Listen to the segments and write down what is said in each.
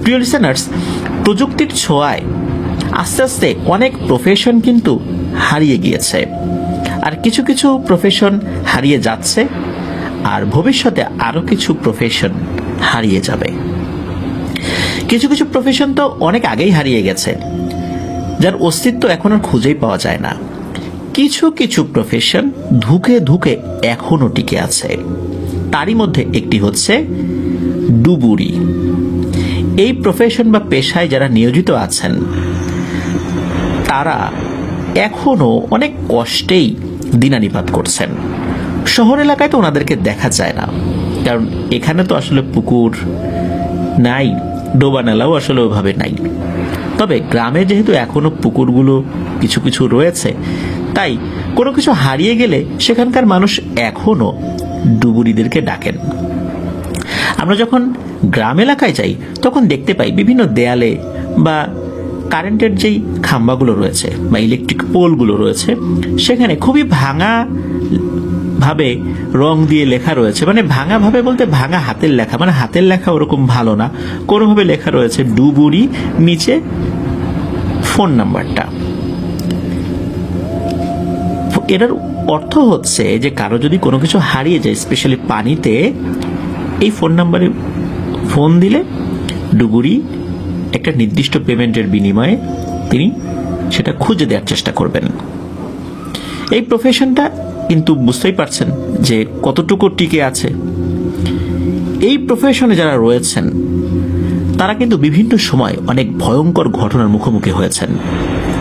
প্রিয় লিসেনার্স, প্রযুক্তির ছোঁয়ায় আস্তে আস্তে অনেক প্রফেশন কিন্তু হারিয়ে গিয়েছে, আর কিছু কিছু প্রফেশন হারিয়ে যাচ্ছে, আর ভবিষ্যতে আরও কিছু প্রফেশন হারিয়ে যাবে। কিছু কিছু প্রফেশন তো অনেক আগেই হারিয়ে গেছে, যার অস্তিত্ব এখন আর খুঁজেই পাওয়া যায় না। কিছু কিছু প্রফেশন ধুকে ধুকে এখনো টিকে আছে। তারই মধ্যে একটি হচ্ছে ডুবুরি। এই প্রফেশন বা পেশায় যারা নিয়োজিত আছেন তারা এখনো অনেক কষ্টেই দিনানিপাত করছেন। শহর এলাকায় তো ওনাদেরকে দেখা যায় না, কারণ এখানে তো আসলে পুকুর নাই, ডোবা নালাও আসলে ওভাবে নাই। তবে গ্রামে যেহেতু এখনো পুকুরগুলো কিছু কিছু রয়েছে, তাই কোনো কিছু হারিয়ে গেলে সেখানকার মানুষ এখনো ডুবুরিদেরকে ডাকেন। আমরা যখন গ্রাম এলাকায় যাই তখন দেখতে পাই বিভিন্ন দেয়ালে বা কারেন্টের যেই খাম্বাগুলো রয়েছে বা ইলেকট্রিক পোলগুলো রয়েছে, সেখানে খুবই ভাঙা ভাবে রং দিয়ে লেখা রয়েছে। মানে ভাঙা ভাবে বলতে ভাঙা হাতের লেখা, মানে হাতের লেখা ওরকম ভালো না, কোনোভাবে লেখা রয়েছে ডুবুরি, নিচে ফোন নাম্বারটা। এটার অর্থ হচ্ছে যে কারো যদি কোনো কিছু হারিয়ে যায়, স্পেশালি পানিতে, এই ফোন নাম্বারে ফোন দিলে ডুবুরি একটা নির্দিষ্ট পেমেন্টের বিনিময়ে তিনি সেটা খুঁজে দেওয়ার চেষ্টা করবেন। এই প্রফেশনটা কিন্তু বুঝতেই পারছেন যে কতটুকু টিকে আছে। এই প্রফেশনে যারা রয়েছেন তারা কিন্তু বিভিন্ন সময় অনেক ভয়ঙ্কর ঘটনার মুখোমুখি হয়েছেন।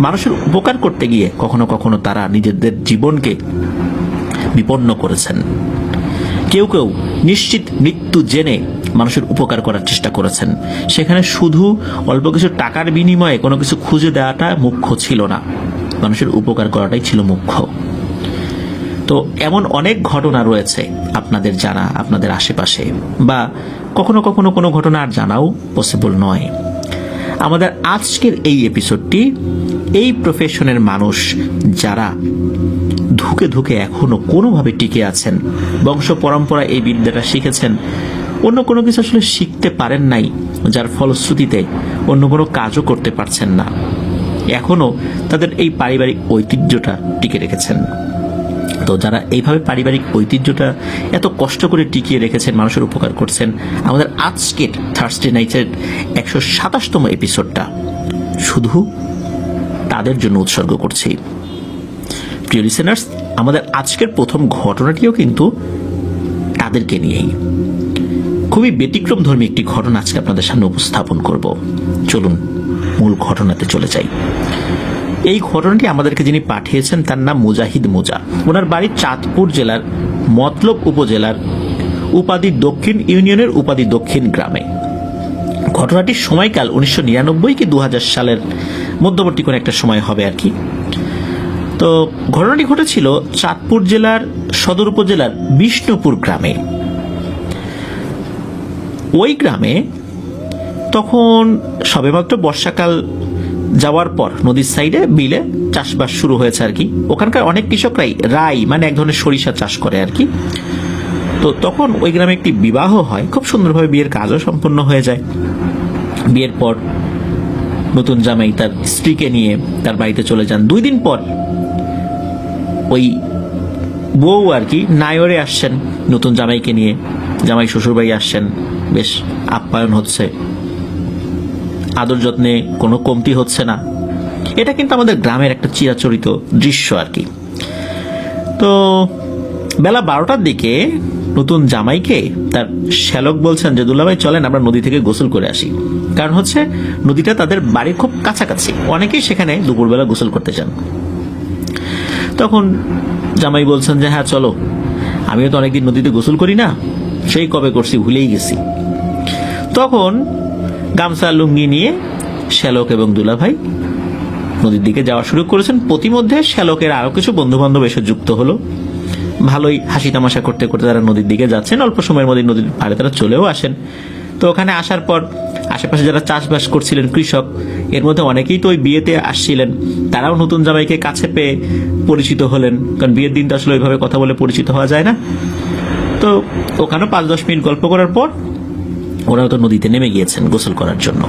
মানুষের উপকার করতে গিয়ে কখনো কখনো তারা নিজেদের জীবনকে বিপন্ন করেছেন। কেউ কেউ নিশ্চিত মৃত্যু জেনে মানুষের উপকার করার চেষ্টা করেছেন। সেখানে শুধু অল্প কিছু টাকার বিনিময়ে কোনো কিছু খুঁজে দেওয়াটা মুখ্য ছিল না, মানুষের উপকার করাটাই ছিল মুখ্য। তো এমন অনেক ঘটনা রয়েছে আপনাদের জানা, আপনাদের আশেপাশে, বা কখনো কখনো কোনো ঘটনা আর জানাও পসিবল নয়। আমাদের আজকের এই এপিসোডটি এই প্রফেশনের মানুষ যারা ধুকে ধুকে এখনো কোনোভাবে টিকে আছেন, বংশ পরম্পরা এই বিদ্যাটা শিখেছেন, অন্য কোনো কিছু আসলে শিখতে পারেন নাই, যার ফলশ্রুতিতে অন্য কোনো কাজও করতে পারছেন না, এখনো তাদের এই পারিবারিক ঐতিহ্যটা টিকে রেখেছেন। তো যারা এইভাবে পারিবারিক ঐতিহ্যটা এত কষ্ট করে টিকিয়ে রেখেছেন, মানুষের উপকার করছেন, আমাদের আজকের থার্সডে নাইটের 127তম এপিসোডটা শুধু তাদের জন্য উৎসর্গ করছি। প্রিয় লিসেনার্স, আমাদের আজকের প্রথম ঘটনাটিও কিন্তু তাদেরকে নিয়েই। খুবই ব্যতিক্রমধর্মী একটি ঘটনা আজকে আপনাদের সামনে উপস্থাপন করব। চলুন মূল ঘটনাতে চলে যাই। এই ঘটনাটি আমাদেরকে যিনি পাঠিয়েছেন তার নাম মুজাহিদ মুজা। ওনার বাড়ি চাঁদপুর জেলার মতলব উপজেলার উপাধি দক্ষিণ ইউনিয়নের উপাধি দক্ষিণ গ্রামে। ঘটনাটির সময়কাল 1999 কি 2000 সালের মধ্যবর্তী কোনো একটা সময় হবে আর কি। তো ঘটনাটি ঘটেছিল চাঁদপুর জেলার সদর উপজেলার বিষ্ণুপুর গ্রামে। ওই গ্রামে তখন সবেমাত্র বর্ষাকাল যাওয়ার পর নদীর সাইডে বিলে চাষবাস শুরু হয়েছে আর কি। ওখানকার অনেক কৃষকরাই রাই মানে এক ধরনের সরিষা চাষ করে আর কি। তো তখন ওই গ্রামে একটি বিবাহ হয়, খুব সুন্দরভাবে বিয়ের কাজও সম্পন্ন হয়ে যায়। বিয়ের পর নতুন জামাই তার স্ত্রীকে নিয়ে তার বাড়িতে চলে যান। 2 দিন পর ওই বউ আর কি নায়রে আসছেন নতুন জামাইকে নিয়ে, জামাই শ্বশুরবাড়ি আসছেন, বেশ আপ্যায়ন হচ্ছে, আদর যত্নে কোনো কমতি হচ্ছে না। এটা কিন্তু আমাদের গ্রামের একটা চিরাচরিত দৃশ্য আর কি। তো বেলা 12টার দিকে নতুন জামাইকে তার শ্যালক বলছেন যে দুলাভাই চলেন আমরা নদী থেকে গোসল করে আসি। কারণ হচ্ছে নদীটা তাদের বাড়ির খুব কাছাকাছি, অনেকেই সেখানে দুপুরবেলা গোসল করতে যান। তখন জামাই বলছেন যে হ্যাঁ চলো, আমিও তো অনেকদিন নদীতে গোসল করি না, সেই কবে করছি ভুলেই গেছি। তখন গামছা লুঙ্গি নিয়ে শ্যালক এবং দুলাভাই নদীর দিকে যাওয়া শুরু করেছেন। প্রতিমধ্যে শ্যালকের আরো কিছু বন্ধু বান্ধব এসে যুক্ত হলো। ভালোই হাসি তামাশা করতে করতে তারা নদীর দিকে যাচ্ছেন। অল্প সময়ের মধ্যে নদীর পাড়ে তারা চলেও আসেন। তো ওখানে আসার পর আশেপাশে যারা চাষবাস করছিলেন কৃষক, এর মধ্যে অনেকেই তো ওই বিয়েতে আসছিলেন, তারাও নতুন জামাইকে কাছে পেয়ে পরিচিত হলেন। কারণ বিয়ের দিন তো আসলে ওইভাবে কথা বলে পরিচিত হওয়া যায় না। তো ওখানেও 5-10 মিনিট গল্প করার পর ওরাও তো নদীতে নেমে গিয়েছেন গোসল করার জন্য।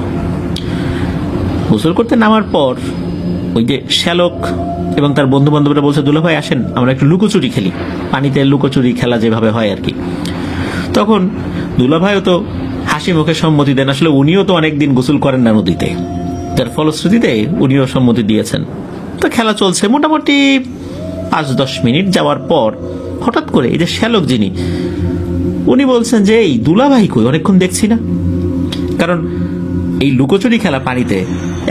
গোসল করতে নামার পর ওই যে শ্যালক এবং তার বন্ধু বান্ধবরা বলছে, দুলাভাই আসেন আমরা একটু লুকোচুরি খেলি, পানিতে লুকোচুরি খেলা যেভাবে হয় আর কি। তখন দুলাভাইও তো হাসি মুখে সম্মতি দেন, আসলে উনিও তো অনেকদিন গোসল করেন না নদীতে, যার ফলশ্রুতিতে উনিও সম্মতি দিয়েছেন। তো খেলা চলছে মোটামুটি 5-10 মিনিট যাওয়ার পর হঠাৎ করে এই যে শ্যালক যিনি, উনি বলছেন যে এই দুলাভাই কই, অনেকক্ষণ দেখছি না। কারণ এই লুকোচুরি খেলা পানিতে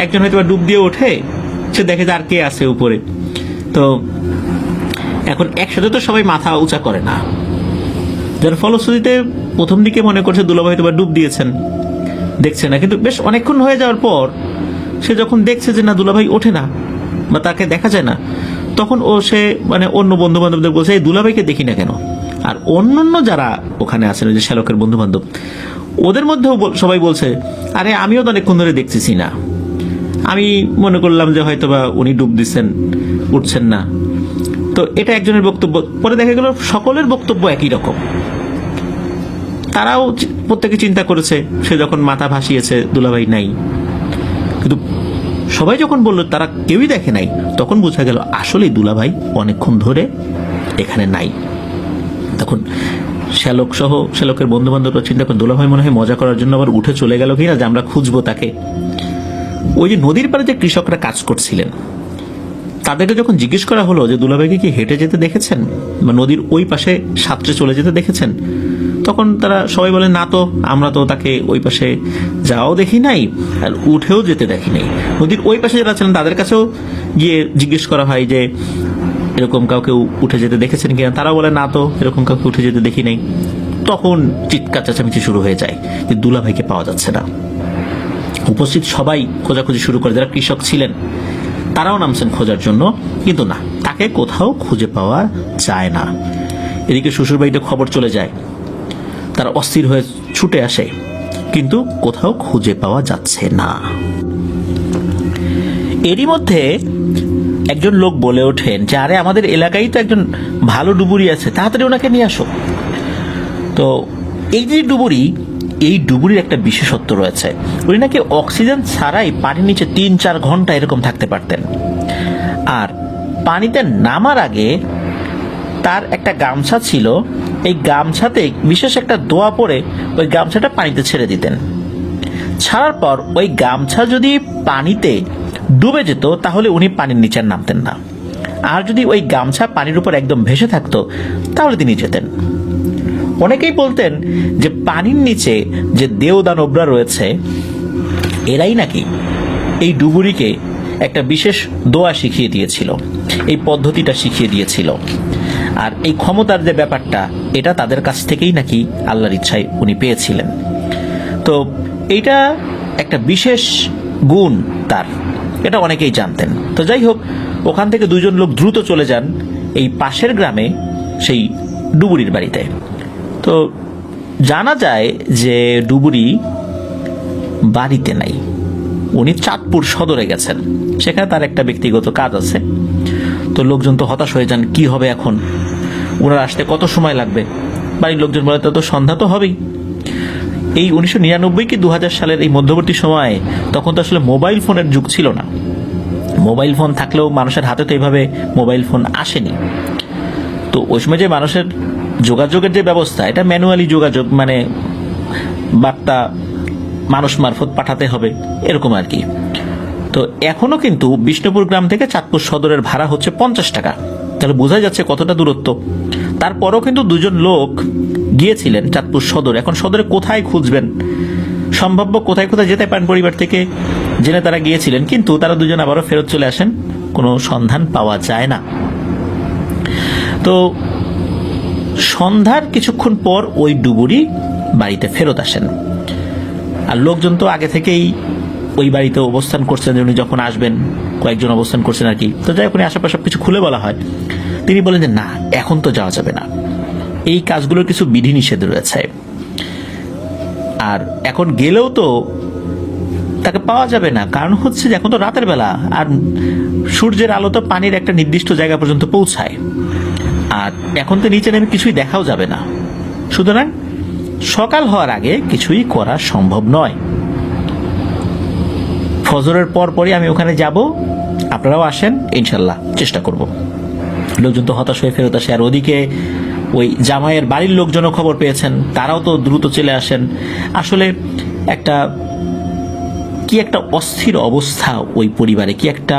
একজন হয়তো ডুব দিয়ে ওঠে, সে দেখে যে আর কে আছে উপরে, তো এখন একসাথে তো সবাই মাথা উঁচা করে না, যার ফলশ্রুতিতে প্রথম দিকে মনে করছে দুলাভাই হয়তো ডুব দিয়েছেন, দেখছে না। কিন্তু বেশ অনেকক্ষণ হয়ে যাওয়ার পর সে যখন দেখছে যে না দুলাভাই ওঠে না বা তাকে দেখা যায় না, তখন সে মানে অন্য বন্ধু বান্ধবদের বলছে এই দুলাভাইকে দেখি না কেন। আর অন্যান্য যারা ওখানে আছেন, ওই যে শ্যালকের বন্ধু বান্ধব, ওদের মধ্যেও সবাই বলছে আরে আমিও তো অনেকক্ষণ ধরে দেখতেছি না, আমি মনে করলাম যে হয়তোবা উনি ডুব দিচ্ছেন, উঠছেন না। তো এটা একজনের বক্তব্য। পরে দেখা গেল সকলের বক্তব্য একই রকম, তারাও প্রত্যেকে চিন্তা করেছে সে যখন মাথা ভাসিয়েছে দুলাভাই নাই। কিন্তু সবাই যখন বলল তারা কেউই দেখে নাই, তখন বোঝা গেল আসলেই দুলাভাই অনেকক্ষণ ধরে এখানে নাই। তখন শ্যালক সহ শ্যালকের বন্ধু বান্ধবরা চিন্তা করে দুলাভাই মনে হয় মজা করার জন্য আবার উঠে চলে গেল কিনা, যে আমরা খুঁজবো তাকে। ওই যে নদীর পাড়ে যে কৃষকরা কাজ করছিলেন, তাদেরকে যখন জিজ্ঞেস করা হলো যে দুলাভাইকে কি হেঁটে যেতে দেখেছেন বা নদীর ওই পাশে সাঁতরে চলে যেতে দেখেছেন, তখন তারা সবাই বলে না তো, আমরা তো তাকে ওই পাশে যাওয়াও দেখি নাই আর উঠেও যেতে দেখি নাই। নদীর ওই পাশে যারা ছিলেন তাদের কাছেও গিয়ে জিজ্ঞেস করা হয় যে এরকম কাউকে উঠে যেতে দেখেছেন কিনা, তারা বলে না তো, এরকম কাউকে উঠে যেতে দেখি নাই। তখন চিৎকার চেঁচামেচি শুরু হয়ে যায় যে দুলাভাইকে পাওয়া যাচ্ছে না। উপস্থিত সবাই খোঁজাখুঁজি শুরু করে, যারা কৃষক ছিলেন তারাও নামছেন খোঁজার জন্য, কিন্তু না, তাকে কোথাও খুঁজে পাওয়া যায় না। এদিকে শ্বশুরবাড়িতে খবর চলে যায়, তারা অস্থির হয়ে ছুটে আসে, কিন্তু কোথাও খুঁজে পাওয়া যাচ্ছে না। এরই মধ্যে একজন লোক বলে ওঠেন যে আরে আমাদের এলাকায় তো একজন ভালো ডুবুরি আছে, তাড়াতাড়ি ওনাকে নিয়ে আসো। তো এই যে ডুবুরি, এই ডুবুরির একটা বিশেষত্ব রয়েছে, উনি নাকি অক্সিজেন ছাড়াই পানির নিচে 3-4 ঘন্টা এরকম থাকতে পারতেন। আর পানিতে নামার আগে তার একটা গামছা ছিল, এই গামছাতে বিশেষ একটা দোয়া পরে ওই গামছাটা পানিতে ছেড়ে দিতেন। ছাড়ার পর ওই গামছা যদি পানিতে ডুবে যেত তাহলে উনি পানির নিচে নামতেন না, আর যদি ওই গামছা পানির উপর একদম ভেসে থাকতো তাহলে তিনি যেতেন। অনেকেই বলতেন যে পানির নিচে যে দেবদানবরা রয়েছে এরাই নাকি এই ডুবুরিকে একটা বিশেষ দোয়া শিখিয়ে দিয়েছিল, এই পদ্ধতিটা শিখিয়ে দিয়েছিল। আর এই ক্ষমতার যে ব্যাপারটা, এটা তাদের কাছ থেকেই নাকি আল্লাহর ইচ্ছায় উনি পেয়েছিলেন। তো এইটা একটা বিশেষ গুণ তার, এটা অনেকেই জানতেন। তো যাই হোক, ওখান থেকে 2জন লোক দ্রুত চলে যান এই পাশের গ্রামে সেই ডুবুরির বাড়িতে। তো জানা যায় যে ডুবুরি বাড়িতে নাই, উনি চাঁদপুর সদরে গেছেন, সেখানে তার একটা ব্যক্তিগত কাজ আছে। তো লোকজন তো হতাশ হয়ে যান, কি হবে এখন, ওনার আসতে কত সময় লাগবে। বাড়ির লোকজন বলে তো সন্ধ্যা তো হবেই। এই 1999 কি 2000 সালের এই মধ্যবর্তী সময়ে, তখন তো আসলে মোবাইল ফোনের যুগ ছিল না। মোবাইল ফোন থাকলেও মানুষের হাতে তো এইভাবে মোবাইল ফোন আসেনি। তো ওই সময় যে মানুষের যোগাযোগের যে ব্যবস্থা, এটা ম্যানুয়ালি যোগাযোগ, মানে বার্তা মানুষ মারফত পাঠাতে হবে এরকম আর কি। তো এখনো কিন্তু বিষ্ণুপুর গ্রাম থেকে চাঁদপুর সদরের ভাড়া হচ্ছে 50 টাকা, তাহলে বোঝা যাচ্ছে কতটা দূরত্ব। তারপরও কিন্তু 2জন লোক গিয়েছিলেন চাঁদপুর সদর। এখন সদরে কোথায় খুঁজবেন, সম্ভাব্য কোথায় কোথায় যেতে পারেন পরিবার থেকে জেনে তারা গিয়েছিলেন, কিন্তু তারা 2জন আবারও ফেরত চলে আসেন, কোনো সন্ধান পাওয়া যায় না। তো সন্ধ্যার কিছুক্ষণ পর ওই ডুবুরি বাড়িতে ফেরত আসেন। আর লোকজন তো আগে থেকেই ওই বাড়িতে অবস্থান করছেন, উনি যখন আসবেন কয়েকজন অবস্থান করছেন আর কি। তো যাই হোক, আশেপাশে সবকিছু খুলে বলা হয়। তিনি বলেন যে না, এখন তো যাওয়া যাবে না, এই কাজগুলোর কিছু বিধিনিষেধ রয়েছে, আর এখন গেলেও তো তাকে পাওয়া যাবে না, কারণ হচ্ছে যে এখন তো রাতের বেলা, আর সূর্যের আলো তো পানির একটা নির্দিষ্ট জায়গা পর্যন্ত পৌঁছায়, আর এখন তো নিচে নেমে কিছুই দেখাও যাবে না। সুতরাং সকাল হওয়ার আগে কিছুই করা সম্ভব নয়। ফজরের পরই আমি ওখানে যাব, আপনারাও আসেন, ইনশাল্লাহ চেষ্টা করব। লোকজন তো হতাশ হয়ে ফেরত আসে। আর ওদিকে ওই জামাইয়ের বাড়ির লোকজনও খবর পেয়েছেন, তারাও তো দ্রুত চলে আসেন। আসলে কি একটা অস্থির অবস্থা ওই পরিবারে, কি একটা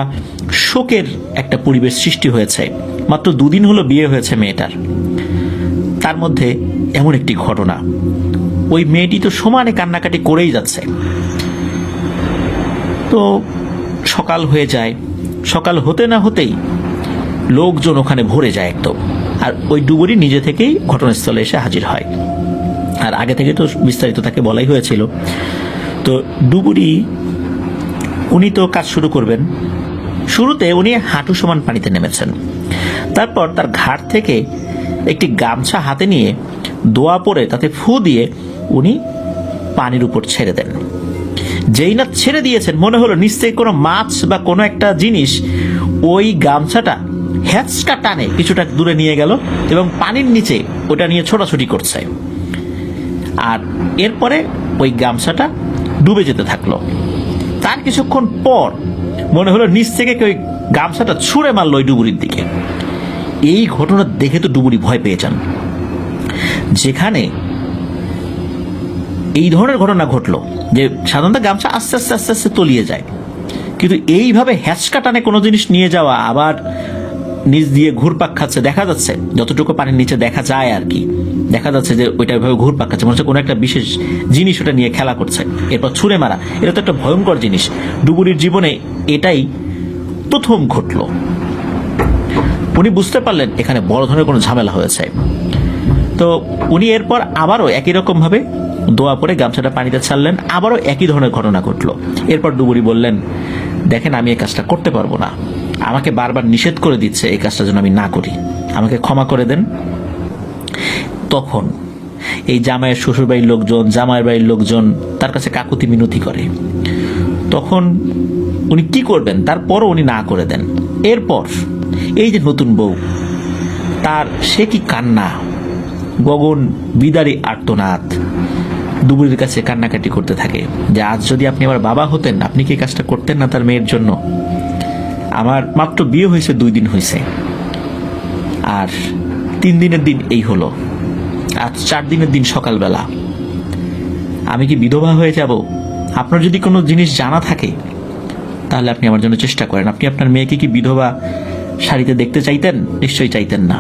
শোকের একটা পরিবেশ সৃষ্টি হয়েছে। মাত্র 2 দিন হলো বিয়ে হয়েছে মেয়েটার, তার মধ্যে এমন একটি ঘটনা। ওই মেয়েটি তো সমানে কান্নাকাটি করেই যাচ্ছে। তো সকাল হয়ে যায়, সকাল হতে না হতেই লোকজন ওখানে ভরে যায় একদম। আর ওই ডুবুরি নিজে থেকেই ঘটনাস্থলে এসে হাজির হয়। আর আগে থেকে তো বিস্তারিত তাকে বলাই হয়েছিল। তো ডুবুরি উনি তো কাজ শুরু করবেন। শুরুতে উনি হাঁটু সমান পানিতে নেমেছেন। তারপর তার ঘাট থেকে একটি গামছা হাতে নিয়ে দোয়া পরে তাতে ফু দিয়ে উনি পানির উপর ছেড়ে দেন। যেই না ছেড়ে দিয়েছেন, মনে হলো নিশ্চয়ই কোনো মাছ বা কোনো একটা জিনিস ওই গামছাটা হ্যাচকা টানে কিছুটা দূরে নিয়ে গেল এবং পানির নিচে ওটা নিয়ে ছোটাছুটি করছে। আর এরপরে ওই গামছাটা ডুবে যেতে থাকলো। তার কিছুক্ষণ পর মনে হলো নিচ থেকে কেউ গামছাটা ছুঁড়ে মারলো ওই ডুবুরির দিকে। এই ঘটনা দেখে তো ডুবুরি ভয় পেয়ে যান। যেখানে এই ধরনের ঘটনা ঘটলো যে সাধারণত গামছা আস্তে আস্তে আস্তে আস্তে তলিয়ে যায়, কিন্তু এইভাবে হ্যাচকা টানে কোনো জিনিস নিয়ে যাওয়া, আবার নিচ দিয়ে ঘুরপাক খাচ্ছে, দেখা যাচ্ছে যতটুকু পানির নিচে দেখা যায় আর কি, দেখা যাচ্ছে যে ওইটা ওইভাবে ঘুরপাক খাচ্ছে, মনে হচ্ছে কোনো একটা বিশেষ জিনিস ওটা নিয়ে খেলা করছে। এরপর ছুঁড়ে মারা, এটা তো একটা ভয়ঙ্কর জিনিস। ডুবুরির জীবনে এটাই প্রথম ঘটলো। উনি বুঝতে পারলেন এখানে বড় ধরনের কোনো ঝামেলা হয়েছে। তো উনি এরপর আবারও একই রকম ভাবে দোয়া পরে গামছাটা পানিতে ছাড়লেন, আবারও একই ধরনের ঘটনা ঘটলো। এরপর ডুবুরি বললেন, দেখেন আমি এই কাজটা করতে পারবো না, আমাকে বারবার নিষেধ করে দিচ্ছে এই কাজটা যেন আমি না করি, আমাকে ক্ষমা করে দেন। তখন এই জামাইয়ের শ্বশুরবাড়ির লোকজন, জামাইয়ের বাড়ির লোকজন তার কাছে কাকুতি মিনতি করে। তখন উনি কি করবেন, তারপরও উনি না করে দেন। এরপর এই যে নতুন বউ, তার সে কি কান্না, গগন বিদারী আর্তনাদ, ডুবুরির কাছে কান্নাকাটি করতে থাকে যে আজ যদি আপনি আমার বাবা হতেন, আপনি কি কাজটা করতেন না তার মেয়ের জন্য? আমার মাত্র বিয়ে হয়েছে 2 দিন হয়েছে, আর 3 দিনের দিন এই হলো, আজ 4 দিনের দিন সকালবেলা, আমি কি বিধবা হয়ে যাব? আপনার যদি কোনো জিনিস জানা থাকে তাহলে আপনি আমার জন্য চেষ্টা করেন। আপনি আপনার মেয়েকে কি বিধবা শাড়িতে দেখতে চাইতেন? নিশ্চয়ই চাইতেন না।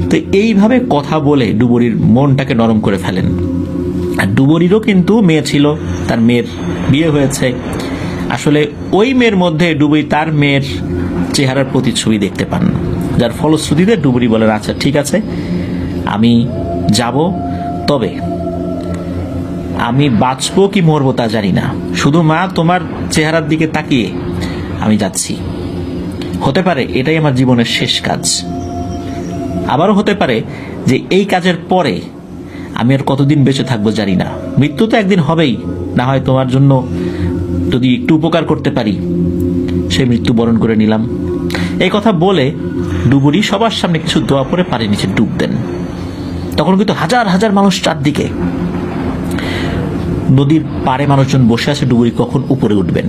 তো এইভাবে কথা বলে ডুবুরির মনটাকে নরম করে ফেলেন। আর ডুবুরিরও কিন্তু মেয়ে ছিল, তার মেয়ের বিয়ে হয়েছে। আসলে ওই মেয়ের মধ্যে ডুবুরি তার মেয়ের চেহারার প্রতিচ্ছবি দেখতে পান, যার ফলশ্রুতিতে ডুবুরি বলেন, আচ্ছা ঠিক আছে আমি যাব, তবে আমি বাঁচবো কি মরবো তা জানি না, শুধু মা তোমার চেহারার দিকে তাকিয়ে আমি যাচ্ছি। হতে পারে এটাই আমার জীবনের শেষ কাজ, আবারও হতে পারে যে এই কাজের পরে আমি আর কতদিন বেঁচে থাকবো জানি না, মৃত্যু তো একদিন হবেই, না হয় তোমার জন্য যদি একটু উপকার করতে পারি সেই মৃত্যু বরণ করে নিলাম। এই কথা বলে ডুবুরি সবার সামনে কিছু দোয়া পরে পানির নিচে ডুব দেন। তখন কিন্তু হাজার হাজার মানুষ চারদিকে, নদীর পাড়ে মানুষজন বসে আছে। ডুবুরি কখন উপরে উঠবেন,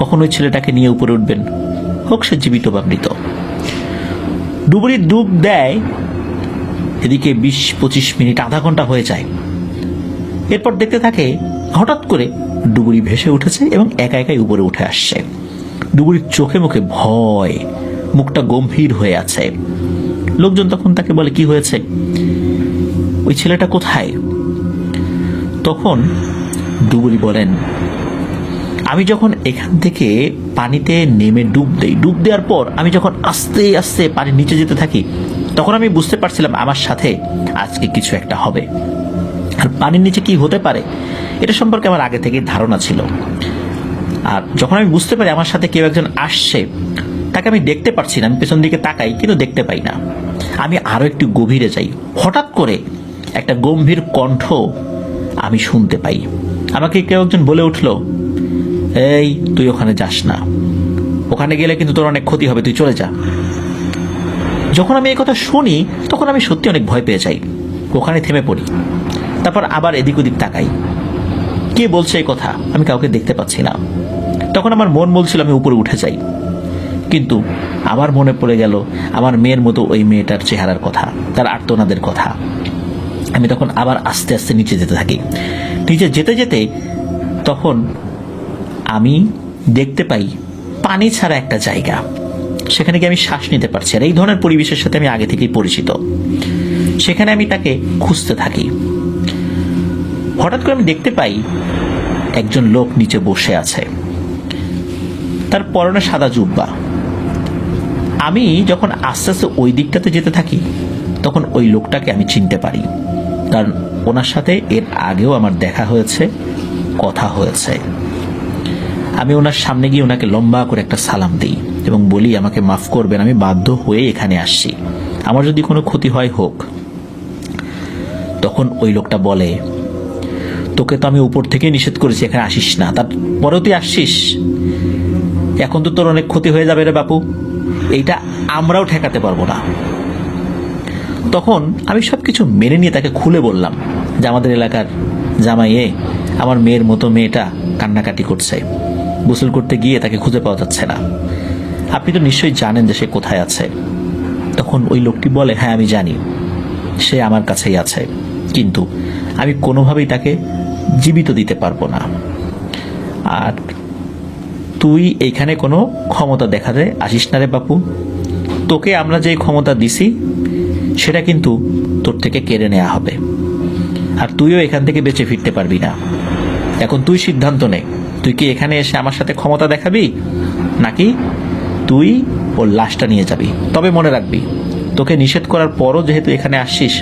কখন ওই ছেলেটাকে নিয়ে উপরে উঠবেন, হোক সে জীবিত বা মৃত। ডুবুরি ডুব দেয়, এদিকে 20-25 মিনিট, আধা ঘন্টা হয়ে যায়। এরপর দেখতে থাকে হঠাৎ করে ডুবুরি ভেসে উঠেছে এবং একা একাই উপরে উঠে আসছে। ডুবুরির চোখে মুখে ভয়, মুখটা গম্ভীর হয়ে আছে। লোকজন তখন তাকে বলে, কি হয়েছে, ওই ছেলেটা কোথায়? তখন ডুবুরি বলেন, আমি যখন এখান থেকে পানিতে নেমে ডুব দেওয়ার পর আমি যখন আস্তে আস্তে পানির নিচে যেতে থাকি, তখন আমি বুঝতে পারছিলাম আমার সাথে আজকে কিছু একটা হবে। আর পানির নিচে কি হতে পারে এটা সম্পর্কে আমার আগে থেকে ধারণা ছিল। আর যখন আমি বুঝতে পারি আমার সাথে কেউ একজন আসছে, তাকে আমি দেখতে পারছি না, আমি পেছন দিকে তাকাই কিন্তু দেখতে পাই না, আমি আরো একটু গভীরে যাই। হঠাৎ করে একটা গম্ভীর কণ্ঠ আমি শুনতে পাই। আমাকে কেউ একজন বলে উঠল, এই তুই ওখানে যাস না, ওখানে গেলে কিন্তু তোর অনেক ক্ষতি হবে, তুই চলে যা। যখন আমি এই কথা শুনি তখন আমি সত্যি অনেক ভয় পেয়ে যাই, ওখানে থেমে পড়ি। তারপর আবার এদিক ওদিক তাকাই, কে বলছে এই কথা, আমি কাউকে দেখতে পাচ্ছি না। তখন আমার মন বলছিল আমি উপরে উঠে যাই, কিন্তু আবার মনে পড়ে গেল আমার মেয়ের মতো ওই মেয়েটার চেহারার কথা, তার আর্তনাদের কথা। আমি তখন আবার আস্তে আস্তে নিচে যেতে থাকি। নিচে যেতে যেতে তখন আমি দেখতে পাই পানি ছাড়া একটা জায়গা, সেখানে গিয়ে আমি শ্বাস নিতে পারছি। আর এই ধরনের পরিবেশের সাথে আমি আগে থেকেই পরিচিত। সেখানে আমি তাকে খুঁজতে থাকি। হঠাৎ করে আমি দেখতে পাই একজন লোক নিচে বসে আছে, তার পরনে সাদা জুব্বা। আমি যখন আস্তে আস্তে ওই দিকটাতে যেতে থাকি তখন ওই লোকটাকে আমি চিনতে পারি, কারণ ওনার সাথে এর আগেও আমার দেখা হয়েছে, কথা হয়েছে। আমি ওনার সামনে গিয়ে ওনাকে লম্বা করে একটা সালাম দিই এবং বলি আমাকে মাফ করবেন, আমি বাধ্য হয়ে এখানে আসছি, আমার যদি কোনো ক্ষতি হয় হোক। তখন ওই লোকটা বলে, তোকে তো আমি উপর থেকে নিষেধ করেছি এখানে আসিস না, তারপরেও তুই আসছিস, এখন তো তোর অনেক ক্ষতি হয়ে যাবে রে বাপু, এইটা আমরাও ঠেকাতে পারবো না। তখন আমি সবকিছু মেনে নিয়ে তাকে খুলে বললাম যে আমাদের এলাকার জামাইয়ে আমার মেয়ের মতো মেয়েটা কান্নাকাটি করছে, গোসল করতে গিয়ে তাকে খুঁজে পাওয়া যাচ্ছে না, আপনি তো নিশ্চয়ই জানেন যে সে কোথায় আছে। তখন ওই লোকটি বলে, হ্যাঁ আমি জানি, সে আমার কাছেই আছে, কিন্তু আমি কোনোভাবেই তাকে জীবিত দিতে পারবো না। আর তুই এইখানে কোনো ক্ষমতা দেখাতে আসিস না রে বাপু, তোকে আমরা যে ক্ষমতা দিছি সেটা কিন্তু তোর থেকে কেড়ে নেওয়া হবে, আর তুইও এখান থেকে বেঁচে ফিরতে পারবি না। এখন তুই সিদ্ধান্ত নে, তুই কি এখানে এসে আমার সাথে ক্ষমতা দেখাবি, নাকি তুই ওর লাশটা নিয়ে যাবি। তবে মনে রাখবি, তোকে নিষেধ করার পরও যেহেতু এখানে আসছিস,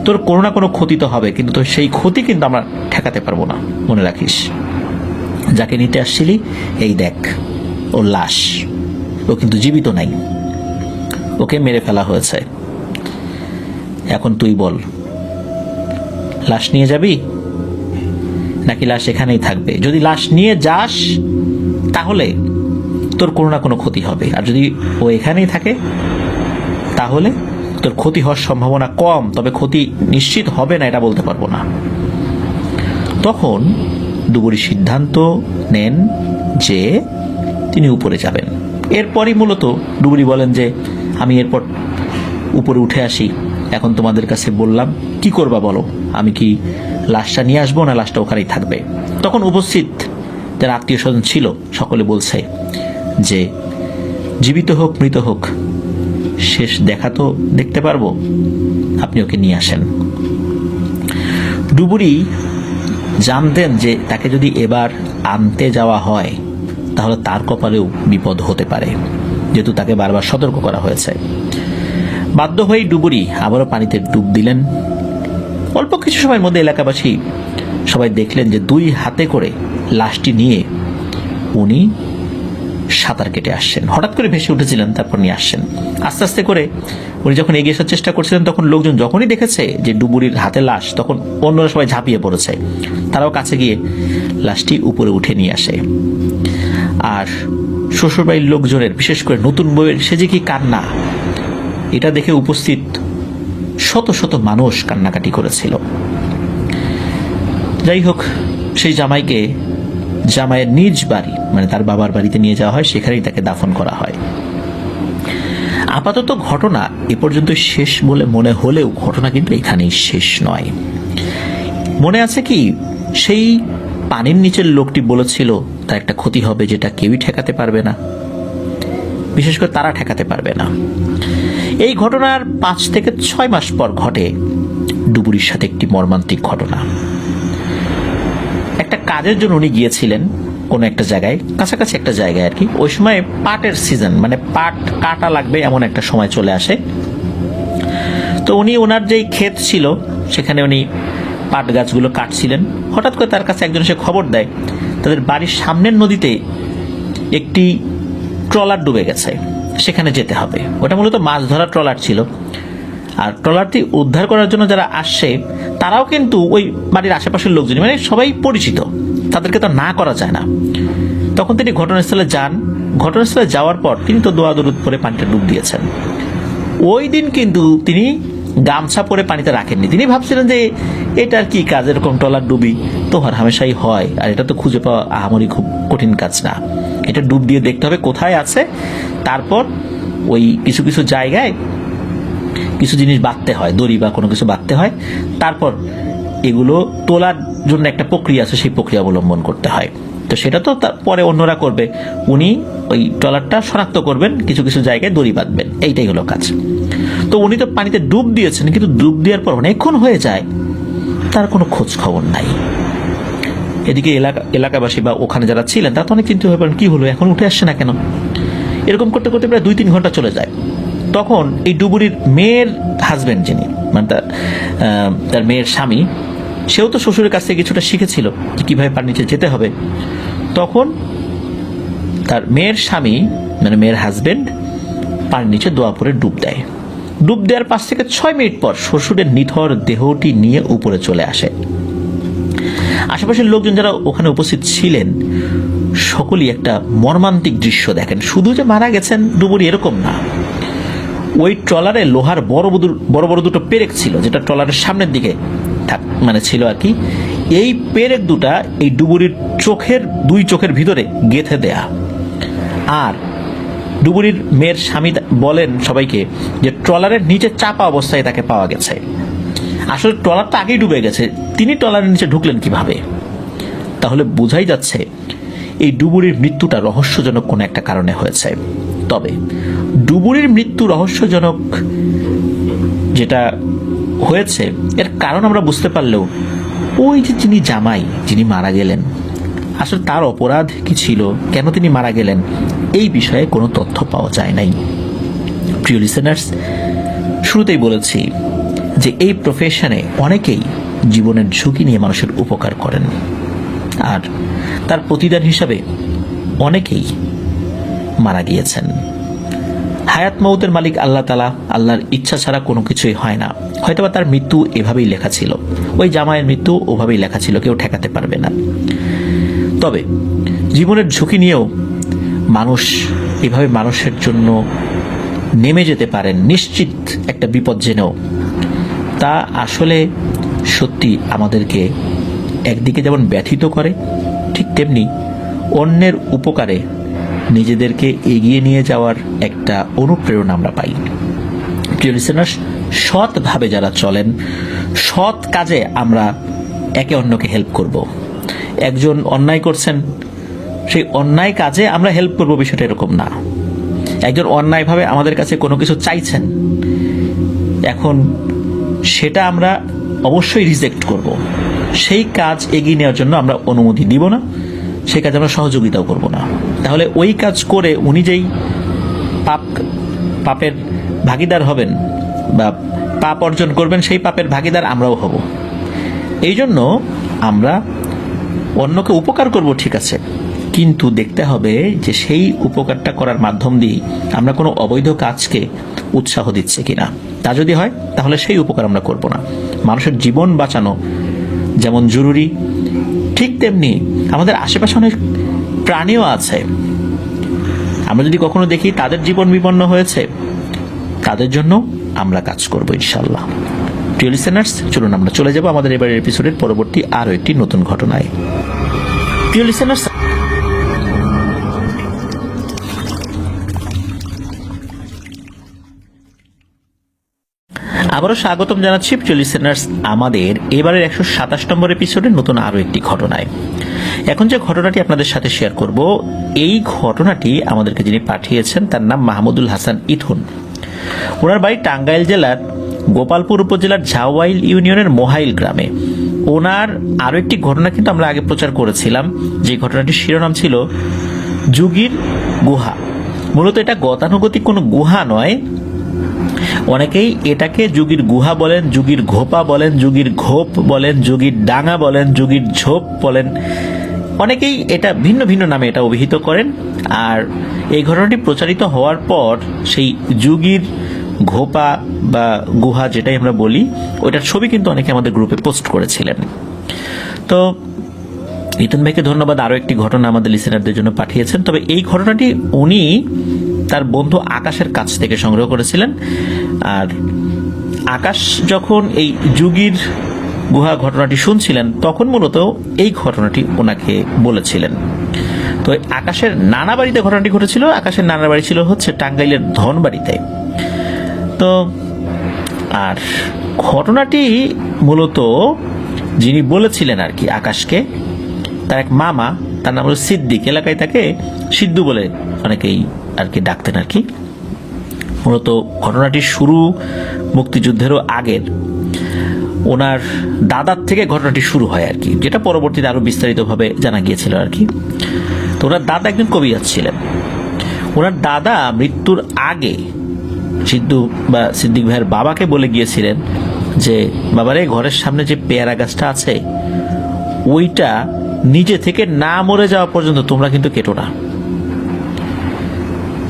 তোর কোনো না কোনো ক্ষতি তো হবে, কিন্তু তোর সেই ক্ষতি কিন্তু আমরা ঠেকাতে পারবো না। মনে রাখিস, যাকে নিতে আসছিলি এই দেখ ওর লাশ, ও কিন্তু জীবিত নাই, ওকে মেরে ফেলা হয়েছে। এখন তুই বল, লাশ নিয়ে যাবি নাকি লাশ এখানেই থাকবে? যদি লাশ নিয়ে যাস তাহলে তোর কোনো না কোনো ক্ষতি হবে, আর যদি ও এখানেই থাকে তাহলে তোর ক্ষতি হওয়ার সম্ভাবনা কম, তবে ক্ষতি নিশ্চিত হবে না এটা বলতে পারবো না। তখন ডুবুরি সিদ্ধান্ত নেন যে তিনি উপরে যাবেন। এরপরই মূলত ডুবুরি বলেন যে আমি এরপর উপরে উঠে আসি, এখন তোমাদের কাছে বললাম কি করবা বলো, আমি কি লাশটা নিয়ে আসবো না লাশটা ওখানেই থাকবে? তখন উপস্থিত যারা আত্মীয় স্বজন ছিল সকলে বলছে যে জীবিত হোক মৃত হোক শেষ দেখা তো দেখতে পারবো, আপনি ওকে নিয়ে আসেন। ডুবুরি জানতেন যে তাকে যদি এবার আনতে যাওয়া হয় তাহলে তার কপালেও বিপদ হতে পারে, যেহেতু তাকে বারবার সতর্ক করা হয়েছে। বাধ্য হয়ে ডুবুরি আবারও পানিতে ডুব দিলেন। অল্প কিছু সময়ের মধ্যে এলাকাবাসী সবাই দেখলেন যে দুই হাতে করে লাশটি নিয়ে উনি সাঁতার কেটে আসছেন। হঠাৎ করে ভেসে উঠেছিলেন, তারপর নিয়ে আসছেন। আস্তে আস্তে করে উনি যখন এগিয়ে আসার চেষ্টা করছিলেন তখন লোকজন যখনই দেখেছে যে ডুবুরির হাতে লাশ, তখন অন্যরা সবাই ঝাঁপিয়ে পড়েছে। তারাও কাছে গিয়ে লাশটি উপরে উঠে নিয়ে আসে। আর শ্বশুরবাড়ির লোকজনের, বিশেষ করে নতুন বউয়ের সে যে কি কান্না, এটা দেখে উপস্থিত শত শত মানুষ কান্নাকাটি করেছিল। যাই হোক, সেই জামাইকে জামাইয়ের নিজ বাড়ি মানে তার বাবার বাড়িতে নিয়ে যাওয়া হয়, সেখানেই তাকে দাফন করা হয়। আপাতত ঘটনা এ পর্যন্ত শেষ বলে মনে হলেও ঘটনা কিন্তু এখানেই শেষ নয়। মনে আছে কি সেই পানির নিচের লোকটি বলেছিল তার একটা ক্ষতি হবে যেটা কেউই ঠেকাতে পারবে না, বিশেষ করে তারা ঠেকাতে পারবে না। এই ঘটনার 5 থেকে 6 মাস পর ঘটে ডুবুরির সাথে একটি মর্মান্তিক ঘটনা। একটা কাজের জন্য উনি গিয়েছিলেন কোনো একটা জায়গায়, কাছাকাছি একটা জায়গায় আর কি। ওই সময় পাটের সিজন, মানে পাট কাটা লাগবে এমন একটা সময় চলে আসে। তো উনি ওনার যেই ক্ষেত ছিল সেখানে উনি পাট গাছগুলো কাটছিলেন। হঠাৎ করে তার কাছে একজন এসে খবর দেয় তাদের বাড়ির সামনের নদীতে একটি ট্রলার ডুবে গেছে, সেখানে যেতে হবে। ওটা মূলত মাছ ধরা ট্রলার ছিল। আর ট্রলারটি উদ্ধার করার জন্য যারা আসছে তারাও কিন্তু ওই বাড়ির আশেপাশের লোকজন, মানে সবাই পরিচিত, তাদেরকে তো না করা যায় না। তখন তিনি ঘটনাস্থলে যান। ঘটনাস্থলে যাওয়ার পর তিনি তো দোয়া দরুদ পরে পানিটা ডুব দিয়েছেন। ওই দিন কিন্তু তিনি গামছা পরে পানিতে রাখেননি। তিনি ভাবছিলেন যে এটা আর কি কাজ, এরকম ট্রলার ডুবি তো হামেশাই হয়, আর এটা তো খুঁজে পাওয়া আহামরি খুব কঠিন কাজ না। এটা ডুব দিয়ে দেখতে হবে কোথায় আছে, তারপর ওই কিছু কিছু জায়গায় কিছু জিনিস বাঁধতে হয়, দড়ি বা কোনো কিছু বাঁধতে হয়, তারপর এগুলো তোলার জন্য একটা প্রক্রিয়া আছে, সেই প্রক্রিয়া অবলম্বন করতে হয়। তো সেটা তো পরে অন্যরা করবে, উনি ওই ট্রলারটা শনাক্ত করবেন, কিছু কিছু জায়গায় দড়ি বাঁধবেন, এইটাই হলো কাজ। তো উনি তো পানিতে ডুব দিয়েছেন, কিন্তু ডুব দেওয়ার পর অনেকক্ষণ হয়ে যায়, তার কোনো খোঁজ খবর নাই। এদিকে এলাকাবাসী বা ওখানে যারা ছিলেন তারা তো অনেক চিন্তিত হয়ে পড়েন, কি হলো, এখন উঠে আসছে না কেন। এরকম করতে করতে প্রায় 2-3 ঘন্টা চলে যায়। তখন এই ডুবুরির মেয়ের হাজবেন্ড, যিনি মানে তার মেয়ের স্বামী, সেও তো শ্বশুরের কাছ থেকে কিছুটা শিখেছিল কিভাবে পানির নিচে যেতে হবে। তখন তার মেয়ের স্বামী মানে মেয়ের হাজবেন্ড পানির নিচে দোয়া পরে ডুব দেয়। ডুব দেওয়ার 5 থেকে 6 মিনিট পর শ্বশুরের নিথর দেহটি নিয়ে উপরে চলে আসে। আশেপাশের লোকজন যারা ওখানে উপস্থিত ছিলেন সকলেই একটা মর্মান্তিক দৃশ্য দেখেন। শুধু যে মারা গেছেন ডুবুরি এরকম না, ওই ট্রলারে লোহার বড় বড় দুটো পেরেক ছিল, যেটা ট্রলারের সামনের দিকে মানে ছিল আর কি। এই পেরেক দুটা এই ডুবুরির দুই চোখের ভিতরে গেঁথে দেয়া। আর ডুবুরির মেয়ের স্বামী বলেন সবাইকে যে ট্রলারের নিচে চাপা অবস্থায় তাকে পাওয়া গেছে। আসলে ট্রলার তো আগেই ডুবে গেছে, তিনি ট্রলারের নিচে ঢুকলেন কিভাবে? তাহলে বোঝাই যাচ্ছে এই ডুবুরির মৃত্যুটা রহস্যজনক কোনো একটা কারণে হয়েছে। তবে ডুবুরির মৃত্যু রহস্যজনক যেটা হয়েছে এর কারণ আমরা বুঝতে পারলেও ওই যে যিনি জামাই, যিনি মারা গেলেন, আসলে তার অপরাধ কি ছিল, কেন তিনি মারা গেলেন, এই বিষয়ে কোনো তথ্য পাওয়া যায় নাই। প্রিয় লিসেনার্স, শুরুতেই বলেছি যে এই প্রফেশনে অনেকেই জীবনের ঝুঁকি নিয়ে মানুষের উপকার করেন, আর তার প্রতিদান হিসাবে অনেকেই মারা গিয়েছেন। হায়াত মৌতের মালিক আল্লাহ তাআলা, আল্লাহর ইচ্ছা ছাড়া কোনো কিছুই হয় না। হয়তোবা তার মৃত্যু এভাবেই লেখা ছিল, ওই জামাইয়ের মৃত্যু ওভাবেই লেখা ছিল, কেউ ঠেকাতে পারবে না। তবে জীবনের ঝুঁকি নিয়েও মানুষ এভাবে মানুষের জন্য নেমে যেতে পারেন নিশ্চিত একটা বিপদ জেনেও, তা আসলে সত্যি আমাদেরকে একদিকে যেমন ব্যথিত করে, ঠিক তেমনি অন্যের উপকারে নিজেদেরকে এগিয়ে নিয়ে যাওয়ার একটা অনুপ্রেরণা আমরা পাই। প্রিয় লিসেনার্স, সৎভাবে যারা চলেন, সৎ কাজে আমরা একে অন্যকে হেল্প করব। একজন অন্যায় করছেন, সেই অন্যায় কাজে আমরা হেল্প করব, বিষয়টা এরকম না। একজন অন্যায়ভাবে আমাদের কাছে কোনো কিছু চাইছেন, এখন সেটা আমরা অবশ্যই রিজেক্ট করব। সেই কাজ এগিয়ে নেওয়ার জন্য আমরা অনুমতি দিব না, সেই কাজ আমরা সহযোগিতাও করব না। তাহলে ওই কাজ করে উনি যেই পাপের ভাগীদার হবেন বা পাপ অর্জন করবেন, সেই পাপের ভাগীদার আমরাও হব। এই জন্য আমরা অন্যকে উপকার করব, ঠিক আছে, কিন্তু দেখতে হবে যে সেই উপকারটা করার মাধ্যম দিয়ে আমরা কোনো অবৈধ কাজকে উৎসাহ দিচ্ছে কিনা। তা যদি হয় তাহলে সেই উপকার আমরা করব না। মানুষের জীবন বাঁচানো যেমন জরুরি, ঠিক তেমনি আমাদের আশেপাশে অনেক প্রাণীও আছে। আমরা যদি কখনো দেখি তাদের জীবন বিপন্ন হয়েছে, তাদের জন্য আমরা কাজ করব ইনশাআল্লাহ। প্রিয় লিসেনার্স, চলুন আমরা চলে যাব আমাদের এবারের এপিসোডের পরবর্তী আরো একটি নতুন ঘটনায়। প্রিয় লিসেনার্স, আবারও স্বাগতম জানাচ্ছি প্রিয় লিসেনার্স আমাদের এবারের 127 নম্বর এপিসোডের নতুন আরো একটি ঘটনায়। এখন যে ঘটনাটি আপনাদের সাথে শেয়ার করব, এই ঘটনাটি আমাদেরকে যিনি পাঠিয়েছেন তার নাম মাহমুদুল হাসান ইথুন। ওনার বাড়ি টাঙ্গাইল জেলার গোপালপুর উপজেলার ঝাওয়াইল ইউনিয়নের মোহাইল গ্রামে। ওনার আরো একটি ঘটনা কিন্তু আমরা আগে প্রচার করেছিলাম, যে ঘটনাটির শিরোনাম ছিল যুগীর গুহা। মূলত এটা গতানুগতিক কোনো গুহা নয়, অনেকেই এটাকে যুগীর গুহা বলেন, যুগীর ঘোপা বলেন, যুগীর ঘোপ বলেন, যুগীর ডাঙ্গা বলেন, যুগীর ঝোপ বলেন, অনেকেই এটা ভিন্ন ভিন্ন নামে এটা অভিহিত করেন। আর এই ঘটনাটি প্রচারিত হওয়ার পর সেই যুগীর ঘোপা বা গুহা যেটাই আমরা বলি, ওইটার ছবি কিন্তু অনেকে আমাদের গ্রুপে পোস্ট করেছিলেন। তো ইতুন ভাইকে ধন্যবাদ, আরো একটি ঘটনা আমাদের লিসেনারদের জন্য পাঠিয়েছেন। তবে এই ঘটনাটি উনি তার বন্ধু আকাশের কাছ থেকে সংগ্রহ করেছিলেন। আর আকাশ যখন এই যুগীর গুহা ঘটনাটি শুনছিলেন তখন মূলত এই ঘটনাটি ওনাকে বলেছিলেন। তো আকাশের নানা বাড়িতে ঘটনাটি ঘটেছিল। আকাশের নানা বাড়ি ছিল হচ্ছে টাঙ্গাইলের ধনবাড়িতে। তো আর ঘটনাটি মূলত যিনি বলেছিলেন আর কি আকাশকে, তার এক মামা, তার নাম হলো সিদ্দিক, এলাকায় তাকে সিদ্ধু বলে অনেকেই আর কি ডাকতেন আর কি। মূলত ঘটনাটি শুরু মুক্তিযুদ্ধেরও আগের, ওনার দাদার থেকে ঘটনাটি শুরু হয় আর কি, যেটা পরবর্তীতে আরো বিস্তারিতভাবে জানা গিয়েছিল আর কি। তো ওনার দাদা একজন কবিরাজ ছিলেন। ওনার দাদা মৃত্যুর আগে সিদ্দিক ভাইয়ের বাবাকে বলে গিয়েছিলেন যে বাবারে, ঘরের সামনে যে পেয়ারা গাছটা আছে ওইটা নিজে থেকে না মরে যাওয়া পর্যন্ত তোমরা কিন্তু কেটো না।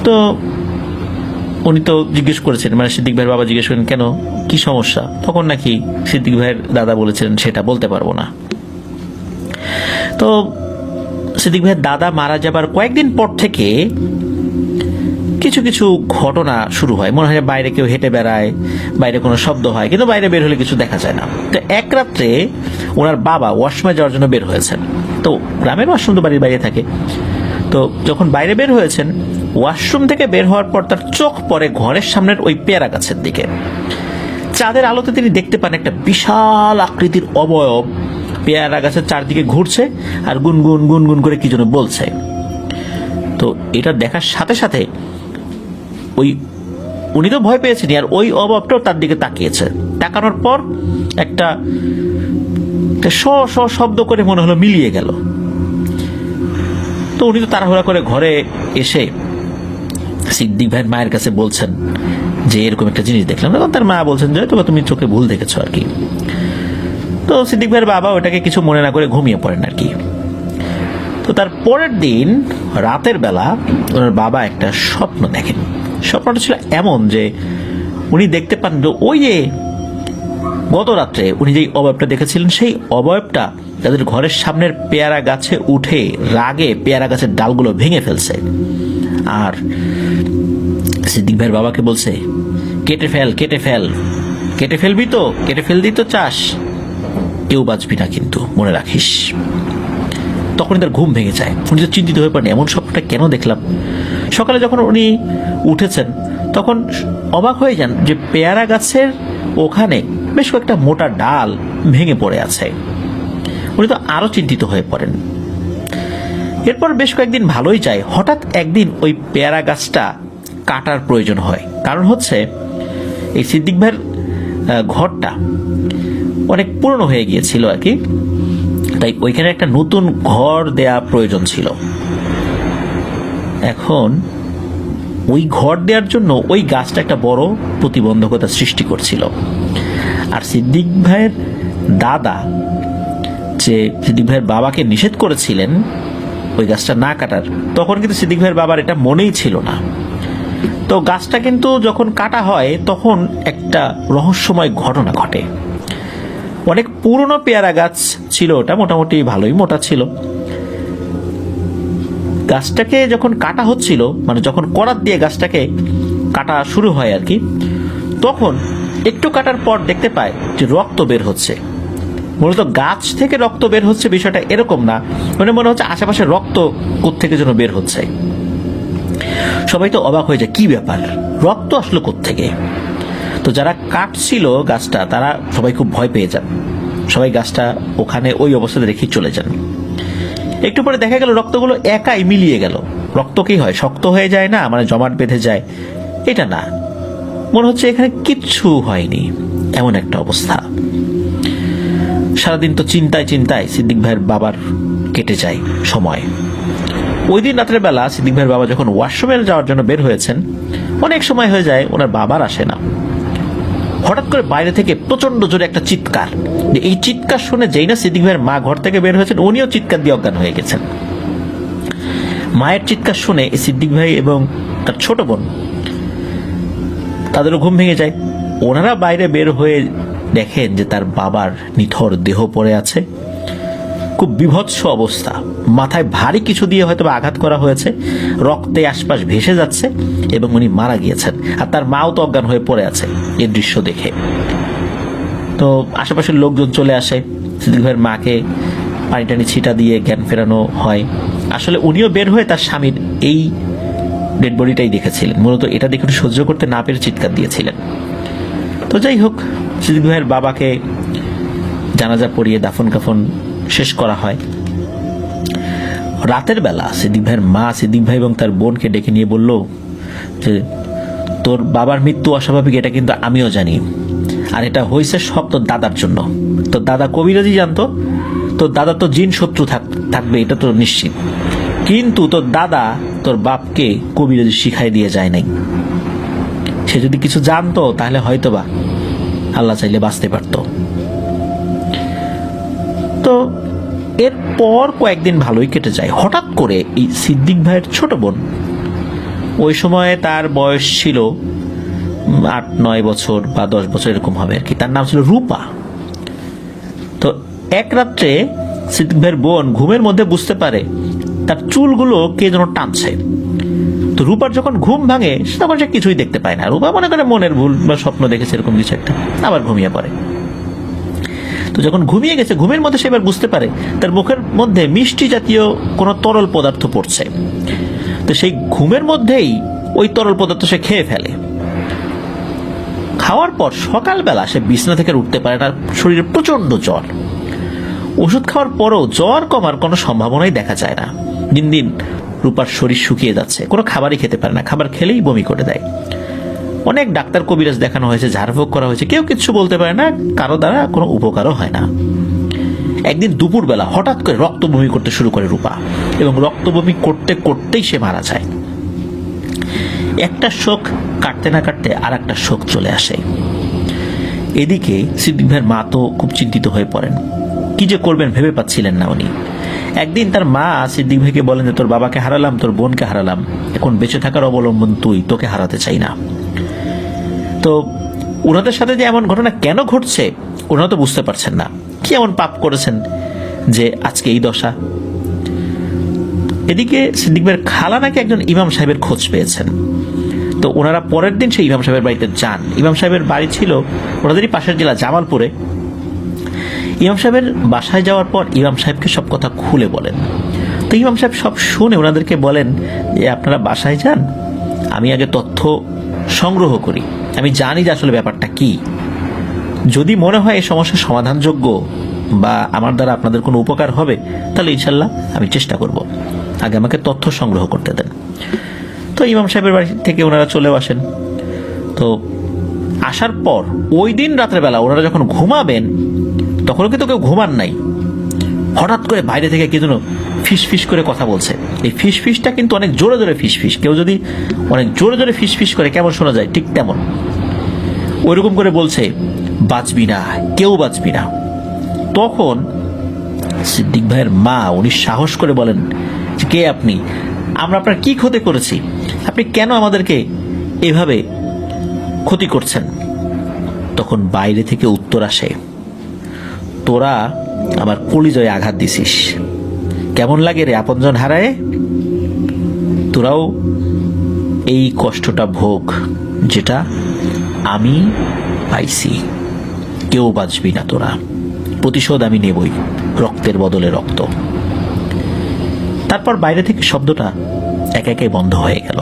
তো উনি তো জিজ্ঞেস করেছেন, মানে সিদ্দিক ভাইয়ের বাবা জিজ্ঞেস করেন কেন, কি সমস্যা? তখন নাকি সিদ্দিক ভাইয়ের দাদা বলেছিলেন সেটা বলতে পারবো না। তো সিদ্দিক ভাইয়ের দাদা মারা যাবার কয়েকদিন পর থেকে কিছু কিছু ঘটনা শুরু হয়। মনে হয় বাইরে কেউ হেঁটে বেড়ায়, বাইরে কোনো শব্দ হয়, কিন্তু বাইরে বের হলে কিছু দেখা যায় না। তো এক রাত্রে ওনার বাবা ওয়াশরুমে যাওয়ার জন্য বের হয়েছেন। তো গ্রামের ওয়াশরুম তো বাড়ির বাইরে থাকে। তো যখন বাইরে বের হয়েছেন, ওয়াশরুম থেকে বের হওয়ার পর তার চোখ পড়ে ঘরের সামনের ওই পেয়ারা গাছের দিকে। চাঁদের আলোতে তিনি দেখতে পান একটা বিশাল আকৃতির অবয়ব পেয়ারা গাছের চারদিকে ঘুরছে আর গুনগুন গুনগুন করে কি যেন বলছে। তো এটা দেখার সাথে সাথে উনি তো ভয় পেয়েছেন, আর ওই অবয়বটাও তার দিকে তাকিয়েছে। তাকানোর পর একটা শ শ শব্দ করে মনে হলো মিলিয়ে গেল। তো উনি তো তাড়াহুড়া করে ঘরে এসে সিদ্দিক ভাইয়ের মায়ের কাছে বলছেন যে এরকম একটা জিনিস দেখলাম। তখন তার মা বলছেন যে তুমি চোখে ভুল দেখেছো আর কি। তো সিদ্দিক ভাইয়ের বাবা ওটাকে কিছু মনে না করে ঘুমিয়ে পড়েন আর কি। তো তার পরের দিন রাতের বেলা ওনার বাবা একটা স্বপ্ন দেখেন। স্বপ্নটা ছিল এমন যে উনি দেখতে পান যে ওই যে গত রাত্রে উনি যেই অবয়বটা দেখেছিলেন সেই অবয়বটা তাদের ঘরের সামনের পেয়ারা গাছে উঠে রাগে পেয়ারা গাছের ডালগুলো ভেঙে ফেলছে। আর সিদ্দিক ভাইয়ের বাবাকে বলছে, কেটে ফেল, কেটে ফেল, কেটে ফেলবি তো, কেটে ফেলবি তো চাস, কেউ বাঁচবি না কিন্তু মনে রাখিস। তখন তার ঘুম ভেঙে যায়। উনি তো চিন্তিত হয়ে পড়েন, এমন স্বপ্নটা কেন দেখলাম। সকালে যখন উনি উঠেছেন তখন অবাক হয়ে যান যে পেয়ারা গাছের ওখানে বেশ কয়েকটা মোটা ডাল ভেঙে পড়ে আছে। উনি তো আরো চিন্তিত হয়ে পড়েন। এরপর বেশ কয়েকদিন ভালোই যায়। হঠাৎ একদিন ওই পেয়ারা গাছটা কাটার প্রয়োজন হয়। কারণ হচ্ছে এই সিদ্দিক ভাইয়ের ঘরটা অনেক পুরনো হয়ে গিয়েছিল আর কি, তাই ওইখানে একটা নতুন ঘর দেয়া প্রয়োজন ছিল। এখন ওই ঘর দেওয়ার জন্য ওই গাছটা একটা বড় প্রতিবন্ধকতা সৃষ্টি করছিল। আর সিদ্দিক ভাইয়ের দাদা যে সিদ্দিক ভাইয়ের বাবাকে নিষেধ করেছিলেন ওই গাছটা না কাটার, তখন কিন্তু সিদ্দিক ভাইয়ের বাবার এটা মনেই ছিল না। তো গাছটা কিন্তু যখন কাটা হয় তখন একটা রহস্যময় ঘটনা ঘটে। অনেক পুরনো পেয়ারা গাছ ছিল, ওটা মোটামুটি ভালোই মোটা ছিল। গাছটাকে যখন কাটা হচ্ছিল, মানে যখন করাত দিয়ে গাছটাকে কাটা শুরু হয় আর কি, তখন একটু কাটার পর দেখতে পায় যে রক্ত বের হচ্ছে। মূলত গাছ থেকে রক্ত বের হচ্ছে বিষয়টা এরকম না, মানে মনে হচ্ছে আশেপাশে রক্ত কোত্থেকে যেন বের হচ্ছে। সবাই তো অবাক হয়ে যায়, কি ব্যাপার, রক্ত আসলো কোত্থেকে। তো যারা কাটছিল গাছটা তারা সবাই খুব ভয় পেয়ে যান। সবাই গাছটা ওখানে ওই অবস্থাতে রেখে চলে যান। একটু পরে দেখা গেল রক্তগুলো একাই মিলিয়ে গেল। রক্ত কি হয়, শক্ত হয়ে যায় না, মানে জমাট বেঁধে যায়, এটা না, মনে হচ্ছে এখানে কিচ্ছু হয়নি, এমন একটা অবস্থা। সারাদিন তো চিন্তায় চিন্তায় সিদ্দিক ভাইয়ের বাবার কেটে যায় সময়। ওই দিন রাতের বেলা সিদ্দিক ভাইয়ের বাবা যখন ওয়াশরুমে যাওয়ার জন্য বের হয়েছেন, অনেক সময় হয়ে যায় ওনার বাবার আসে না। হঠাৎ করে বাইরে থেকে প্রচন্ড জোরে একটা চিৎকার। এই চিৎকার শুনে যেই না সিদ্দিক ভাইয়ের মা ঘর থেকে বের হয়েছেন, উনিও চিৎকার দিয়ে অজ্ঞান হয়ে গেছেন। মায়ের চিৎকার শুনে সিদ্দিক ভাই এবং তার ছোট বোন তাদেরও ঘুম ভেঙে যায়। ওনারা বাইরে বের হয়ে দেখেন যে তার বাবার নিথর দেহ পড়ে আছে। খুব বিভৎস অবস্থা, মাথায় ভারী কিছু দিয়ে হয়তো আঘাত করা হয়েছে, রক্তে আশপাশ ভেসে যাচ্ছে এবং উনি মারা গিয়েছেন। আর তার মাও তো অজ্ঞান হয়ে পড়ে আছে এই দৃশ্য দেখে। তো আশেপাশের লোকজন চলে আসে, সিদ্দিক ভাইয়ের মাকে পানি টানি ছিটা দিয়ে জ্ঞান ফেরানো হয়। আসলে উনিও বের হয়ে তার স্বামীর এই ডেড বডিটাই দেখেছিলেন, মূলত এটা দেখে উনি সহ্য করতে না পেরে চিৎকার দিয়েছিলেন। তো যাই হোক, সিদ্দিক ভাইয়ের বাবাকে জানাজা পড়িয়ে দাফন কাফন শেষ করা হয়। রাতের বেলা সিদ্দিক ভাইয়ের মা সিদ্দিক ভাই এবং তার বোনকে ডেকে নিয়ে বলল যে তোর বাবার মৃত্যু অস্বাভাবিক, এটা কিন্তু আমিও জানি, আর এটা হয়েছে সব তোর দাদার জন্য। তোর দাদা কবিরাজি জানতো, তোর দাদা তো জিন শত্রু থাকবে এটা তো নিশ্চিত, কিন্তু তোর দাদা তোর বাপকে কবিরাজি শিখাই দিয়ে যায় নাই। সে যদি কিছু জানতো তাহলে হয়তোবা আল্লাহ চাইলে বাঁচতে পারত। তো এরপর কয়েকদিন ভালোই কেটে যায়। হঠাৎ করে এই সিদ্দিক ভাইয়ের ছোট বোন, ওই সময়ে তার বয়স ছিল 8-9 বছর বা 10 বছর এরকম হবে আর কি, তার নাম ছিল রূপা। তো এক রাত্রে সিদ্দিক ভাইয়ের বোন ঘুমের মধ্যে বুঝতে পারে তার চুলগুলো কে যেন টানছে। তো রূপার যখন ঘুম ভাঙে তখন সে কিছুই দেখতে পায় না। রূপা মনে করে মনের ভুল বা স্বপ্ন দেখেছে এরকম কিছু একটা, আবার ঘুমিয়ে পড়ে। তো যখন ঘুমিয়ে গেছে, ঘুমের মধ্যে সে এবার বুঝতে পারে তার মুখের মধ্যে মিষ্টি জাতীয় কোনো তরল পদার্থ পড়ছে। তো সেই ঘুমের মধ্যেই ওই তরল পদার্থ সে খেয়ে ফেলে। খাওয়ার পর সকালবেলা সে বিছানা থেকে উঠতে পারে না, শরীরে প্রচন্ড জ্বর। ওষুধ খাওয়ার পরও জ্বর কমার কোনো সম্ভাবনাই দেখা যায় না। দিন দিন রূপার শরীর শুকিয়ে যাচ্ছে, কোনো খাবারই খেতে পারে না, খাবার খেলেই বমি করে দেয়। অনেক ডাক্তার কবিরাজ দেখানো হয়েছে, ঝাড়ফুঁক করা হয়েছে, কেউ কিচ্ছু বলতে পারে না, কারো দ্বারা কোনো উপকারও হয় না। একদিন দুপুরবেলা হঠাৎ করে রক্ত বমি করতে শুরু করে রূপা, এবং রক্ত বমি করতে করতেই সে মারা যায়। একটা শোক কাটতে না কাটতে আর একটা শোক চলে আসে। এদিকে সিদ্দিক ভাইয়ের মা তো খুব চিন্তিত হয়ে পড়েন, কি যে করবেন ভেবে পাচ্ছিলেন না উনি। একদিন তার মা সিদ্দিক ভাইকে বলেন যে তোর বাবাকে হারালাম, তোর বোনকে হারালাম, এখন বেঁচে থাকার অবলম্বন তুই, তোকে হারাতে চাই না। তো ওনাদের সাথে যে এমন ঘটনা কেন ঘটছে ওনারা তো বুঝতে পারছেন না, কি এমন পাপ করেছেন যে আজকে এই দশা। এদিকে সিদ্দিক ভাইয়ের খালা নাকি একজন ইমাম সাহেবের খোঁজ পেয়েছেন। তো ওনারা পরের দিন সেই ইমাম সাহেবের বাড়িতে যান। ইমাম সাহেবের বাড়ি ছিল ওনাদেরই পাশের জেলা জামালপুরে। ইমাম সাহেবের বাসায় যাওয়ার পর ইমাম সাহেবকে সব কথা খুলে বলেন। তো ইমাম সাহেব সব শুনে ওনাদেরকে বলেন যে আপনারা বাসায় যান, আমি আগে তথ্য সংগ্রহ করি, আমি জানি যে আসলে ব্যাপারটা কি। যদি মনে হয় এই সমস্যার সমাধানযোগ্য বা আমার দ্বারা আপনাদের কোনো উপকার হবে তাহলে ইনশাল্লাহ আমি চেষ্টা করব, আগে আমাকে তথ্য সংগ্রহ করতে দেন। তো ইমাম সাহেবের বাড়ি থেকে ওনারা চলেও আসেন। তো আসার পর ওই দিন রাত্রেবেলা ওনারা যখন ঘুমাবেন তখনও কিন্তু কেউ ঘুমান নাই। হঠাৎ করে বাইরে থেকে কে যেন ফিস ফিস করে কথা বলছে। এই ফিস ফিসটা কিন্তু অনেক জোরে জোরে ফিস ফিস, কেউ যদি অনেক জোরে জোরে ফিস ফিস করে কেমন শোনা যায় ঠিক তেমন ওইরকম করে বলছে, বাঁচবি না, কেউ বাঁচবি না। তখন সিদ্দিক ভাইয়ের মা উনি সাহস করে বলেন, কে আপনি? আমরা আপনার কি ক্ষতি করেছি? আপনি কেন আমাদেরকে এভাবে ক্ষতি করছেন? তখন বাইরে থেকে উত্তর আসে, তোরা আমার কলিজায় আঘাত দিছিস, কেমন লাগে রে আপনজন হারায়? তোরাও এই কষ্টটা ভোগ যেটা আমি পাইছি, কেউ বাঁচবি না তোরা, প্রতিশোধ আমি নেবই, রক্তের বদলে রক্ত। তারপর বাইরে থেকে শব্দটা একে একে বন্ধ হয়ে গেল।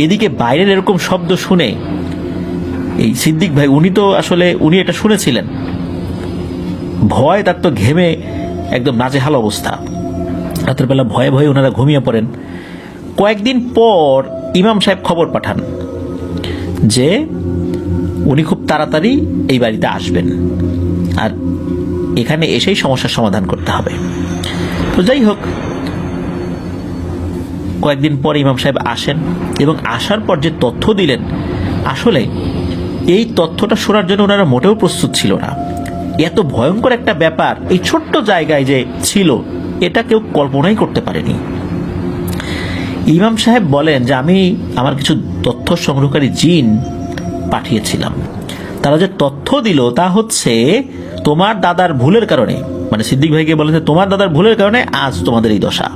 এদিকে বাইরের এরকম শব্দ শুনে এই সিদ্দিক ভাই উনি এটা শুনেছিলেন, ভয় তার তো ঘেমে একদম নাজেহাল অবস্থা। রাতের বেলা ভয়ে ভয়ে ওনারা ঘুমিয়ে পড়েন। কয়েকদিন পর ইমাম সাহেব খবর পাঠান যে উনি খুব তাড়াতাড়ি এই বাড়িতে আসবেন আর এখানে এসেই সমস্যার সমাধান করতে হবে। তো যাই হোক, কয়েকদিন পর ইমাম সাহেব আসেন এবং আসার পর যে তথ্য দিলেন, আসলে এই তথ্যটা শোনার জন্য ওনারা মোটেও প্রস্তুত ছিল না। এত ভয়ঙ্কর একটা ব্যাপার এই ছোট্ট জায়গায় যে ছিল এটা কেউ কল্পনাই করতে পারেনি। ইমাম সাহেব বলেন যে আমি আমার কিছু তথ্য সংগ্রহকারী জিন পাঠিয়েছিলাম, তারা যে তথ্য দিল তা হচ্ছে তোমার দাদার ভুলের কারণে মানে সিদ্দিক ভাইকে বলেছে, তোমার দাদার ভুলের কারণে আজ তোমাদের এই দশা।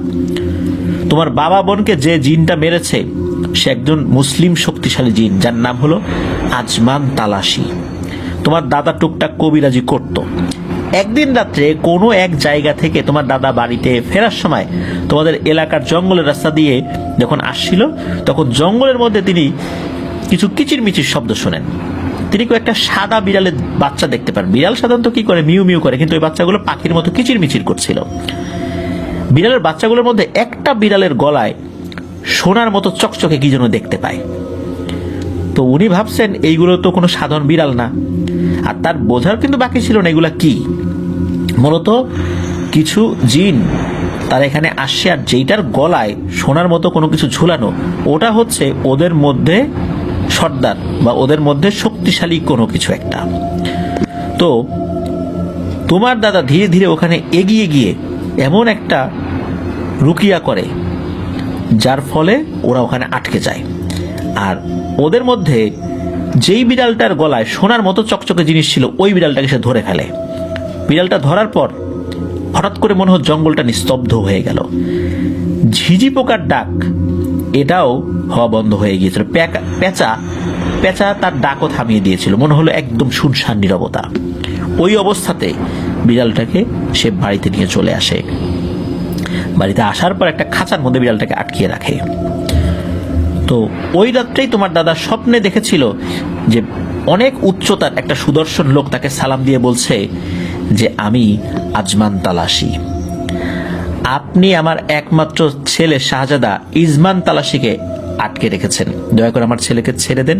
তোমার বাবা বোনকে যে জিনটা মেরেছে সে একজন মুসলিম শক্তিশালী জিন, যার নাম হলো আজমান তালাশি। তোমার দাদা টুকটাক কবিরাজি করত। একদিন রাত্রে কোনো এক জায়গা থেকে তোমার দাদা বাড়িতে ফেরার সময় তোমাদের এলাকার জঙ্গলের রাস্তা দিয়ে যখন আসছিল, তখন জঙ্গলের মধ্যে তিনি কিছু কিচিরমিচির শব্দ শোনেন। তিনি একটা সাদা বিড়ালের বাচ্চা দেখতে পান। বিড়াল সাধারণত কি করে, মিউ মিউ করে, কিন্তু ওই বাচ্চাগুলো পাখির মতো কিচিরমিচির করছিল। বিড়ালের বাচ্চাগুলোর মধ্যে একটা বিড়ালের গলায় সোনার মতো চকচকে কি যেন দেখতে পায়। তো উনি ভাবছেন এইগুলো তো কোনো সাধারণ বিড়াল না, আর তার বোঝার কিন্তু বাকি ছিল না এগুলা কি। মূলত কিছু জিন তারা এখানে আসছে, আর যেইটার গলায় সোনার মতো কোনো কিছু ঝুলানো, ওটা হচ্ছে ওদের মধ্যে সর্দার বা ওদের মধ্যে শক্তিশালী কোনো কিছু একটা। তো তোমার দাদা ধীরে ধীরে ওখানে এগিয়ে গিয়ে এমন একটা রুকিয়া করে যার ফলে ওরা ওখানে আটকে যায়। আর ওদের মধ্যে যেই বিড়ালটার গলায় সোনার মতো চকচকে জিনিস ছিল ওই বিড়ালটাকে সে ধরে ফেলে। বিড়ালটা ধরার পর হঠাৎ করে মনে হয় জঙ্গলটা নিস্তব্ধ হয়ে গেল। ঝিঝি পোকার ডাক এটাও হওয়া বন্ধ হয়ে গিয়েছিল। পেঁচা তার ডাকও থামিয়ে দিয়েছিল। মনে হলো একদম শুনশান নীরবতা। ওই অবস্থাতে বিড়ালটাকে সে বাড়িতে নিয়ে চলে আসে। বাড়িতে আসার পর একটা খাঁচার মধ্যে বিড়ালটাকে আটকিয়ে রাখে। তো ওই রাত্রেই তোমার দাদা স্বপ্নে দেখেছিল যে অনেক উচ্চতার একটা সুদর্শন লোক তাকে সালাম দিয়ে বলছে যে আমি আজমান তালাশি, আপনি আমার একমাত্র ছেলে শাহজাদা ইজমান তালাশিকে আটকে রেখেছেন, দয়া করে আমার ছেলেকে ছেড়ে দেন।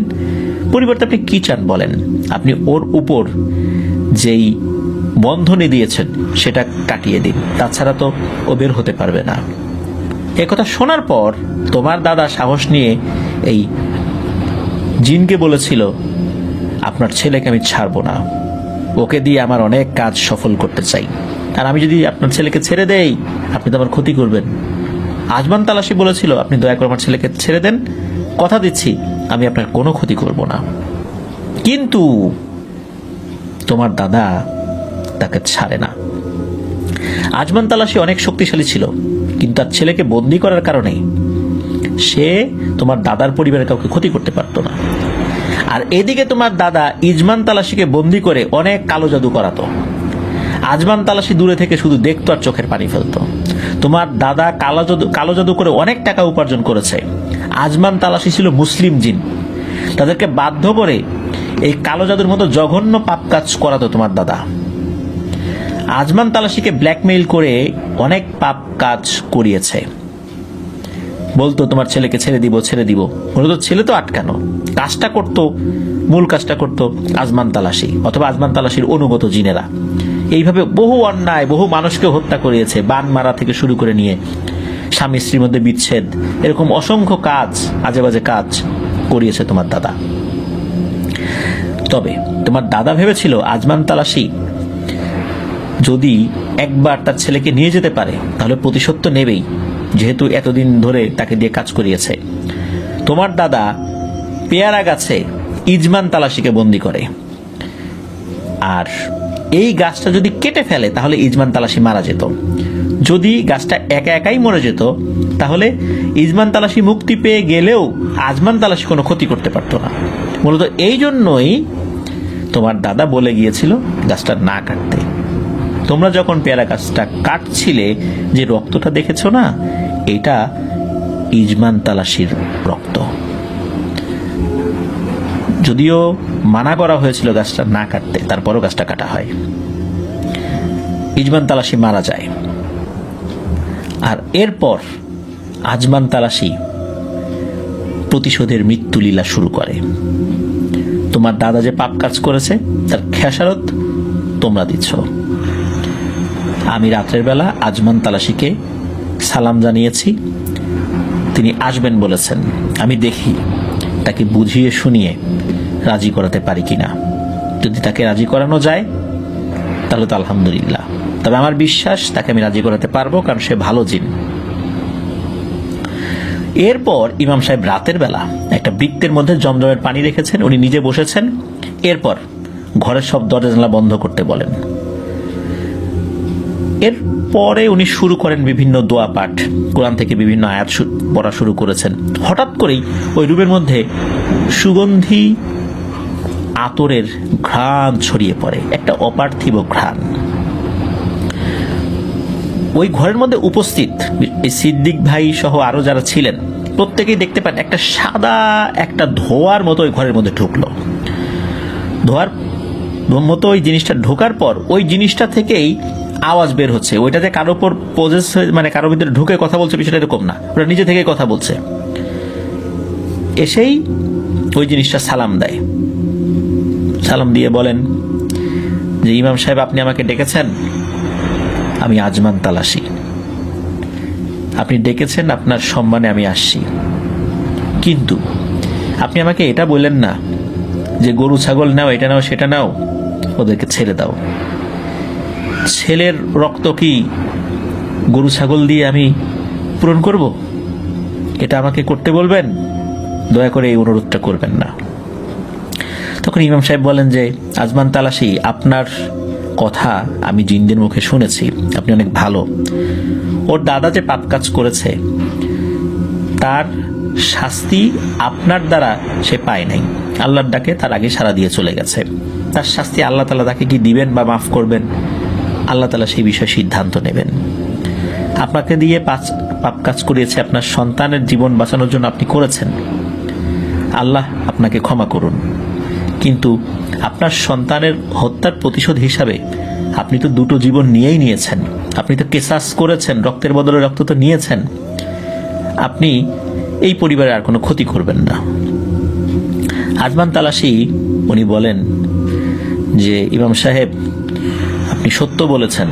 পরিবর্তে আপনি কি চান বলেন, আপনি ওর উপর যেই বন্ধনে দিয়েছেন সেটা কাটিয়ে দিন, তাছাড়া তো ও বের হতে পারবে না। একথা শোনার পর তোমার দাদা সাহস নিয়ে এই জিনকে বলেছিল, আপনার ছেলেকে আমি ছাড়বো না, ওকে দিয়ে আমার অনেক কাজ সফল করতে চাই, আর আমি যদি আপনার ছেলেকে ছেড়ে দেই আপনি তো আমার ক্ষতি করবেন। আজমান তালাশি বলেছিল, আপনি দয়া করে আমার ছেলেকে ছেড়ে দেন, কথা দিচ্ছি আমি আপনার কোনো ক্ষতি করব না। কিন্তু তোমার দাদা তাকে ছাড়ে না। আজমান তালাশি অনেক শক্তিশালী ছিল, কিন্তু তার ছেলেকে বন্দী করার কারণে সে তোমার দাদার পরিবারের কাউকে ক্ষতি করতে পারত না। আর এদিকে তোমার দাদা ইজমান তালাশিকে বন্দী করে অনেক কালো জাদু করাতো। আজমান তালাশি দূরে থেকে শুধু দেখতো আর চোখের পানি ফেলতো। তোমার দাদা কালো জাদু করে অনেক টাকা উপার্জন করেছে। আজমান তালাশি ছিল মুসলিম জিন, তাদেরকে বাধ্য করে এই কালো জাদুর মতো জঘন্য পাপ কাজ করাতো তোমার দাদা। আজমান তালাশিকে ব্ল্যাকমেইল করে অনেক পাপ কাজ করিয়েছে। বলতো তোমার ছেলেকে ছেড়ে দিব। বলতো ছেলে তো আটকানো, কাজটা করতো, মূল কাজটা করতো আজমান তালাশি অথবা আজমান তালাশির অনুগত জিনেরা। এইভাবে বহু অন্যায়, বহু মানুষকে হত্যা করিয়েছে, বান মারা থেকে শুরু করে নিয়ে স্বামী স্ত্রীর মধ্যে বিচ্ছেদ, এরকম অসংখ্য কাজ, আজে বাজে কাজ করিয়েছে তোমার দাদা। তবে তোমার দাদা ভেবেছিল আজমান তালাশি যদি একবার তার ছেলেকে নিয়ে যেতে পারে তাহলে প্রতিশোধ তো নেবেই, যেহেতু এতদিন ধরে তাকে দিয়ে কাজ করিয়েছে। তোমার দাদা পেয়ারা গাছে ইজমান তালাশিকে বন্দী করে, আর এই গাছটা যদি কেটে ফেলে তাহলে ইজমান তালাশি মারা যেত। যদি গাছটা একা একাই মরে যেত তাহলে ইজমান তালাশি মুক্তি পেয়ে গেলেও আজমান তালাশি কোনো ক্ষতি করতে পারতো না। মূলত এই জন্যই তোমার দাদা বলে গিয়েছিল গাছটা না কাটতে। তোমরা যখন পেয়ারা গাছটা কাটছিলে যে রক্তটা দেখেছো না, এটা ইজমান তালাশির রক্ত। যদিও মানা করা হয়েছিল গাছটা না কাটতে, তারপরও গাছটা কাটা হয়। ইজমান তালাশি মারা যায়, আর এরপর আজমান তালাশি প্রতিশোধের মৃত্যু লীলা শুরু করে। তোমার দাদা যে পাপ কাজ করেছে তার খেসারত তোমরা দিচ্ছ। আমি রাতের বেলা আজমান তালাশিকে সালাম জানিয়েছি, তিনি আসবেন বলেছেন। আমি দেখি তাকে বুঝিয়ে শুনিয়ে রাজি করাতে পারি কিনা। যদি তাকে রাজি করানো যায় তাহলে তো আলহামদুলিল্লাহ, তবে আমার বিশ্বাস তাকে আমি রাজি করাতে পারবো, কারণ সে ভালো জিন। এরপর ইমাম সাহেব রাতের বেলা একটা বৃত্তের মধ্যে জমজমের পানি রেখেছেন, উনি নিজে বসেছেন। এরপর ঘরের সব দরজা জানালা বন্ধ করতে বলেন। এর পরে উনি শুরু করেন বিভিন্ন দোয়া পাঠ, কোরআন থেকে বিভিন্ন আয়াত পড়া শুরু করেছেন। হঠাৎ করেই ওই রুমের মধ্যে সুগন্ধি আতরের ঘ্রাণ ছড়িয়ে পড়ে, একটা অপার্থিব ঘ্রাণ। ওই ঘরের মধ্যে উপস্থিত এই সিদ্দিক ভাই সহ আরো যারা ছিলেন প্রত্যেকেই দেখতে পান একটা সাদা একটা ধোঁয়ার মতো ওই ঘরের মধ্যে ঢুকলো। ধোঁয়ার মতো ওই জিনিসটা ঢোকার পর ওই জিনিসটা থেকেই আওয়াজ বের হচ্ছে। ওইটাতে কারোর উপর পজেস, মানে কারোর ভিতরে ঢুকে কথা বলছে বিষয়টা এরকম না, ওরা নিজে থেকে কথা বলছে। এসেই ওই জিনিসটা সালাম দেয়, সালাম দিয়ে বলেন যে ইমাম সাহেব আপনি আমাকে ডেকেছেন, আমি আজমান তালাশি, আপনি ডেকেছেন, আপনার সম্মানে আমি আসছি, কিন্তু আপনি আমাকে এটা বললেন না যে গরু ছাগল নাও, এটা নাও সেটা নাও, ওদেরকে ছেড়ে দাও। ছেলের রক্ত কি গরু ছাগল দিয়ে আমি পূরণ করব? এটা আমাকে করতে বলবেন, দয়া করে এই অনুরোধটা করবেন না। তখন ইমাম সাহেব বলেন যে আজমান তালাশি, আপনার কথা আমি জিনদের মুখে শুনেছি, আপনি অনেক ভালো। ওর দাদা যে পাপ কাজ করেছে তার শাস্তি আপনার দ্বারা সে পায় নাই, আল্লাহর ডাকে তার আগে সারা দিয়ে চলে গেছে। তার শাস্তি আল্লাহ তাআলা তাকে কি দিবেন বা মাফ করবেন, আল্লাহ তাআলা সেই বিষয়ে সিদ্ধান্ত নেবেন। আপনাকে দিয়ে পাপ কাজ করিয়েছে, আপনার সন্তানের জীবন বাঁচানোর জন্য আপনি করেছেন, আল্লাহ আপনাকে ক্ষমা করুন। কিন্তু আপনার সন্তানের হত্যার প্রতিশোধ হিসাবে আপনি তো দুটো জীবন নিয়েই নিয়েছেন, আপনি তো কেসাস করেছেন, রক্তের বদলে রক্ত তো নিয়েছেন, আপনি এই পরিবারে আর কোনো ক্ষতি করবেন না। আজমান তালাশি উনি বলেন যে ইমাম সাহেব আপনি সত্য বলেছেন,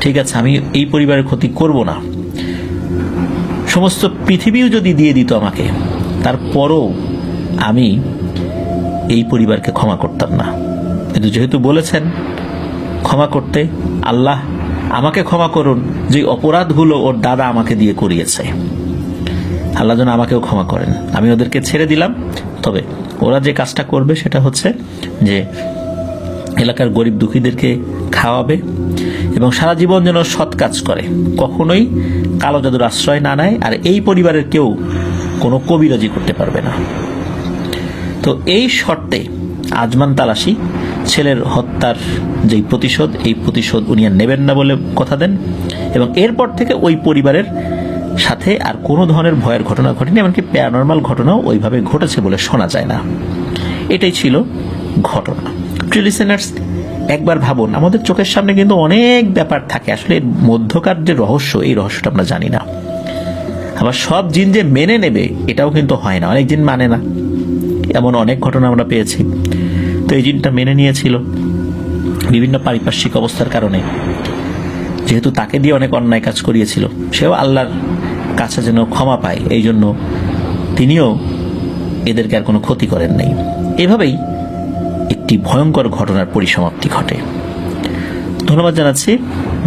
ঠিক আছে আমি এই পরিবারের ক্ষতি করব না, সমস্ত পৃথিবীও যদি দিয়ে দিত আমাকে তারপরও আমি এই পরিবারকে ক্ষমা করতাম না, কিন্তু যেহেতু বলেছেন ক্ষমা করতে, আল্লাহ আমাকে ক্ষমা করুন, যে অপরাধগুলো ওর দাদা আমাকে দিয়ে করিয়েছে, আল্লাহ যেন আমাকেও ক্ষমা করেন। আমি ওদেরকে ছেড়ে দিলাম, তবে ওরা যে কাজটা করবে সেটা হচ্ছে যে এলাকার গরিব দুঃখীদেরকে খাওয়াবে এবং সারা জীবন যেন সৎ কাজ করে, কখনোই কালো জাদুর আশ্রয় না নেয়, আর এই পরিবারের কেউ কোনো কবিরাজি করতে পারবে না। তো এই শর্তে আজমান তালাশি ছেলের হত্যার যেই প্রতিশোধ, এই প্রতিশোধ উনি আর নেবেন না বলে কথা দেন, এবং এরপর থেকে ওই পরিবারের সাথে আর কোনো ধরনের ভয়ের ঘটনা ঘটেনি, এমনকি প্যারানরমাল ঘটনাও ওইভাবে ঘটেছে বলে শোনা যায় না। এটাই ছিল ঘটনা। প্রিয় লিসেনার্স, একবার ভাবুন, আমাদের চোখের সামনে কিন্তু অনেক ব্যাপার থাকে, আসলে এর মধ্যকার যে রহস্য, এই রহস্যটা আমরা জানি না। আবার সব জিন যে মেনে নেবে এটাও কিন্তু হয় না, অনেক জিন মানে না, এমন অনেক ঘটনা আমরা পেয়েছি। তো এই জিনটা মেনে নিয়েছিল বিভিন্ন পারিপার্শ্বিক অবস্থার কারণে, যেহেতু তাকে দিয়ে অনেক অন্যায় কাজ করিয়েছিল, সেও আল্লাহর কাছে যেন ক্ষমা পায়, এই জন্য তিনিও এদেরকে আর কোনো ক্ষতি করেন নাই। এভাবেই একটি ভয়ঙ্কর ঘটনার পরিসমাপ্তি ঘটে। ধন্যবাদ জানাচ্ছি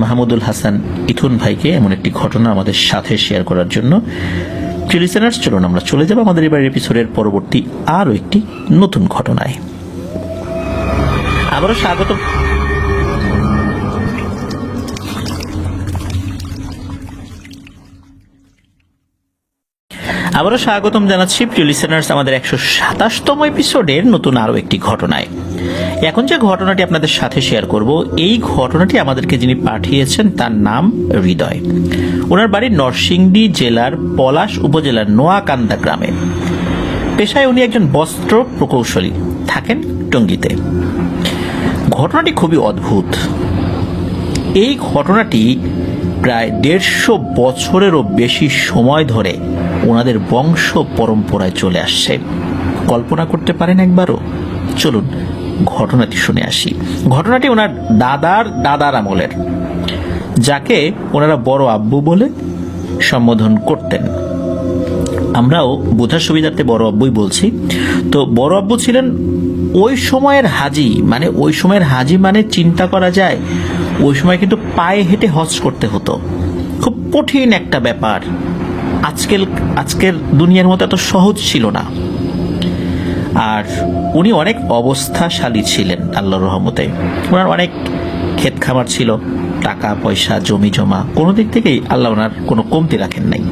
মাহমুদুল হাসান ইথুন ভাইকে এমন একটি ঘটনা আমাদের সাথে শেয়ার করার জন্য। লিসেনার্স, চলুন আমরা চলে যাব আমাদের এবার এপিসোডের পরবর্তী আরো একটি নতুন ঘটনায়। আবারও স্বাগতম জানাচ্ছি প্রিয় লিসেনার্স আমাদের 127তম এপিসোডের নতুন আরো একটি ঘটনায়। এখন যে ঘটনাটি আপনাদের সাথে শেয়ার করব, এই ঘটনাটি আমাদেরকে যিনি পাঠিয়েছেন তার নাম হৃদয়। ওনার বাড়ি নরসিংদী জেলার পলাশ উপজেলার নোয়াকান্দা গ্রামে। পেশায় উনি একজন বস্ত্র প্রকৌশলী, থাকেন টঙ্গীতে। ঘটনাটি খুবই অদ্ভুত। এই ঘটনাটি প্রায় 150 বছরেরও বেশি সময় ধরে ওনাদের বংশ পরম্পরায় চলে আসছে। কল্পনা করতে পারেন একবারও? চলুন ঘটনাটি শুনে আসি। ঘটনাটি ওনার দাদার আমলের, যাকে ওনারা বড় আব্বু বলে সম্বোধন করতেন। আমরাও বোঝার সুবিধার্থে বড় আব্বুই বলছি। তো বড় আব্বু ছিলেন ওই সময়ের হাজি, মানে চিন্তা করা যায় ওই সময় কিন্তু পায়ে হেঁটে হজ করতে হতো, খুব কঠিন একটা ব্যাপার, আজকের দুনিয়ার মতো এত সহজ ছিল না। আর উনি অনেক অবস্থাশালী ছিলেন আল্লাহর রহমতে। ওনার অনেক ক্ষেত খামার ছিল, টাকা পয়সা জমি জমা কোনো দিক থেকেই আল্লাহ ওনার কোনো কমতি রাখেন নাই।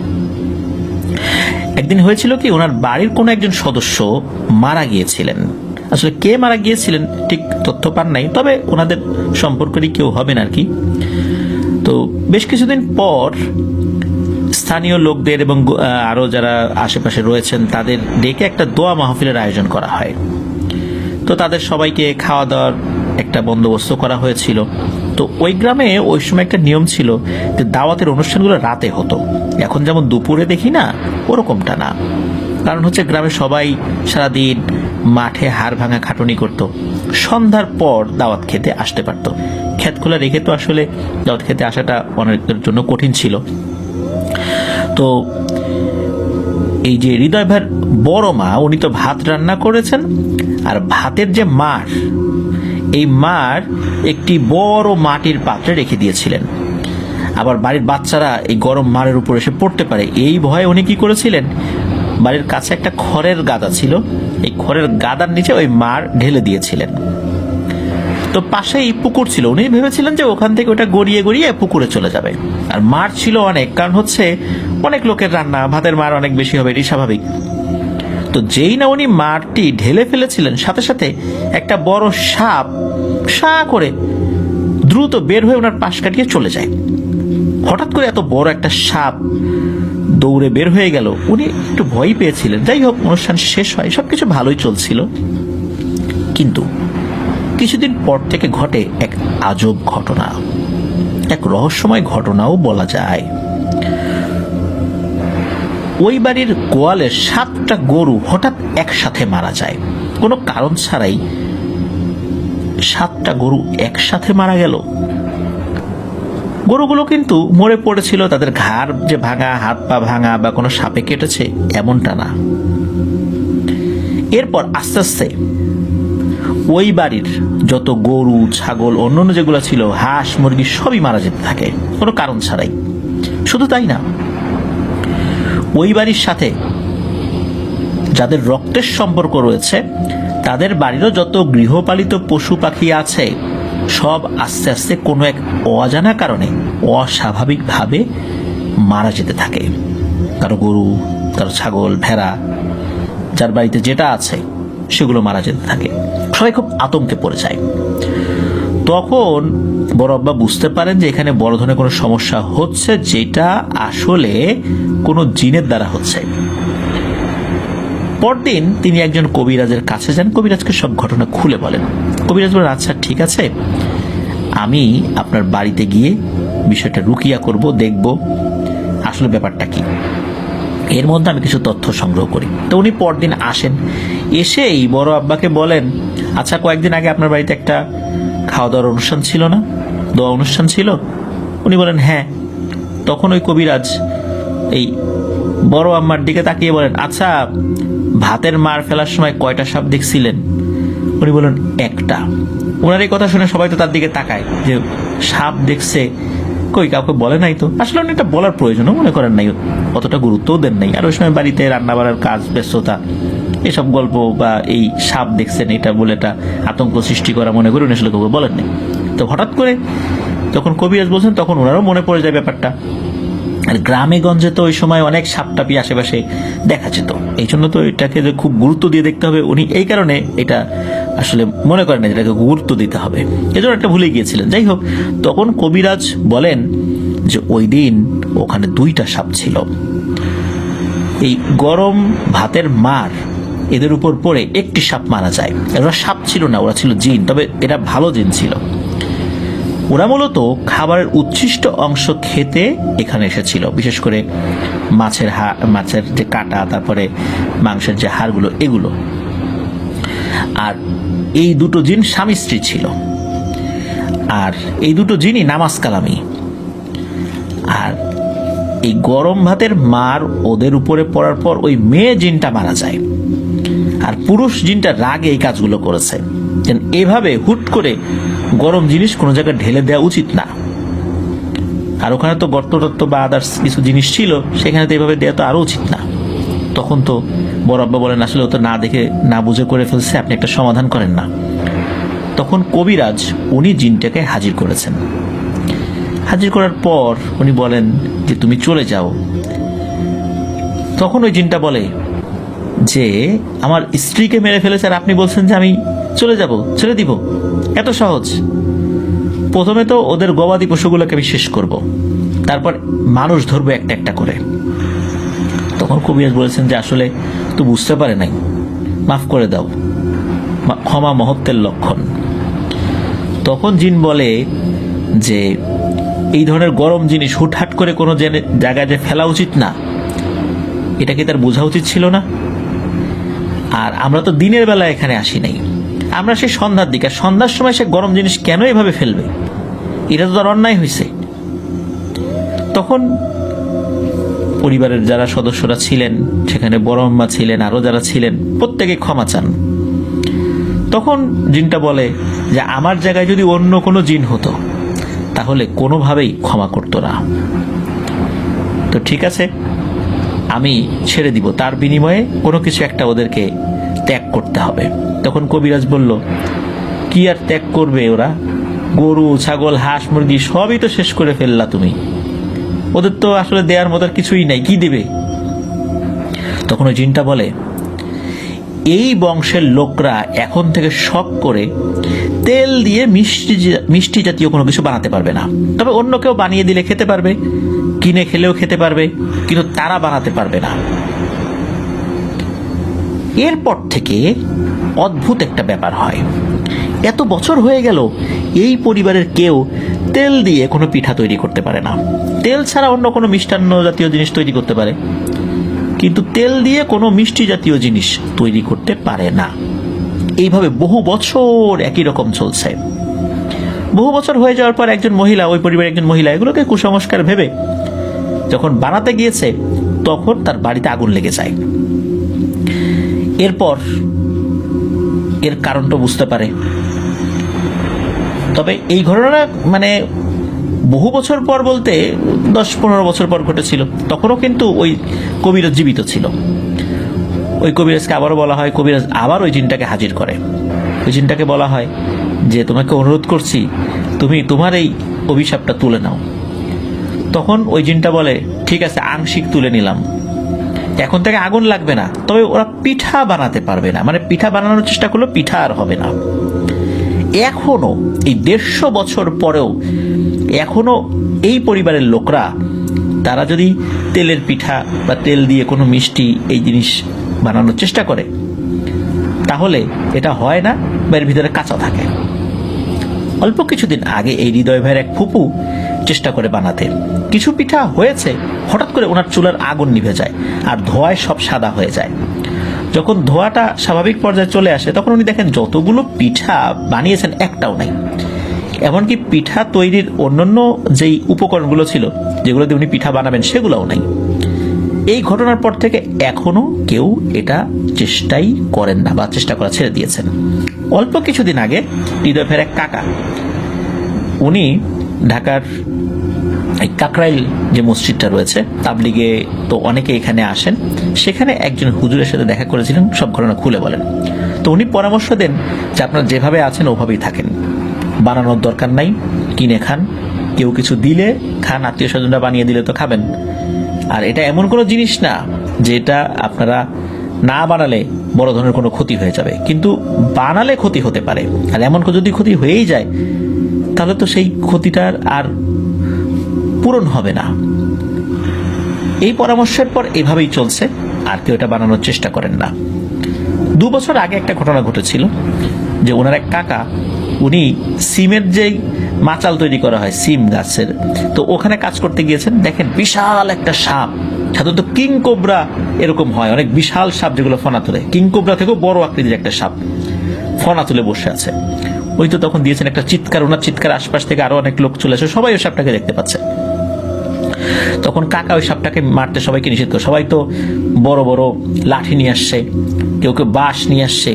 একদিন হয়েছিল কি, ওনার বাড়ির কোনো একজন সদস্য মারা গিয়েছিলেন। আসলে কে মারা গিয়েছিলেন ঠিক তথ্য পান নাই, তবে ওনাদের সম্পর্কেরই কেউ হবেন আর কি। তো বেশ কিছুদিন পর স্থানীয় লোকদের এবং আরো যারা আশেপাশে রয়েছেন তাদের ডেকে একটা দোয়া মাহফিলের আয়োজন করা হয়। তো তাদের সবাইকে খাওয়া দাওয়ার একটা বন্দোবস্ত করা হয়েছিল। তো ওই গ্রামে ওই সময় একটা নিয়ম ছিল যে দাওয়াতের অনুষ্ঠানগুলো রাতে হতো। এখন যেমন দুপুরে দেখি না, ওরকমটা না। কারণ হচ্ছে গ্রামে সবাই সারাদিন মাঠে হাড় ভাঙা খাটুনি করত, সন্ধ্যার পর দাওয়াত খেতে আসতে পারত। ক্ষেত খোলা রেখে তো আসলে দাওয়াত খেতে আসাটা অনেকের জন্য কঠিন ছিল। তো এই যে হৃদয় ভাইয়ের বড় মা, উনি তো ভাত রান্না করেছেন, আর ভাতের যে মাড়, এই মাড় একটি বড় মাটির পাত্রে রেখে দিয়েছিলেন। আবার বাড়ির বাচ্চারা এই গরম মাড়ের উপর এসে পড়তে পারে এই ভয়ে উনি কি করেছিলেন, বাড়ির কাছে একটা খড়ের গাদা ছিল, এই খড়ের গাদার নিচে ওই মাড় ঢেলে দিয়েছিলেন। তো পাশেই পুকুর ছিল, উনি ভেবেছিলেন যে ওখান থেকে ওটা গড়িয়ে গড়িয়ে পুকুরে চলে যাবে। আর মাড় ছিল অনেক, কারণ হচ্ছে অনেক লোকের রান্না, ভাতের মাড় অনেক বেশি হবে, এটি স্বাভাবিক। তো যেই না উনি মাড়টি ঢেলে ফেলেছিলেন, সাথে সাথে একটা বড় সাপ সা করে দ্রুত বের হয়ে ওনার পাশ কাটিয়ে চলে যায়। হঠাৎ করে এত বড় একটা সাপ দৌড়ে বের হয়ে গেল, উনি একটু ভয় পেয়েছিলেন। যাই হোক, অনুষ্ঠান শেষ হয়, সবকিছু ভালোই চলছিল। কিন্তু কিছুদিন পর থেকে ঘটে এক আজব ঘটনা, এক রহস্যময় ঘটনাও বলা যায়। ওই বাড়ির গোয়ালের 7টা গরু হঠাৎ একসাথে মারা যায়, কোনো কারণ ছাড়াই 7টা গরু একসাথে মারা গেল। গরুগুলো কিন্তু মরে পড়েছিল, তাদের ঘাড় যে ভাঙা, হাত পা ভাঙা বা কোনো সাপে কেটেছে এমনটা না। এরপর আস্তে আস্তে ওই বাড়ির যত গরু ছাগল অন্যান্য যেগুলো ছিল, হাঁস মুরগি, সবই মারা যেতে থাকে কোনো কারণ ছাড়াই। শুধু তাই না, ওই বাড়ির সাথে যাদের রক্তের সম্পর্ক রয়েছে তাদের বাড়িরও যত গৃহপালিত পশু পাখি আছে সব আস্তে আস্তে কোনো এক অজানা কারণে অস্বাভাবিকভাবে মারা যেতে থাকে। কারো গরু, কারো ছাগল, ভেড়া, যার বাড়িতে যেটা আছে সেগুলো মারা যেতে থাকে। সবাই খুব আতঙ্কে পড়ে যায়। তখন বড় আব্বা বুঝতে পারেন যে এখানে বড় ধরনের কোনো সমস্যা হচ্ছে, যেটা আসলে কোনো জিনের দ্বারা হচ্ছে। পরদিন তিনি একজন কবিরাজের কাছে যান, কবিরাজকে সব ঘটনা খুলে বলেন। কবিরাজ বলেন, আচ্ছা ঠিক আছে, আমি আপনার বাড়িতে গিয়ে বিষয়টা রুকিয়া করব, দেখব আসলে ব্যাপারটা কি। এর মধ্যে আমি কিছু তথ্য সংগ্রহ করি। তো উনি পরদিন আসেন, এসেই বড় আব্বাকে বলেন, আচ্ছা কয়েকদিন আগে আপনার বাড়িতে একটা খাওয়া দাওয়ার অনুষ্ঠান ছিল না, দোয়া অনুষ্ঠান ছিল? উনি বলেন হ্যাঁ। তখন ওই কবিরাজ এই বড় আম্মার দিকে তাকিয়ে বলেন, আচ্ছা ভাতের মার ফেলার সময় কয়টা সাপ দেখছিলেন? উনি বলেন একটা। ওনার এই কথা শুনে সবাই তো তার দিকে তাকায় যে সাপ দেখছে, কই কাউকে বলে নাই তো। আসলে উনি এটা বলার প্রয়োজনও মনে করেন নাই, অতটা গুরুত্বও দেন নাই। আর ওই সময় বাড়িতে রান্না বাড়ার কাজ, ব্যস্ততা, এসব গল্প বা এই সাপ দেখছেন এটা বলে এটা আতঙ্ক সৃষ্টি করা মনে করে উনি আসলে কাউকে বলেন নাই। তো হঠাৎ করে যখন কবিরাজ বলছেন তখন ওনারও মনে পড়ে যায় ব্যাপারটা। আর গ্রামে গঞ্জে তো ওই সময় অনেক সাপটাপি আশেপাশে দেখা যেত, এই জন্য তো এটাকে যে খুব গুরুত্ব দিয়ে দেখতে হবে, উনি এই কারণে এটা আসলে মনে করেন না যেটাকে গুরুত্ব দিতে হবে, এজন্য একটা ভুলে গিয়েছিলেন। যাই হোক, তখন কবিরাজ বলেন যে ওই দিন ওখানে 2টা সাপ ছিল। এই গরম ভাতের মার এদের উপর পড়ে একটি সাপ মারা যায়। ওরা সাপ ছিল না, ওরা ছিল জিন, তবে এরা ভালো জিন ছিল। ওরা মূলত খাবারের উচ্ছিষ্ট অংশ খেতে এখানে এসেছিল, বিশেষ করে মাছের যে কাটা, তারপরে মাংসের যে হাড়গুলো, এগুলো। আর এই দুটো জিন স্বামী স্ত্রী ছিল, আর এই দুটো জিনই নামাজ কালামি। আর এই গরম ভাতের মার ওদের উপরে পড়ার পর ওই মেয়ে জিনটা মারা যায়, আর পুরুষ জিনটা রাগে এই কাজগুলো করেছে। এভাবে হুট করে গরম জিনিস কোনো জায়গায় ঢেলে দেওয়া উচিত না। আর ওখানে তো গর্ত টর্ত বা আদার্স কিছু জিনিস ছিল, সেখানে তো এভাবে দেওয়া তো আরো উচিত না। তখন তো বড় আব্বা বলেন, আসলে ও তো না দেখে না বুঝে করে ফেলছে, আপনি একটা সমাধান করেন না। তখন কবিরাজ উনি জিনটাকে হাজির করেছেন। হাজির করার পর উনি বলেন যে তুমি চলে যাও। তখন ওই জিনটা বলে যে আমার স্ত্রীকে মেরে ফেলেছে আর আপনি বলছেন যে আমি চলে যাব, ছেড়ে দিব? এত সহজ? প্রথমে তো ওদের গবাদি পশুগুলোকে আমি শেষ করব, তারপর মানুষ ধরবো একটা একটা করে। তখন কবিরাজ বলেছেন যে আসলে তো বুঝতে পারে নাই, মাফ করে দাও, ক্ষমা মহত্বের লক্ষণ। তখন জিন বলে যে এই ধরনের গরম জিনিস হুটহাট করে কোনো জায়গায় যে ফেলা উচিত না, এটা কি তার বোঝা উচিত ছিল না? আর আমরা তো দিনের বেলা এখানে আসি নাই, আমরা সেই সন্ধ্যার দিকে, সন্ধ্যার সময় সে গরম জিনিস কেন এভাবে ফেলবে? এটা তো তার অন্যায় হয়েছে। তখন পরিবারের যারা সদস্যরা ছিলেন, সেখানে বড় আম্মা ছিলেন, আরো যারা ছিলেন, প্রত্যেকে ক্ষমা চান। তখন জিনটা বলে যে আমার জায়গায় যদি অন্য কোনো জিন হতো তাহলে কোনোভাবেই ক্ষমা করতো না। তো ঠিক আছে, আমি ছেড়ে দিব, তার বিনিময়ে কোনো কিছু একটা ওদেরকে ত্যাগ করতে হবে। তখন কবিরাজ বলল, কি আর ত্যাগ করবে ওরা? গরু, ছাগল, হাঁস, মুরগি সবই তো শেষ করে ফেললা তুমি, ওদের তো আসলে দেওয়ার মতো কিছুই নাই, কি দেবে? তখন ওই জিনটা বলে, এই বংশের লোকরা এখন থেকে শখ করে তেল দিয়ে মিষ্টি জাতীয় কোনো কিছু বানাতে পারবে না। তবে অন্য কেউ বানিয়ে দিলে খেতে পারবে, কিনে খেলেও খেতে পারবে, কিন্তু তারা বানাতে পারবে না। এরপর থেকে অদ্ভুত একটা ব্যাপার হয়। এত বছর হয়ে গেল এই পরিবারের কেউ তেল দিয়ে কোনো পিঠা তৈরি করতে পারে না। তেল ছাড়া অন্য কোনো মিষ্টান্ন জাতীয় জিনিস তৈরি করতে পারে, কিন্তু তেল দিয়ে কোনো মিষ্টি জাতীয় জিনিস তৈরি করতে পারে না। এইভাবে বহু বছর একই রকম চলছে। বহু বছর হয়ে যাওয়ার পর একজন মহিলা, ওই পরিবারের একজন মহিলা, এগুলোকে কুসংস্কার ভেবে যখন বানাতে গিয়েছে তখন তার বাড়িতে আগুন লেগে যায়। এরপর এর কারণটা বুঝতে পারে। তবে এই ঘটনা মানে বহু বছর পর বলতে 10-15 বছর পর ঘটেছিল। তখনও কিন্তু ওই কবিরাজ জীবিত ছিল। ওই কবিরাজকে আবারও বলা হয়, কবিরাজ আবার ওই জিনটাকে হাজির করে। ওই জিনটাকে বলা হয় যে তোমাকে অনুরোধ করছি, তুমি তোমার এই অভিশাপটা তুলে নাও। তখন ওই জিনটা বলে, ঠিক আছে, আংশিক তুলে নিলাম, এখন থেকে আগুন লাগবে না, তবে ওরা পিঠা বানাতে পারবে না। মানে পিঠা বানানোর চেষ্টা করলো, পিঠা আর হবে না। এখনো এই 150 বছর পরেও এখনো এই পরিবারের লোকরা, তারা যদি তেলের পিঠা বা তেল দিয়ে কোনো মিষ্টি এই জিনিস বানানোর চেষ্টা করে, তাহলে এটা হয় না বা এর ভিতরে কাঁচা থাকে। অল্প কিছুদিন আগে এই হৃদয় ভাইয়ের এক ফুপু চেষ্টা করে বানাতে, কিছু পিঠা হয়েছে, হঠাৎ করে ওনার চুলার আগুন নিভে যায় আর ধোঁয়ায় সব সাদা হয়ে যায়। যখন ধোঁয়াটা স্বাভাবিক পর্যায়ে চলে আসে তখন উনি দেখেন যতগুলো পিঠা বানিয়েছেন একটাও নাই। এমনকি পিঠা তৈরির অন্যান্য যেই উপকরণগুলো ছিল, যেগুলো দিয়ে উনি পিঠা বানাবেন, সেগুলোও নাই। এই ঘটনার পর থেকে এখনো কেউ এটা চেষ্টাই করেন না বা চেষ্টা করা ছেড়ে দিয়েছেন। অল্প কিছুদিন আগে হৃদয় ভাইয়ের এক কাকা, উনি ঢাকার কাকরাইল যে মসজিদটা রয়েছে, তাবলিগে তো অনেকে এখানে আসেন, সেখানে একজন হুজুরের সাথে দেখা করেছিলেন, সব ঘটনা খুলে বলেন। তো উনি পরামর্শ দেন যে আপনারা যেভাবে আছেন ওভাবেই থাকেন, বানানোর দরকার নাই, কিনে খান, কেউ কিছু দিলে খান, আত্মীয় স্বজনরা বানিয়ে দিলে তো খাবেন। আর এটা এমন কোনো জিনিস না যে এটা আপনারা না বানালে বড় ধরনের কোনো ক্ষতি হয়ে যাবে, কিন্তু বানালে ক্ষতি হতে পারে। আর এমন যদি ক্ষতি হয়েই যায় তাহলে তো সেই ক্ষতিটার আর পূরণ হবে না। এই পরামর্শের পর এভাবেই চলছে, আর কেউ এটা বানানোর চেষ্টা করেন না। 2 বছর আগে একটা ঘটনা ঘটেছিল যে ওনার এক কাকা, উনি সিমের যেই মাচাল তৈরি করা হয় সিম গাছের, তো ওখানে কাজ করতে গিয়েছেন, দেখেন বিশাল একটা সাপ, সাধারণত কিং কোবরা এরকম হয়, অনেক বিশাল সাপ যেগুলো ফনা তুলে, কিং কোবরা থেকেও বড় আকৃতির একটা সাপ ফনা তুলে বসে আছে। ওই তো তখন দিয়েছেন একটা চিৎকার, ওনার চিৎকার আশপাশ থেকে আরো অনেক লোক চলে আসে, সবাই ওই সাপটাকে দেখতে পাচ্ছে। তখন কাকা ওই সাপটাকে মারতে সবাইকে নিষেধ করে। সবাই তো বড় বড় লাঠি নিয়ে আসছে, কেউ কেউ বাঁশ নিয়ে আসছে,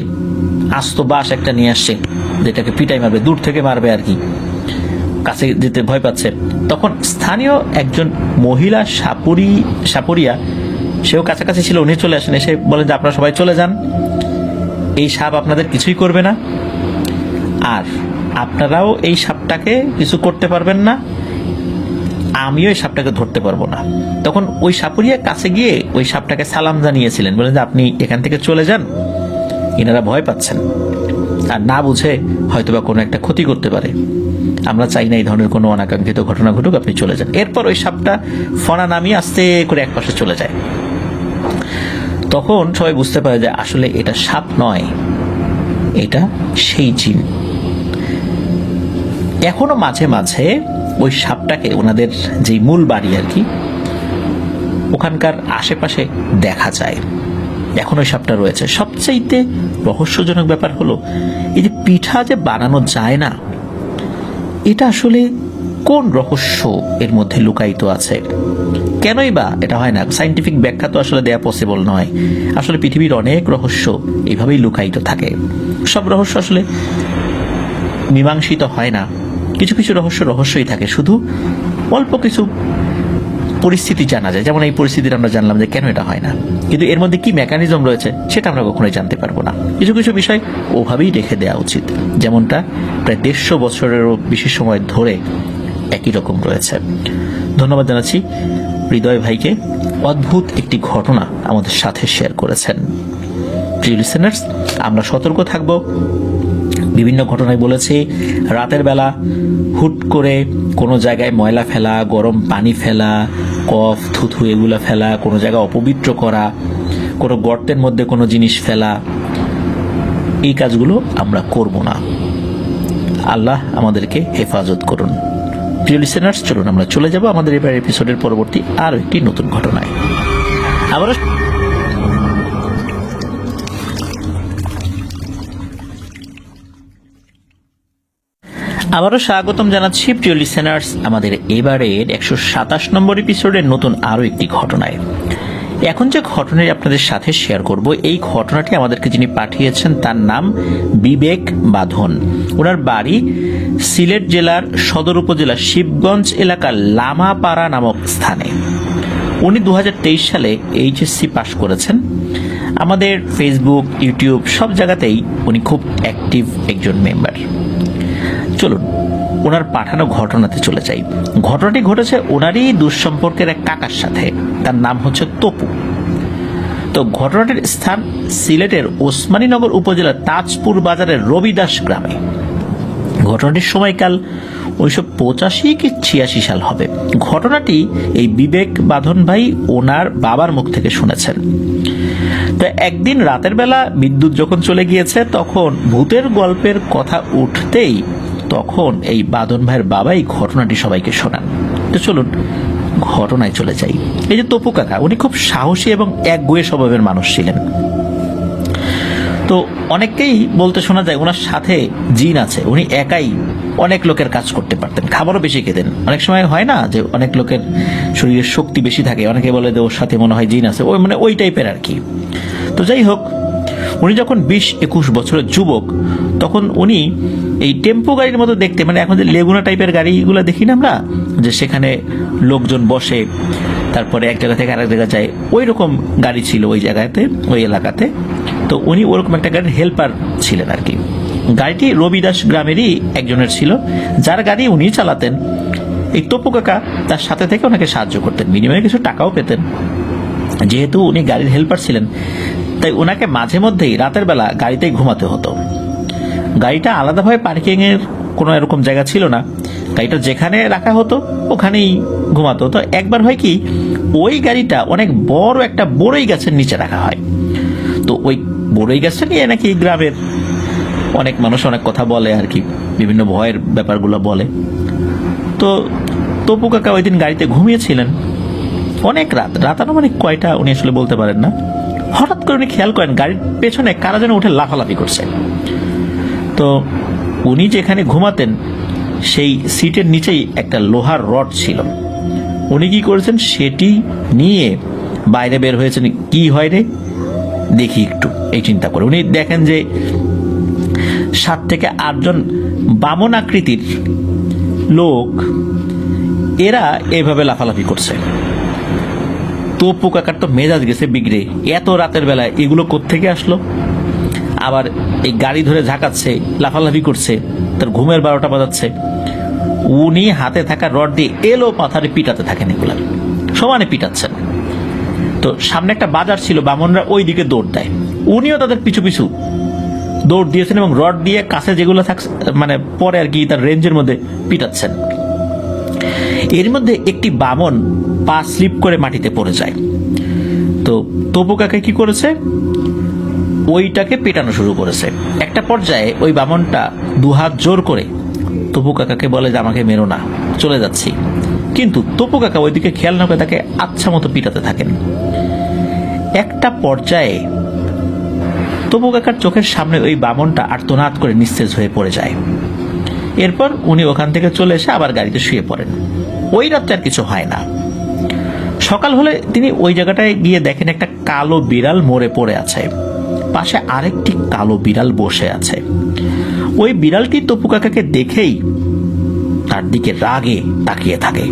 আস্ত বাঁশ একটা নিয়ে আসছে, যেটাকে পিটাই মারবে, দূর থেকে মারবে আর কি, কাছে যেতে ভয় পাচ্ছে। তখন স্থানীয় একজন মহিলা সাপুরিয়া, সেও কাছাকাছি ছিল, উনি চলে আসেন, এসে বলেন যে আপনারা সবাই চলে যান, এই সাপ আপনাদের কিছুই করবে না, আর আপনারাও এই সাপটাকে কিছু করতে পারবেন না, আমিও এই সাপটাকে ধরতে পারবো না। তখন ওই সাপুরিয়া কাছে গিয়ে ওই সাপটাকে সালাম জানিয়েছিলেন, বলেন যে আপনি এখান থেকে চলে যান, এনারা ভয় পাচ্ছেন, আর না বুঝে হয়তোবা কোনো একটা ক্ষতি করতে পারে, আমরা চাই না এই ধরনের কোনো অনাকাঙ্ক্ষিত ঘটনা ঘটুক, আপনি চলে যান। এরপর ওই সাপটা ফনা নামিয়ে আস্তে করে একপাশে চলে যায়। তখন সবাই বুঝতে পারে যে আসলে এটা সাপ নয়, এটা সেই জিন। এখনো মাঝে মাঝে ওই সাপটাকে ওনাদের যে মূল বাড়ি আর কি, ওখানকার আশেপাশে দেখা যায়, এখন ওই সাপটা রয়েছে। সবচাইতে রহস্যজনক ব্যাপার হলো এই যে পিঠা যে বানানো যায় না, এটা আসলে কোন রহস্য এর মধ্যে লুকায়িত আছে, কেনই বা এটা হয় না? সাইন্টিফিক ব্যাখ্যা তো আসলে দেয়া পসিবল নয়। আসলে পৃথিবীর অনেক রহস্য এইভাবেই লুকায়িত থাকে। সব রহস্য আসলে মীমাংসিত হয় না, কিছু কিছু রহস্য রহস্যই থাকে, শুধু অল্প কিছু পরিস্থিতি জানা যায়। যেমন এই পরিস্থিতিটা আমরা জানলাম যে কেন এটা হয় না, কিন্তু এর মধ্যে কি মেকানিজম রয়েছে সেটা আমরা কখনোই জানতে পারবো না। কিছু কিছু বিষয় ওভাবেই রেখে দেওয়া উচিত, যেমনটা প্রায় 150 বছরেরও বেশি সময় ধরে একই রকম রয়েছে। ধন্যবাদ জানাচ্ছি হৃদয় ভাইকে, অদ্ভুত একটি ঘটনা আমাদের সাথে শেয়ার করেছেন। প্রিয় লিসেনার্স, আমরা সতর্ক থাকব। বিভিন্ন ঘটনায় বলেছি রাতের বেলা হুট করে কোনো জায়গায় ময়লা ফেলা, গরম পানি ফেলা, কফ থুথু এগুলা ফেলা, কোনো জায়গা অপবিত্র করা, কোনো গর্তের মধ্যে কোনো জিনিস ফেলা, এই কাজগুলো আমরা করব না। আল্লাহ আমাদেরকে হেফাজত করুন। প্রিয় লিসেনার্স, চলুন আমরা চলে যাব আমাদের এবার এপিসোডের পরবর্তী আরো একটি নতুন ঘটনায়। আবারও স্বাগতম জানাচ্ছি প্রিয় লিসেনার্স আমাদের এবারের 127 নম্বর এপিসোডের নতুন আরো একটি ঘটনায়। এখন যে ঘটনাটি আপনাদের সাথে শেয়ার করব, এই ঘটনাটি আমাদেরকে যিনি পাঠিয়েছেন তার নাম বিবেক বাঁধন। ওনার বাড়ি সিলেট জেলার সদর উপজেলার শিবগঞ্জ এলাকার লামাপাড়া নামক স্থানে। উনি 2023 সালে এইচএসসি পাশ করেছেন। আমাদের ফেসবুক, ইউটিউব সব জায়গাতেই উনি খুব অ্যাক্টিভ একজন মেম্বার। চলুন ওনার পাঠানো ঘটনাতে চলে যাই। ঘটনাটি ঘটেছে ওনারই দুঃসম্পর্কের এক কাকার সাথে, তার নাম হচ্ছে তপু। তো ঘটনাটির স্থান সিলেটের ওসমানীনগর উপজেলার তাজপুর বাজারের রবিদাস গ্রামে। ঘটনাটির সময়কাল 1985 কি 86 সাল হবে। ঘটনাটি এই বিবেক বাঁধন ভাই ওনার বাবার মুখ থেকে শুনেছেন। তো একদিন রাতের বেলা বিদ্যুৎ যখন চলে গিয়েছে, তখন ভূতের গল্পের কথা উঠতেই তখন এই বাঁধন ভাইয়ের বাবাই ঘটনাটি সবাইকে শোনান। তো চলুন ঘটনায় চলে যাই। এই যে তপু কাকা, উনি খুব সাহসী এবং একগুঁয়ে স্বভাবের মানুষ ছিলেন। তো অনেককেই বলতে শোনা যায় ওনার সাথে জিন আছে, উনি একাই অনেক লোকের কাজ করতে পারতেন, খাবারও বেশি খেতেন। অনেক সময় হয় না যে অনেক লোকের শরীরের শক্তি বেশি থাকে, অনেকে বলে যে ওর সাথে মনে হয় জিন আছে, ওই মানে ওই টাইপের আর কি। তো যাই হোক, উনি যখন 20-21 বছরের যুবক, তখন উনি এই টেম্পো গাড়ির মতো দেখতে, মানে এখন যে লেগুনা টাইপের গাড়িগুলো দেখি না আমরা, যে সেখানে লোকজন বসে তারপরে এক জায়গা থেকে আরেক জায়গা যায়, ওই রকম গাড়ি ছিল ওই জায়গাতে, ওই এলাকাতে। তো উনি ওরকম একটা গাড়ির হেল্পার ছিলেন আর কি। গাড়িটি রবিদাস গ্রামেরই একজনের ছিল, যার গাড়ি উনি চালাতেন। এই তপু কাকা তার সাথে থেকে ওনাকে সাহায্য করতেন, বিনিময়ে কিছু টাকাও পেতেন। যেহেতু উনি গাড়ির হেল্পার ছিলেন, তাই ওনাকে মাঝে মধ্যেই রাতের বেলা গাড়িতেই ঘুমাতে হতো। গাড়িটা আলাদাভাবে পার্কিং এর কোনো এরকম জায়গা ছিল না, গাড়িটা যেখানে রাখা হতো ওখানেই ঘুমাতো। তো একবার হয় কি, ওই গাড়িটা অনেক বড় একটা বড়ই গাছের নিচে রাখা হয়। তো ওই বড়ই গাছটা নিয়ে নাকি গ্রামের অনেক মানুষ অনেক কথা বলে আর কি, বিভিন্ন ভয়ের ব্যাপারগুলো বলে। তো তপু কাকা ওই দিন গাড়িতে ঘুমিয়েছিলেন অনেক রাত আনুমানিক কয়টা উনি আসলে বলতে পারেন না। হঠাৎ করে উনি খেয়াল করেন গাড়ির পেছনে কারা যেন উঠে লাফালাফি করছে। তো উনি যেখানে ঘুমাতেন সেই সিটের নিচেই একটা লোহার রড ছিল। উনি কি করেছেন, সেটি নিয়ে বাইরে বের হয়েছেন। কি হয় রে দেখি একটু, এই চিন্তা করে উনি দেখেন যে 7 থেকে 8 জন বামন আকৃতির লোক, এরা এভাবে লাফালাফি করছে। তপু কাকার তো মেজাজ গেছে বিগড়ে, এত রাতের বেলায় এগুলো কোত্থেকে আসলো? আবার এই গাড়ি ধরে ঝাঁকাচ্ছে, লাফালাফি করছে, তার ঘুমের 12টা বাজাচ্ছে। উনি হাতে থাকা রড দিয়ে এলো পাথারে পিটাতে থাকেন, এগুলা সমানে পিটাচ্ছেন। তো সামনে একটা বাজার ছিল, বামনরা ওই দিকে দৌড় দেয়, উনিও তাদের পিছু পিছু দৌড় দিয়েছেন এবং রড দিয়ে কাছে যেগুলো থাকছে মানে পরে আর কি তার রেঞ্জের মধ্যে পিটাচ্ছেন। এর মধ্যে একটি বামন পা স্লিপ করে মাটিতে পড়ে যায়। তো তপু কাকা কি করেছে, ওইটাকে পেটানো শুরু করেছে। একটা পর্যায়ে ওই বামনটা দুহাত জোর করে তপু কাকাকে বলে যে আমাকে মেরো না, চলে যাচ্ছি। কিন্তু তপু কাকা ওইদিকে খেয়াল না করে তাকে আচ্ছা মতো পিটাতে থাকেন। একটা পর্যায়ে তপু কাকার চোখের সামনে ওই বামনটা আর্তনাদ করে নিস্তেজ হয়ে পড়ে যায়। এরপর উনি ওখান থেকে চলে এসে আবার গাড়িতে শুয়ে পড়েন। ওই রাত্রে আর কিছু হয় না। সকাল হলে তিনি ওই জায়গাটায় গিয়ে দেখেন একটা কালো বিড়াল মরে পড়ে আছে, পাশে আরেকটি কালো বিড়াল বসে আছে। ওই বিড়ালটি তপু কাকাকে দেখেই তার দিকে রাগে তাকিয়ে থাকে।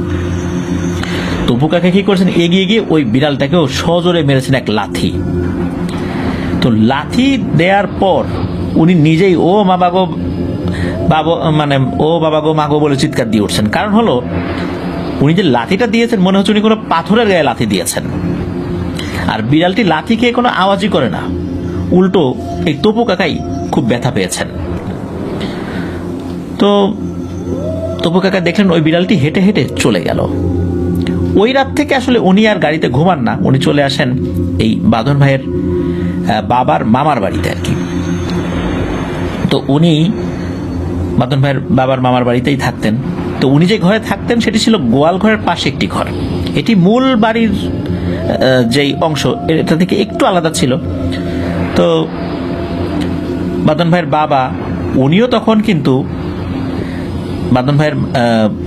তপু কাকা কি করছেন, এগিয়ে গিয়ে ওই বিড়ালটাকেও সজোরে মেরেছেন এক লাথি। তো লাথি দেওয়ার পর উনি নিজেই ও মা বাবা মানে ও বাবা গো মা গো বলে চিৎকার দিয়ে উঠছেন। কারণ হলো উনি যে লাথিটা দিয়েছেন মনে হচ্ছে উনি কোনো পাথরের গায়ে লাথি দিয়েছেন। আর বিড়ালটি লাথি খেয়ে কোনো আওয়াজই করে না, উল্টো এই তপু কাকাই খুব ব্যথা পেয়েছেন। তো তপু কাকা দেখলেন ওই বিড়ালটি হেঁটে হেঁটে চলে গেল। ওই রাত থেকে আসলে উনি আর গাড়িতে ঘুমান না, উনি চলে আসেন এই বাঁধন ভাইয়ের বাবার মামার বাড়িতে আর কি। তো উনি বাঁধন ভাইয়ের বাবার মামার বাড়িতেই থাকতেন। তো উনি যে ঘরে থাকতেন সেটি ছিল গোয়াল ঘরের পাশে একটি ঘর। এটি মূল বাড়ির যেই অংশ এটা থেকে একটু আলাদা ছিল। তো বাঁধন ভাইয়ের বাবা উনিও তখন কিন্তু বাঁধন ভাইয়ের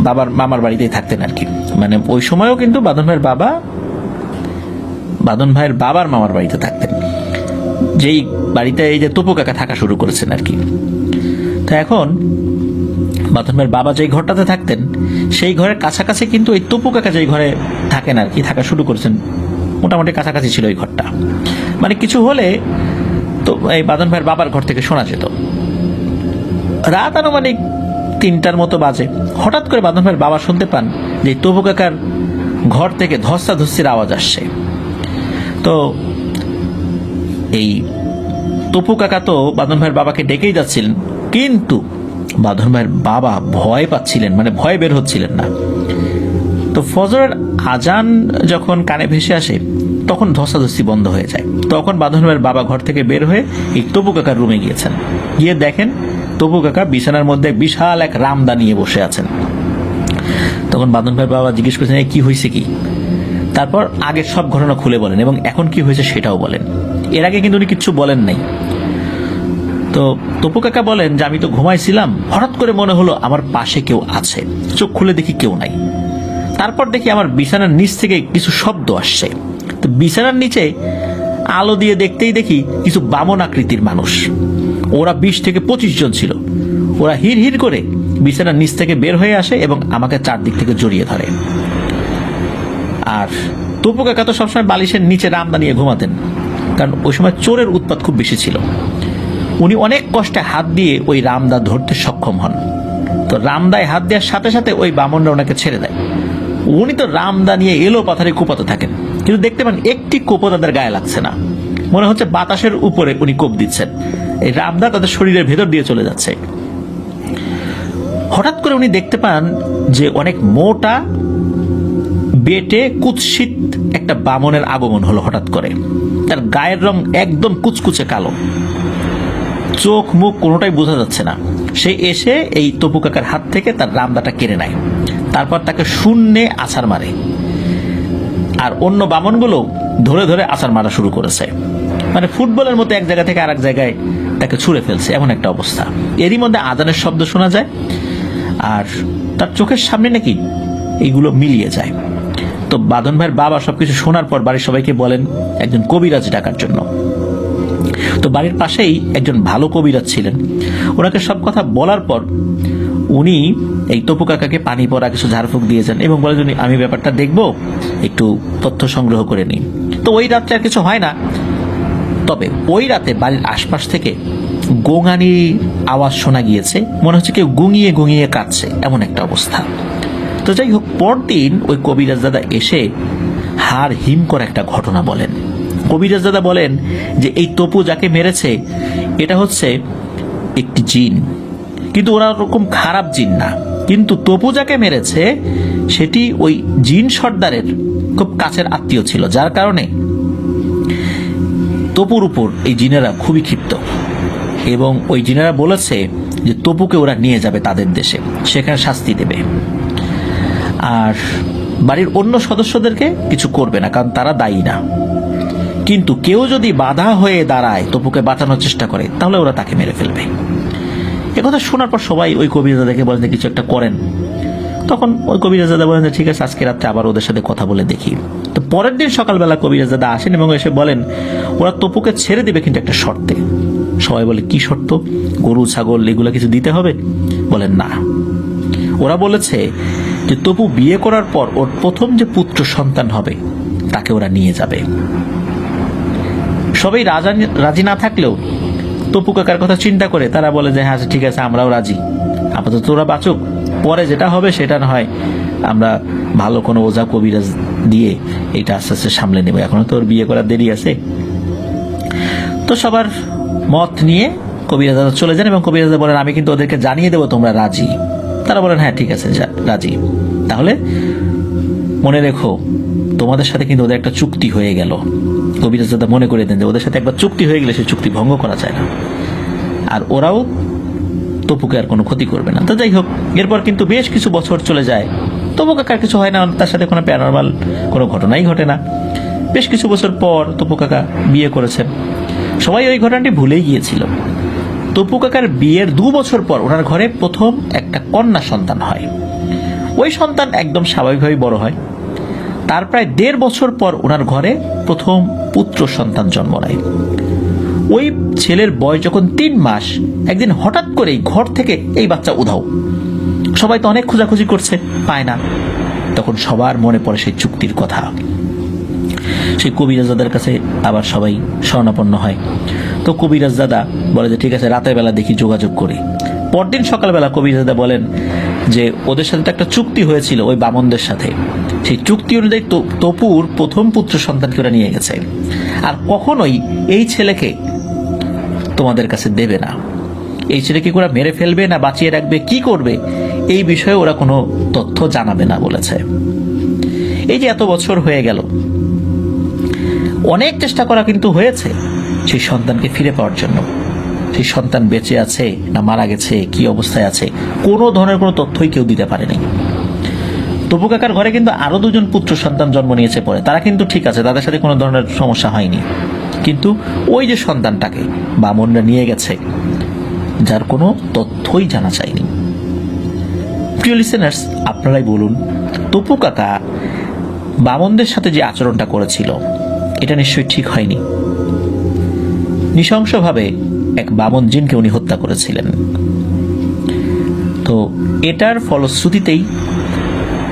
বাবার মামার বাড়িতেই থাকতেন আর কি। মানে ওই সময়ও কিন্তু বাঁধন ভাইয়ের বাবা বাঁধন ভাইয়ের বাবার মামার বাড়িতে থাকতেন, যেই বাড়িতে এই যে তপু কাকা থাকা শুরু করেছেন আর কি। তো এখন বাঁধন ভাইয়ের বাবা যেই ঘরটাতে থাকতেন সেই ঘরের কাছাকাছি কিন্তু এই তপু কাকা যেই ঘরে থাকেন আর কি, থাকা শুরু করেছেন, মোটামুটি কাছাকাছি ছিল ওই ঘরটা। মানে কিছু হলে তো এই বাঁধন ভাইয়ের বাবার ঘর থেকে শোনা যেত। রাত আনুমানিক 3টার মতো বাজে। হঠাৎ করে বাঁধন ভাইয়ের বাবা শুনতে পান যে তপু কাকার ঘর থেকে ধস্তাধস্তির আওয়াজ আসছে। তো এই তপু কাকা তো বাঁধন ভাইয়ের বাবাকে ডেকেই যাচ্ছিলেন, কিন্তু বাঁধন ভাইয়ের বাবা ভয় পাচ্ছিলেন, মানে ভয় বের হচ্ছিলেন না। তো ফজরের আজান যখন কানে ভেসে আসে তখন ধস্তাধস্তি বন্ধ হয়ে যায়। তখন বাঁধন ভাইয়ের বাবা ঘর থেকে বের হয়ে এই তপু কাকার রুমে গিয়েছেন। গিয়ে দেখেন তপু কাকা বিছানার মধ্যে বিশাল এক রামদা নিয়ে বসে আছেন। তখন বাঁধন ভাইয়ের বাবা জিজ্ঞেস করেছেন কি হয়েছে কি। তারপর আগের সব ঘটনা খুলে বলেন এবং এখন কি হয়েছে সেটাও বলেন। এর আগে কিন্তু উনি কিচ্ছু বলেন নাই। তো তপু কাকা বলেন যে আমি তো ঘুমাইছিলাম, হঠাৎ করে মনে হলো আমার পাশে কেউ আছে, চোখ খুলে দেখি কেউ নাই। তারপর দেখি আমার বিছানার নিচ থেকে কিছু শব্দ আসছে। তো বিছানার নিচে আলো দিয়ে দেখতেই দেখি কিছু বামন আকৃতির মানুষ, ওরা 20 থেকে 25 জন ছিল। ওরা হির হির করে বিছানার নিচ থেকে বের হয়ে আসে এবং আমাকে চারদিক থেকে জড়িয়ে ধরে। আর তপু কাকা তো সবসময় বালিশের নিচে রামদা নিয়ে ঘুমাতেন, কারণ ওই সময় চোরের উৎপাত খুব বেশি ছিল। উনি অনেক কষ্টে হাত দিয়ে ওই রামদা ধরতে সক্ষম হন। তো রামদায় হাত দেওয়ার সাথে সাথে ওই বামনরা ওনাকে ছেড়ে দেয়। উনি তো রামদা নিয়ে এলো পাথারে কোপাতে থাকেন, কিন্তু দেখতে পান একটি কোপও তাদের গায়ে লাগছে না। মনে হচ্ছে বাতাসের উপরে উনি কোপ দিচ্ছেন, এই রামদা তাদের শরীরের ভেতর দিয়ে চলে যাচ্ছে। হঠাৎ করে উনি দেখতে পান যে অনেক মোটা বেটে কুৎসিত একটা বামনের আগমন হলো হঠাৎ করে। তার গায়ের রং একদম কুচকুচে কালো, চোখ মুখ কোনোটাই বোঝা যাচ্ছে না। সে এসে এই তপু কাকার হাত থেকে তার রামদাটা কেড়ে নেয়, তারপর তাকে শূন্যে আছাড় মারে। আর অন্য বামনগুলো ধরে ধরে আছাড় মারা শুরু করেছে, মানে ফুটবলের মতো এক জায়গা থেকে আরেক জায়গায় তাকে ছুঁড়ে ফেলছে, এমন একটা অবস্থা। এরই মধ্যে আজানের শব্দ শোনা যায়, আর তার চোখের সামনে নাকি এইগুলো মিলিয়ে যায়। তো বাঁধন ভাইয়ের বাবা সবকিছু শোনার পর বাড়ির সবাইকে বলেন একজন কবিরাজ ডাকার জন্য। তো বাড়ির পাশেই একজন ভালো কবিরাজ ছিলেন, ওনাকে সব কথা বলার পর উনি এই তপু কাকাকে পানি পড়া কিছু ঝাড়ফুঁক দিয়েছেন এবং বলেন আমি ব্যাপারটা দেখবো, একটু তথ্য সংগ্রহ করে নিই। তো ওই রাত্রে আর কিছু হয় না। তবে ওই রাতে বাড়ির আশপাশ থেকে গোঙানি আওয়াজ শোনা গিয়েছে, মনে হচ্ছে কেউ গুঙিয়ে গুঙিয়ে কাঁদছে, এমন একটা অবস্থা। তো যাই হোক, পরদিন ওই কবিরাজ দাদা এসে হাড় হিম করে একটা ঘটনা বলেন। কবিরাজ দাদা বলেন যে এই তপু যাকে মেরেছে এটা হচ্ছে একটি জিন, কিন্তু ওরা ওরকম খারাপ জিন না, কিন্তু তপু যাকে মেরেছে সেটি ওই জিন সর্দারের খুব কাছের আত্মীয় ছিল, যার কারণে তপুর উপর এই জিনেরা খুবই ক্ষিপ্ত এবং ওই জিনেরা বলেছে যে তপুকে ওরা নিয়ে যাবে তাদের দেশে, সেখানে শাস্তি দেবে, আর বাড়ির অন্য সদস্যদেরকে কিছু করবে না, কারণ তারা দায়ী না। কিন্তু কেউ যদি বাধা হয়ে দাঁড়ায়, তপুকে বাঁচানোর চেষ্টা করে, তাহলে ওরা তাকে মেরে ফেলবে। একথা শোনার পর সবাই ওই কবিরাজাদাকে বলেন যে কিছু একটা করেন। তখন ওই কবিরাজাদা বলেন যে ঠিক আছে, আজকে রাত্রে আবার ওদের সাথে কথা বলে দেখি। তো পরের দিন সকালবেলা কবিরাজাদা আসেন এবং এসে বলেন ওরা তপুকে ছেড়ে দেবে, কিন্তু একটা শর্তে। সবাই বলে কি শর্ত? গরু ছাগল এগুলা কিছু দিতে হবে? বলেন না, ওরা বলেছে যে তপু বিয়ে করার পর ওর প্রথম যে পুত্র সন্তান হবে তাকে ওরা নিয়ে যাবে। সবাই রাজি না থাকলেও তপু কাকার কথা চিন্তা করে তারা বলে যে হ্যাঁ ঠিক আছে, আমরাও রাজি, আপাতত তোরা বাঁচুক, পরে যেটা হবে সেটা না হয় আমরা ভালো কোনো ওঝা কবিরাজ দিয়ে এটা আস্তে আস্তে সামলে নেব, এখনো তোর বিয়ে করার দেরি আছে। তো সবার মত নিয়ে কবিরাজ চলে যান এবং কবিরাজ বলেন আমি কিন্তু ওদেরকে জানিয়ে দেবো তোমরা রাজি। তারা বলেন হ্যাঁ ঠিক আছে রাজি, তাহলে মনে রেখো তোমাদের সাথে কিন্তু ওদের একটা চুক্তি হয়ে গেল। কবিরাজ দাদা মনে করে দেন যে ওদের সাথে একবার চুক্তি হয়ে গেলে সেই চুক্তি ভঙ্গ করা যায় না, আর ওরাও তপুকে আর কোনো ক্ষতি করবে না। তো যাই হোক, এরপর কিন্তু বেশ কিছু বছর চলে যায়, তপু কাকার কিছু হয় না, তার সাথে কোনো প্যারানর্মাল কোনো ঘটনাই ঘটে না। বেশ কিছু বছর পর তপু কাকা বিয়ে করেছেন, সবাই ওই ঘটনাটি ভুলেই গিয়েছিল। তপু কাকার বিয়ের 2 বছর পর ওনার ঘরে প্রথম একটা কন্যা সন্তান হয়। ওই সন্তান একদম স্বাভাবিকভাবেই বড় হয়। তার প্রায় 1.5 বছর পর ওনার ঘরে প্রথম পুত্র সন্তান জন্ম নেয়। ওই ছেলের বয়স যখন 3 মাস, একদিন হঠাৎ করেই ঘর থেকে এই বাচ্চা উধাও। সবাই তো অনেক খোঁজাখুঁজি করছে, পায় না। তখন সবার মনে পড়ে সেই চুক্তির কথা। সেই কবিরাজ দাদার কাছে আবার সবাই শরণাপন্ন হয়। তো কবিরাজ দাদা বলে যে ঠিক আছে, রাতের বেলা দেখি যোগাযোগ করি। পরদিন সকালবেলা কবিরাজ দাদা বলেন যে ওদের সাথে একটা চুক্তি হয়েছিল ওই বামনদের সাথে, সেই চুক্তি অনুযায়ী তপুর প্রথম পুত্র সন্তানকে ওরা নিয়ে গেছে, আর কখনোই এই ছেলেকে তোমাদের কাছে দেবে না। এই ছেলেকে ওরা মেরে ফেলবে না বাঁচিয়ে রাখবে, কি করবে এই বিষয়ে ওরা কোনো তথ্য জানাবে না বলেছে। এই যে এত বছর হয়ে গেল, অনেক চেষ্টা করা কিন্তু হয়েছে সেই সন্তানকে ফিরে পাওয়ার জন্য। সেই সন্তান বেঁচে আছে না মারা গেছে, কি অবস্থায় আছে, কোনো ধরনের কোনো তথ্যই কেউ দিতে পারেনি। তপু কাকার ঘরে কিন্তু আরো 2জন পুত্র সন্তান জন্ম নিয়েছে পরে, তারা কিন্তু ঠিক আছে, তাদের সাথে কোনো ধরনের সমস্যা হয়নি। কিন্তু ওই যে সন্তানটাকে বামনরা নিয়ে গেছে, যার কোনো তথ্যই জানা যায়নি। প্রিয় লিসেনার্স, আপনারাই বলুন, তপু কাকা বামনদের সাথে যে আচরণটা করেছিল এটা নিশ্চয়ই ঠিক হয়নি। নৃশংসভাবে এক বামন জিনকে উনি হত্যা করেছিলেন। তো এটার ফলশ্রুতিতেই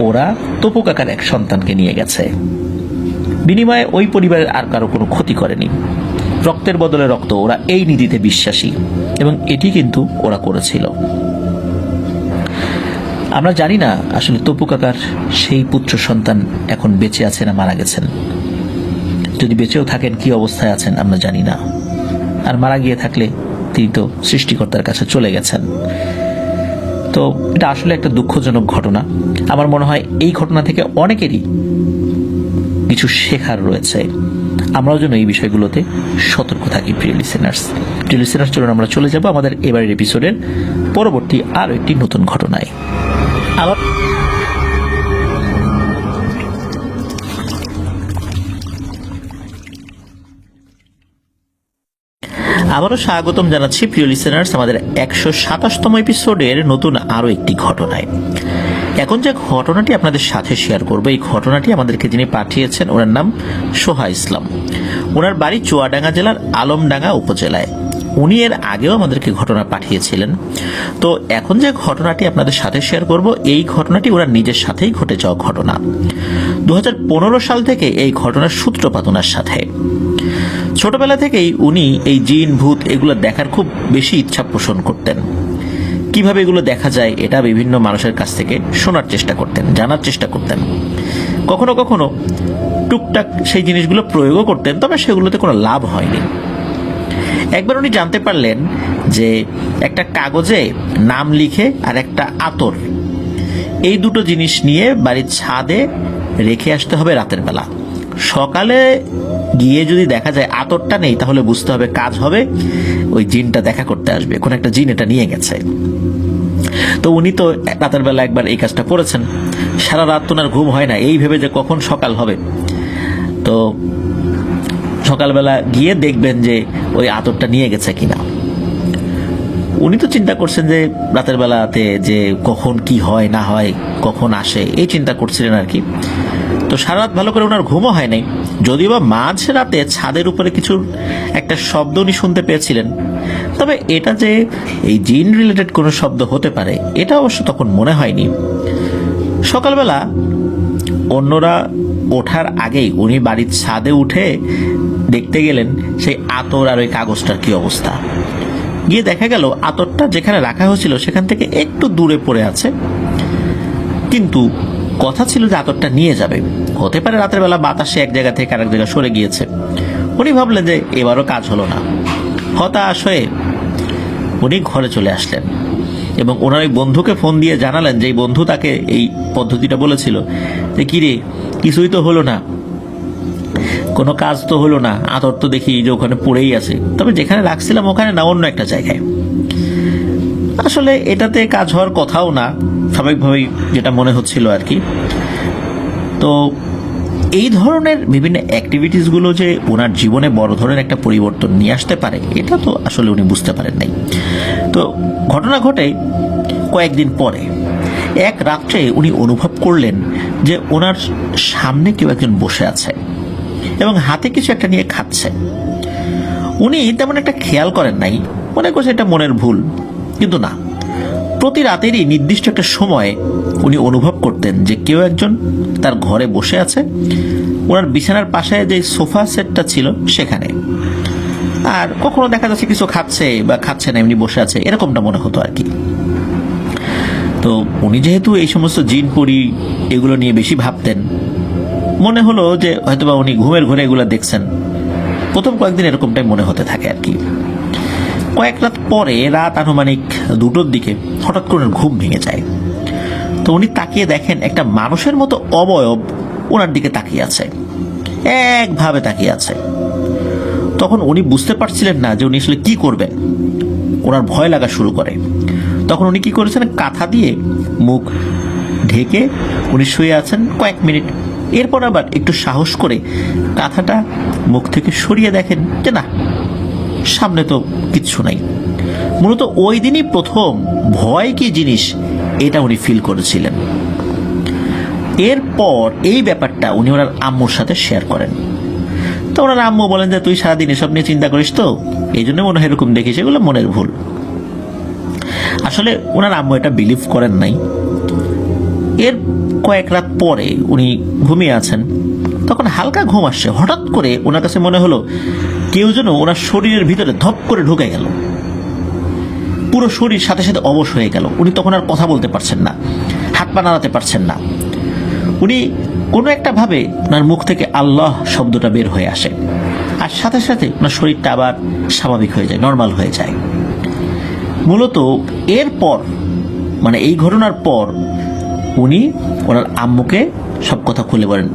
ওরা তপু কাকার এক সন্তানকে নিয়ে গেছে। বিনিময়ে ওই পরিবারের আর কারো কোনো ক্ষতি করেনি। রক্তের বদলে রক্ত, ওরা এই নীতিতে বিশ্বাসী এবং এটি কিন্তু ওরা করেছিল। আমরা জানি না আসলে তপু কাকার সেই পুত্র সন্তান এখন বেঁচে আছে না মারা গেছেন। যদি বেঁচেও থাকেন কি অবস্থায় আছেন আমরা জানি না, আর মারা গিয়ে থাকলে তিনি তো সৃষ্টিকর্তার কাছে চলে গেছেন। তো এটা আসলে একটা দুঃখজনক ঘটনা। আমার মনে হয় এই ঘটনা থেকে অনেকেরই কিছু শেখার রয়েছে। আমরাও যেন এই বিষয়গুলোতে সতর্ক থাকি। প্রিয় লিসেনার্স, চলুন আমরা চলে যাব আমাদের এবারের এপিসোডের পরবর্তী আরো একটি নতুন ঘটনায়। আবারও স্বাগতম জানাচ্ছি প্রিয় লিসেনার্স আমাদের 127তম এপিসোডের নতুন আরো একটি ঘটনায়। এখন যে ঘটনাটি আপনাদের সাথে শেয়ার করবো, এই ঘটনাটি আমাদেরকে যিনি পাঠিয়েছেন ওনার নাম সোহা ইসলাম। ওনার বাড়ি চুয়াডাঙ্গা জেলার আলমডাঙ্গা উপজেলায়। উনি এর আগেও আমাদেরকে ঘটনা পাঠিয়েছিলেন। তো এখন যে ঘটনাটি আপনাদের সাথে শেয়ার করব, এই ঘটনাটি ওনার নিজের সাথেই ঘটে যাওয়া ঘটনা। 2015 সাল থেকে এই ঘটনার সূত্রপাত ওনার সাথে। ছোটবেলা থেকেই উনি এই জিন ভূত এগুলো দেখার খুব বেশি ইচ্ছা পোষণ করতেন। কিভাবে এগুলো দেখা যায় এটা বিভিন্ন মানুষের কাছ থেকে শোনার চেষ্টা করতেন, জানার চেষ্টা করতেন। কখনো কখনো টুকটাক সেই জিনিসগুলো প্রয়োগও করতেন, তবে সেগুলোতে কোনো লাভ হয়নি। একবার উনি জানতে পারলেন যে একটা কাগজে নাম লিখে আর একটা আতর, এই দুটো জিনিস নিয়ে বাড়ির ছাদে রেখে আসতে হবে রাতের বেলা। সকালে গিয়ে যদি দেখা যায় আতরটা নেই, তাহলে বুঝতে হবে কাজ হবে, ওই জিনটা দেখা করতে আসবে, কোন একটা জিন এটা নিয়ে গেছে। তো উনি তো রাতের বেলা একবার এই কাজটা করেছেন। সারা রাত ওনার ঘুম হয় না, এই ভেবে যে কখন সকাল হবে। তো সকালবেলা গিয়ে দেখবেন যে ওই আতরটা নিয়ে গেছে কিনা। উনি তো চিন্তা করছেন যে রাতের বেলাতে যে কখন কি হয় না হয়, কখন আসে, এই চিন্তা করছিলেন আর কি। তো সারা রাত ভালো করে ওনার ঘুমও হয় নাই, যদিও বা মাঝ রাতে ছাদের উপরে কিছু একটা শব্দ উনি শুনতে পেয়েছিলেন। তবে এটা যে এই জিন রিলেটেড কোনো শব্দ হতে পারে, এটা অবশ্য তখন মনে হয়নি। সকালবেলা অন্যরা ওঠার আগেই উনি বাড়ির ছাদে উঠে দেখতে গেলেন সেই আতর আর ওই কাগজটার কি অবস্থা। গিয়ে দেখা গেল আতরটা যেখানে রাখা হয়েছিল সেখান থেকে একটু দূরে পড়ে আছে, কিন্তু কথা ছিল যে আতরটা নিয়ে যাবে। হতে পারে রাতের বেলা বাতাসে এক জায়গা থেকে আরেক জায়গায় সরে গিয়েছে। উনি ভাবলেন যে এবারও কাজ হলো না, হতাশ হয়ে উনি ঘরে চলে আসলেন এবং ওনার ওই বন্ধুকে ফোন দিয়ে জানালেন যে এই বন্ধু তাকে এই পদ্ধতিটা বলেছিল যে কিরে কিছুই তো হলো না, কোনো কাজ তো হলো না, আতর তো দেখি যে ওখানে পড়েই আছে, তবে যেখানে রাখছিলাম ওখানে না, অন্য একটা জায়গায়। আসলে এটাতে কাজ হওয়ার কথাও না, স্বাভাবিকভাবেই যেটা মনে হচ্ছিল আর কি। তো এই ধরনের বিভিন্ন অ্যাক্টিভিটিসগুলো যে ওনার জীবনে বড় ধরনের একটা পরিবর্তন নিয়ে আসতে পারে, এটা তো আসলে উনি বুঝতে পারেন নাই। তো ঘটনা ঘটে কয়েকদিন পরে এক রাত্রে উনি অনুভব করলেন যে ওনার সামনে কেউ একজন বসে আছে এবং হাতে কিছু একটা নিয়ে খাচ্ছে। উনি তেমন একটা খেয়াল করেন নাই, মনে করছে এটা মনের ভুল। কিন্তু না, প্রতি রাতেরই নির্দিষ্ট একটা সময়ে উনি অনুভব করতেন যে কেউ একজন তার ঘরে বসে আছে, ওনার বিছানার পাশে যে সোফা সেটটা ছিল সেখানে। আর কখনো দেখা যাচ্ছে কিছু খাচ্ছে বা খাচ্ছে না, এমনি বসে আছে, এরকমটা মনে হতো আর কি। তো উনি যেহেতু এই সমস্ত জিন পরি এগুলো নিয়ে বেশি ভাবতেন, মনে হলো যে হয়তোবা উনি ঘুমের ঘরে এগুলো দেখছেন। প্রথম কয়েকদিন এরকমটাই মনে হতে থাকে আর কি। কয়েক রাত পরে রাত আনুমানিক 2টোর দিকে হঠাৎ করে ঘুম ভেঙে যায়। তো উনি তাকিয়ে দেখেন একটা মানুষের মতো অবয়ব ওনার দিকে তাকিয়ে আছে, একভাবে তাকিয়ে আছে। তখন উনি বুঝতে পারছিলেন না যে উনি আসলে কি করবেন, ওনার ভয় লাগা শুরু করে। তখন উনি কি করেছেন, কাঁথা দিয়ে মুখ ঢেকে উনি শুয়ে আছেন কয়েক মিনিট। এরপর আবার একটু সাহস করে কাঁথাটা মুখ থেকে সরিয়ে দেখেন যে না, সামনে তো কিচ্ছু নাই। মূলত ওই দিনই প্রথম ভয় কি জিনিস এটা উনি ফিল করেছিলেন। এরপর এই ব্যাপারটা উনি ওনার আম্মুর সাথে শেয়ার করেন। তো ওনার আম্মু বলেন যে তুই সারাদিন এসব নিয়ে চিন্তা করিস, তো এই জন্য মনে হয় এরকম দেখিস, এগুলো মনের ভুল। আসলে ওনার আম্মু এটা বিলিভ করেন নাই। এর কয়েক রাত পরে উনি ঘুমিয়ে আছেন, তখন হালকা ঘুম আসছে। হঠাৎ করে ওনার কাছে মনে হলো কেউ যেন ওনার শরীরের ভিতরে ধপ করে ঢুকে গেল, পুরো শরীর সাথে সাথে অবশ হয়ে গেল। উনি তখন আর কথা বলতে পারছেন না, হাত পা নাড়াতে পারছেন না। উনি কোনো একটা ভাবে ওনার মুখ থেকে আল্লাহ শব্দটা বের হয়ে আসে, আর সাথে সাথে ওনার শরীরটা আবার স্বাভাবিক হয়ে যায়, নর্মাল হয়ে যায়। মূলত এরপর মানে এই ঘটনার পর উনি ওনার আম্মুকে সব কথা খুলে বলেন।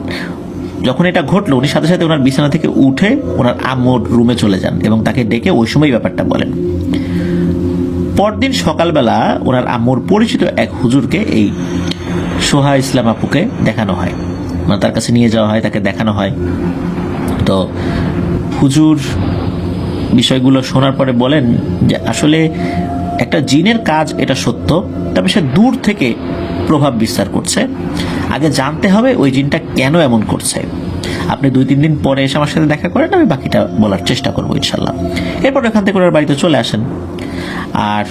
যখন এটা ঘটলো উনি সাথে সাথে ওনার বিছানা থেকে উঠে ওনার আম্মুর রুমে চলে যান এবং তাকে ডেকে ওই সময় ব্যাপারটা বলেন। পরদিন সকালবেলা ওনার আম্মুর পরিচিত এক হুজুরকে এই সোহা ইসলাম আপুকে দেখানো হয়, মানে তার কাছে নিয়ে যাওয়া হয়, তাকে দেখানো হয়। তো হুজুর বিষয়গুলো শোনার পরে বলেন যে আসলে একটা জিনের কাজ এটা সত্য, তবে সে দূর থেকে প্রভাব বিস্তার করছে। আগে জানতে হবে ওই জিনটা কেন এমন করছে, আপনি 2-3 দিন পরে এসে আমার সাথে দেখা করেন, আমি বাকিটা বলার চেষ্টা করবো ইনশাল্লাহ। এরপর এখান থেকে ওনার বাড়িতে চলে আসেন। আর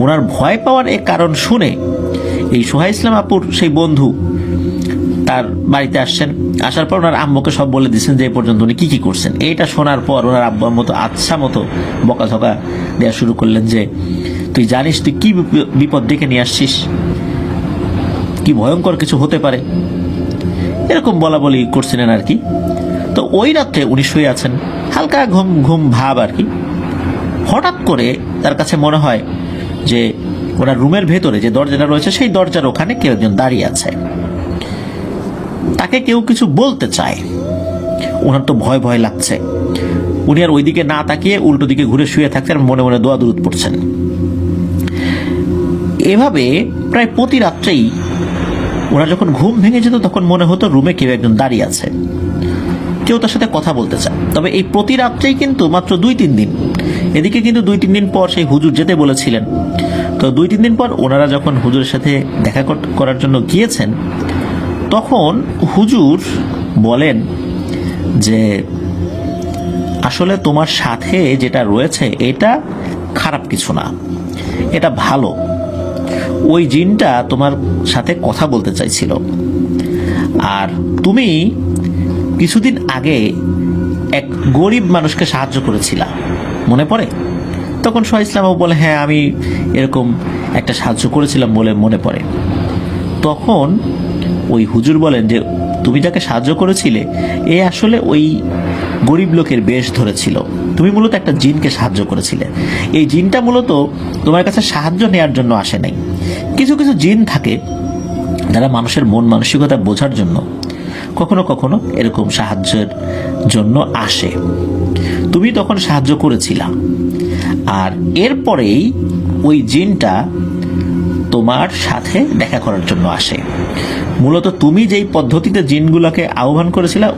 ওনার ভয় পাওয়ার এক কারণ শুনে এই সোহা ইসলাম আপুর সেই বন্ধু তার বাড়িতে আসছেন। আসার পর ওনার আম্মুকে সব বলে দিচ্ছেন যে এই পর্যন্ত উনি কি কি করছেন। এইটা শোনার পর ওনার আব্বার মতো আচ্ছা মতো বকাঝকা দেওয়া শুরু করলেন যে তুই জানিস তুই কি বিপদ ডেকে নিয়ে আসছিস, কি ভয়ঙ্কর কিছু হতে পারে, এরকম বলা বলি করছিলেন আর কি। তো ওই রাত্রে উনি শুয়ে আছেন, হালকা ঘুম ঘুম ভাব আর কি। হঠাৎ করে তার কাছে মনে হয় যে ওনার রুমের ভেতরে যে দরজাটা রয়েছে সেই দরজার ওখানে কেউ একজন দাঁড়িয়ে আছে, তাকে কেউ কিছু বলতে চায়। ওনার তো ভয় ভয় লাগছে। উনি আর ওইদিকে না তাকিয়ে উল্টো দিকে ঘুরে শুয়ে থাকছেন, মনে মনে দোয়া দুরুদ পড়ছেন। এভাবে প্রায় প্রতি রাত্রেই ওনার যখন ঘুম ভেঙে যেত তখন মনে হতো রুমে কেউ একজন দাঁড়িয়ে আছে, কেউ তার সাথে কথা বলতে চায়। তবে এই প্রতি রাত্রেই কিন্তু মাত্র 2-3 দিন। এদিকে কিন্তু 2-3 দিন পর সেই হুজুর যেতে বলেছিলেন। তো 2-3 দিন পর ওনারা যখন হুজুরের সাথে দেখা করার জন্য গিয়েছেন, তখন হুজুর বলেন যে আসলে তোমার সাথে যেটা রয়েছে এটা খারাপ কিছু না, এটা ভালো। ওই জিনটা তোমার সাথে কথা বলতে চাইছিল। আর তুমি কিছুদিন আগে এক গরিব মানুষকে সাহায্য করেছিলা, মনে পড়ে? তখন সোহা ইসলামও বলে হ্যাঁ আমি এরকম একটা সাহায্য করেছিলাম বলে মনে পড়ে। তখন ওই হুজুর বলেন যে তুমি যাকে সাহায্য করেছিলে এ আসলে ওই গরিব লোকের বেশ ধরেছিল, তুমি মূলত একটা জিনকে সাহায্য করেছিলে। এই জিনটা মূলত তোমার কাছে সাহায্য নেওয়ার জন্য আসে নাই। কিছু কিছু জিন থাকে যারা মানুষের মন মানসিকতা বোঝার জন্য কখনো কখনো এরকম সাহায্যের জন্য আসে। তুমি তখন সাহায্য করেছিলা, আর এরপরেই ওই জিনটা তোমার সাথে দেখা করার জন্য আসে। মূলত তুমি যেই পদ্ধতিতে জিনগুলোকে আহ্বান করেছিলা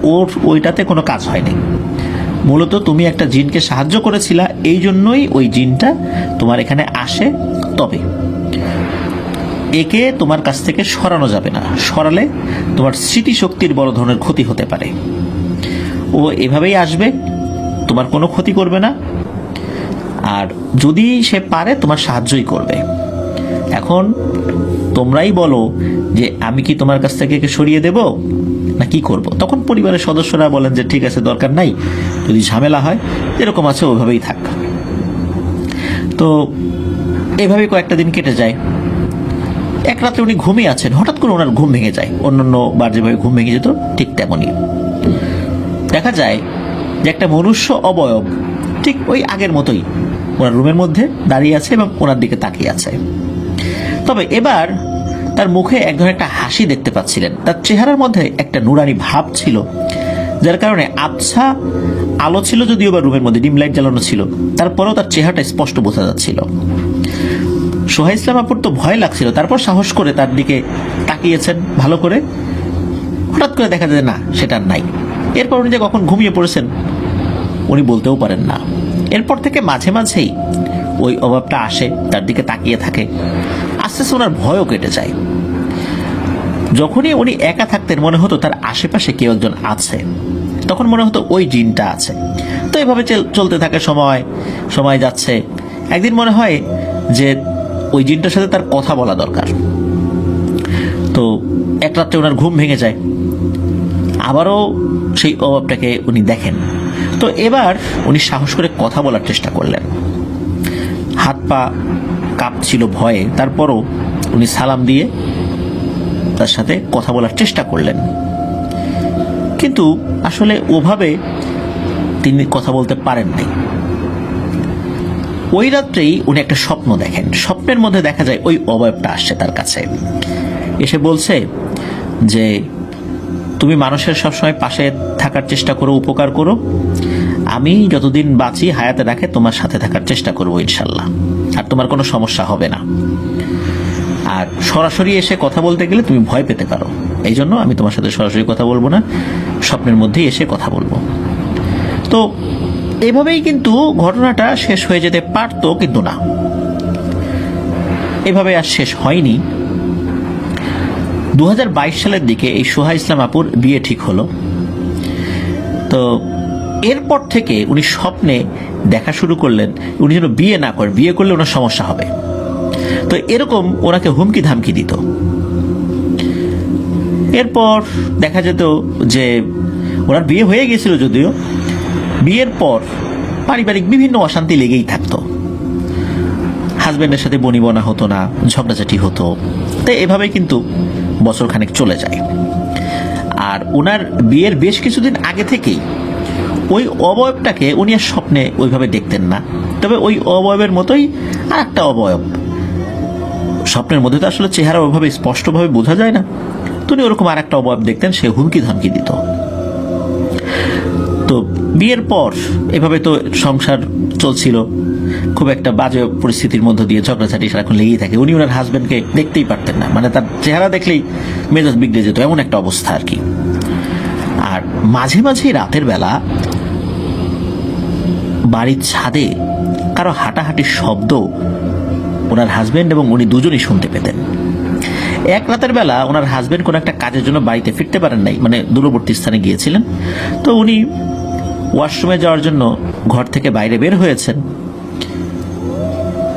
ওইটাতে কোনো কাজ হয়নি। মূলত তুমি একটা জিনকে সাহায্য করেছিলা, এই জন্যই ওই জিনটা তোমার এখানে আসে। তবে একে তোমার কাছ থেকে সরানো যাবে না, সরালে তোমার স্মৃতিশক্তির বড় ধরনের ক্ষতি হতে পারে। ও এভাবেই আসবে, তোমার কোনো ক্ষতি করবে না, আর যদি সে পারে তোমার সাহায্যই করবে। এখন তোমরাই বলো যে আমি কি তোমার কাছ থেকে একে সরিয়ে দেব না কি করব? তখন পরিবারের সদস্যরা বলেন যে ঠিক আছে, দরকার নাই, যদি ঝামেলা হয় যেরকম আছে ওইভাবেই থাক। তো এভাবেই কয়েকটা দিন কেটে যায়। এক রাতে উনি ঘুমিয়ে আছেন, হঠাৎ করে ওনার ঘুম ভেঙে যায়। অন্যান্য বার যেভাবে ঘুম ভেঙে যেত ঠিক তেমনই দেখা যায় যে একটা মনুষ্য অবয়ব ঠিক ওই আগের মতোই ওনার রুমের মধ্যে দাঁড়িয়ে আছে এবং ওনার দিকে তাকিয়ে আছে। তবে এবার তার মুখে এক ধরনের একটা হাসি দেখতে পাচ্ছিলেন। তার চেহারার মধ্যে একটা নুরানি ভাব ছিল, যার কারণে আবছা আলো ছিল, যদিও বা রুমের মধ্যে ডিম লাইট জ্বালানো ছিল, তারপরেও তার চেহারাটা স্পষ্ট বোঝা যাচ্ছিল। সোহা ইসলাম আপুর তো ভয় লাগছিল, তারপর সাহস করে তার দিকে তাকিয়েছেন ভালো করে। হঠাৎ করে দেখা যায় না, সেটা নাই। এরপর উনি যে কখন ঘুমিয়ে পড়েছেন উনি বলতেও পারেন না। এরপর থেকে মাঝে মাঝেই ওই অভাবটা আসে, তার দিকে তাকিয়ে থাকে। আস্তে আস্তে ওনার ভয়ও কেটে যায়। যখনই উনি একা থাকতেন মনে হতো তার আশেপাশে কেউ একজন আছে, তখন মনে হতো ওই জিনটা আছে। তো এভাবে চলতে থাকে, সময় যাচ্ছে। একদিন মনে হয় যে ওই জিনটার সাথে তার কথা বলা দরকার। তো এক রাত্রে ওনার ঘুম ভেঙে যায়, আবারও সেই অভাবটাকে উনি দেখেন। তো এবার উনি সাহস করে কথা বলার চেষ্টা করলেন। হাত পা কাঁপছিল ভয়ে, তারপরও উনি সালাম দিয়ে তার সাথে কথা বলার চেষ্টা করলেন। কিন্তু আসলে ওভাবে তিনি কথা বলতে পারেন নাই। ওই রাত্রেই উনি একটা স্বপ্ন দেখেন। স্বপ্নের মধ্যে দেখা যায় ওই অবয়বটা আসছে তার কাছে, এসে বলছে যে তুমি মানুষের সবসময় পাশে থাকার চেষ্টা করো, উপকার করো, আমি যতদিন বাঁচি হায়াতে রাখে তোমার সাথে থাকার চেষ্টা করবো ইনশাল্লাহ, আর তোমার কোনো সমস্যা হবে না। আর সরাসরি এসে কথা বলতে গেলে তুমি ভয় পেতে পারো, এই জন্য আমি তোমার সাথে সরাসরি কথা বলবো না, স্বপ্নের মধ্যেই এসে কথা বলবো। তো এভাবেই কিন্তু ঘটনাটা শেষ হয়ে যেতে পারত, কিন্তু না, এভাবে আর শেষ হয়নি। 2022 সালের দিকে এই সোহা ইসলাম আপুর বিয়ে ঠিক হলো। তো এরপর থেকে উনি স্বপ্নে দেখা শুরু করলেন উনি যেন বিয়ে না করেন, বিয়ে করলে ওনার সমস্যা হবে। তো এরকম ওনাকে হুমকি ধামকি দিত। এরপর দেখা যেত যে ওনার বিয়ে হয়ে গেছিল, যদিও বিয়ের পর পারিবারিক বিভিন্ন অশান্তি লেগেই থাকতো। হাজব্যান্ডের সাথে বনিবনা হতো না, ঝগড়াঝাটি হতো। তো এভাবে কিন্তু বছরখানেক চলে যায়। আর ওনার বিয়ের বেশ কিছুদিন আগে থেকেই ওই অবয়বটাকে উনি আর স্বপ্নে ওইভাবে দেখতেন না, তবে ওই অবয়বের মতোই আর একটা অবয়ব। স্বপ্নের মধ্যে তো আসলে চেহারা ওইভাবে স্পষ্টভাবে বোঝা যায় না, তো উনি ওরকম আর একটা অবয়ব দেখতেন, সে হুমকি ধামকি দিত। তো বিয়ের পর এভাবে তো সংসার চলছিল, খুব একটা বাজে পরিস্থিতির মধ্য দিয়ে ঝগড়াঝাটি সারাক্ষণ লেগেই থাকে। উনি ওনার হাজবেন্ডকে দেখতেই পারতেন না, মানে তার চেহারা দেখলেই মেজাজ বিগড়ে যেত, এমন একটা অবস্থা আর কি। আর মাঝে মাঝে রাতের বেলা বাড়ির ছাদে কারো হাঁটাহাঁটির শব্দ ওনার হাজবেন্ড এবং উনি দুজনই শুনতে পেতেন। এক রাতের বেলা ওনার হাজবেন্ড কোনো একটা কাজের জন্য বাড়িতে ফিরতে পারেন নাই, মানে দূরবর্তী স্থানে গিয়েছিলেন। তো উনি ওয়াশরুমে যাওয়ার জন্য ঘর থেকে বাইরে বের হয়েছেন।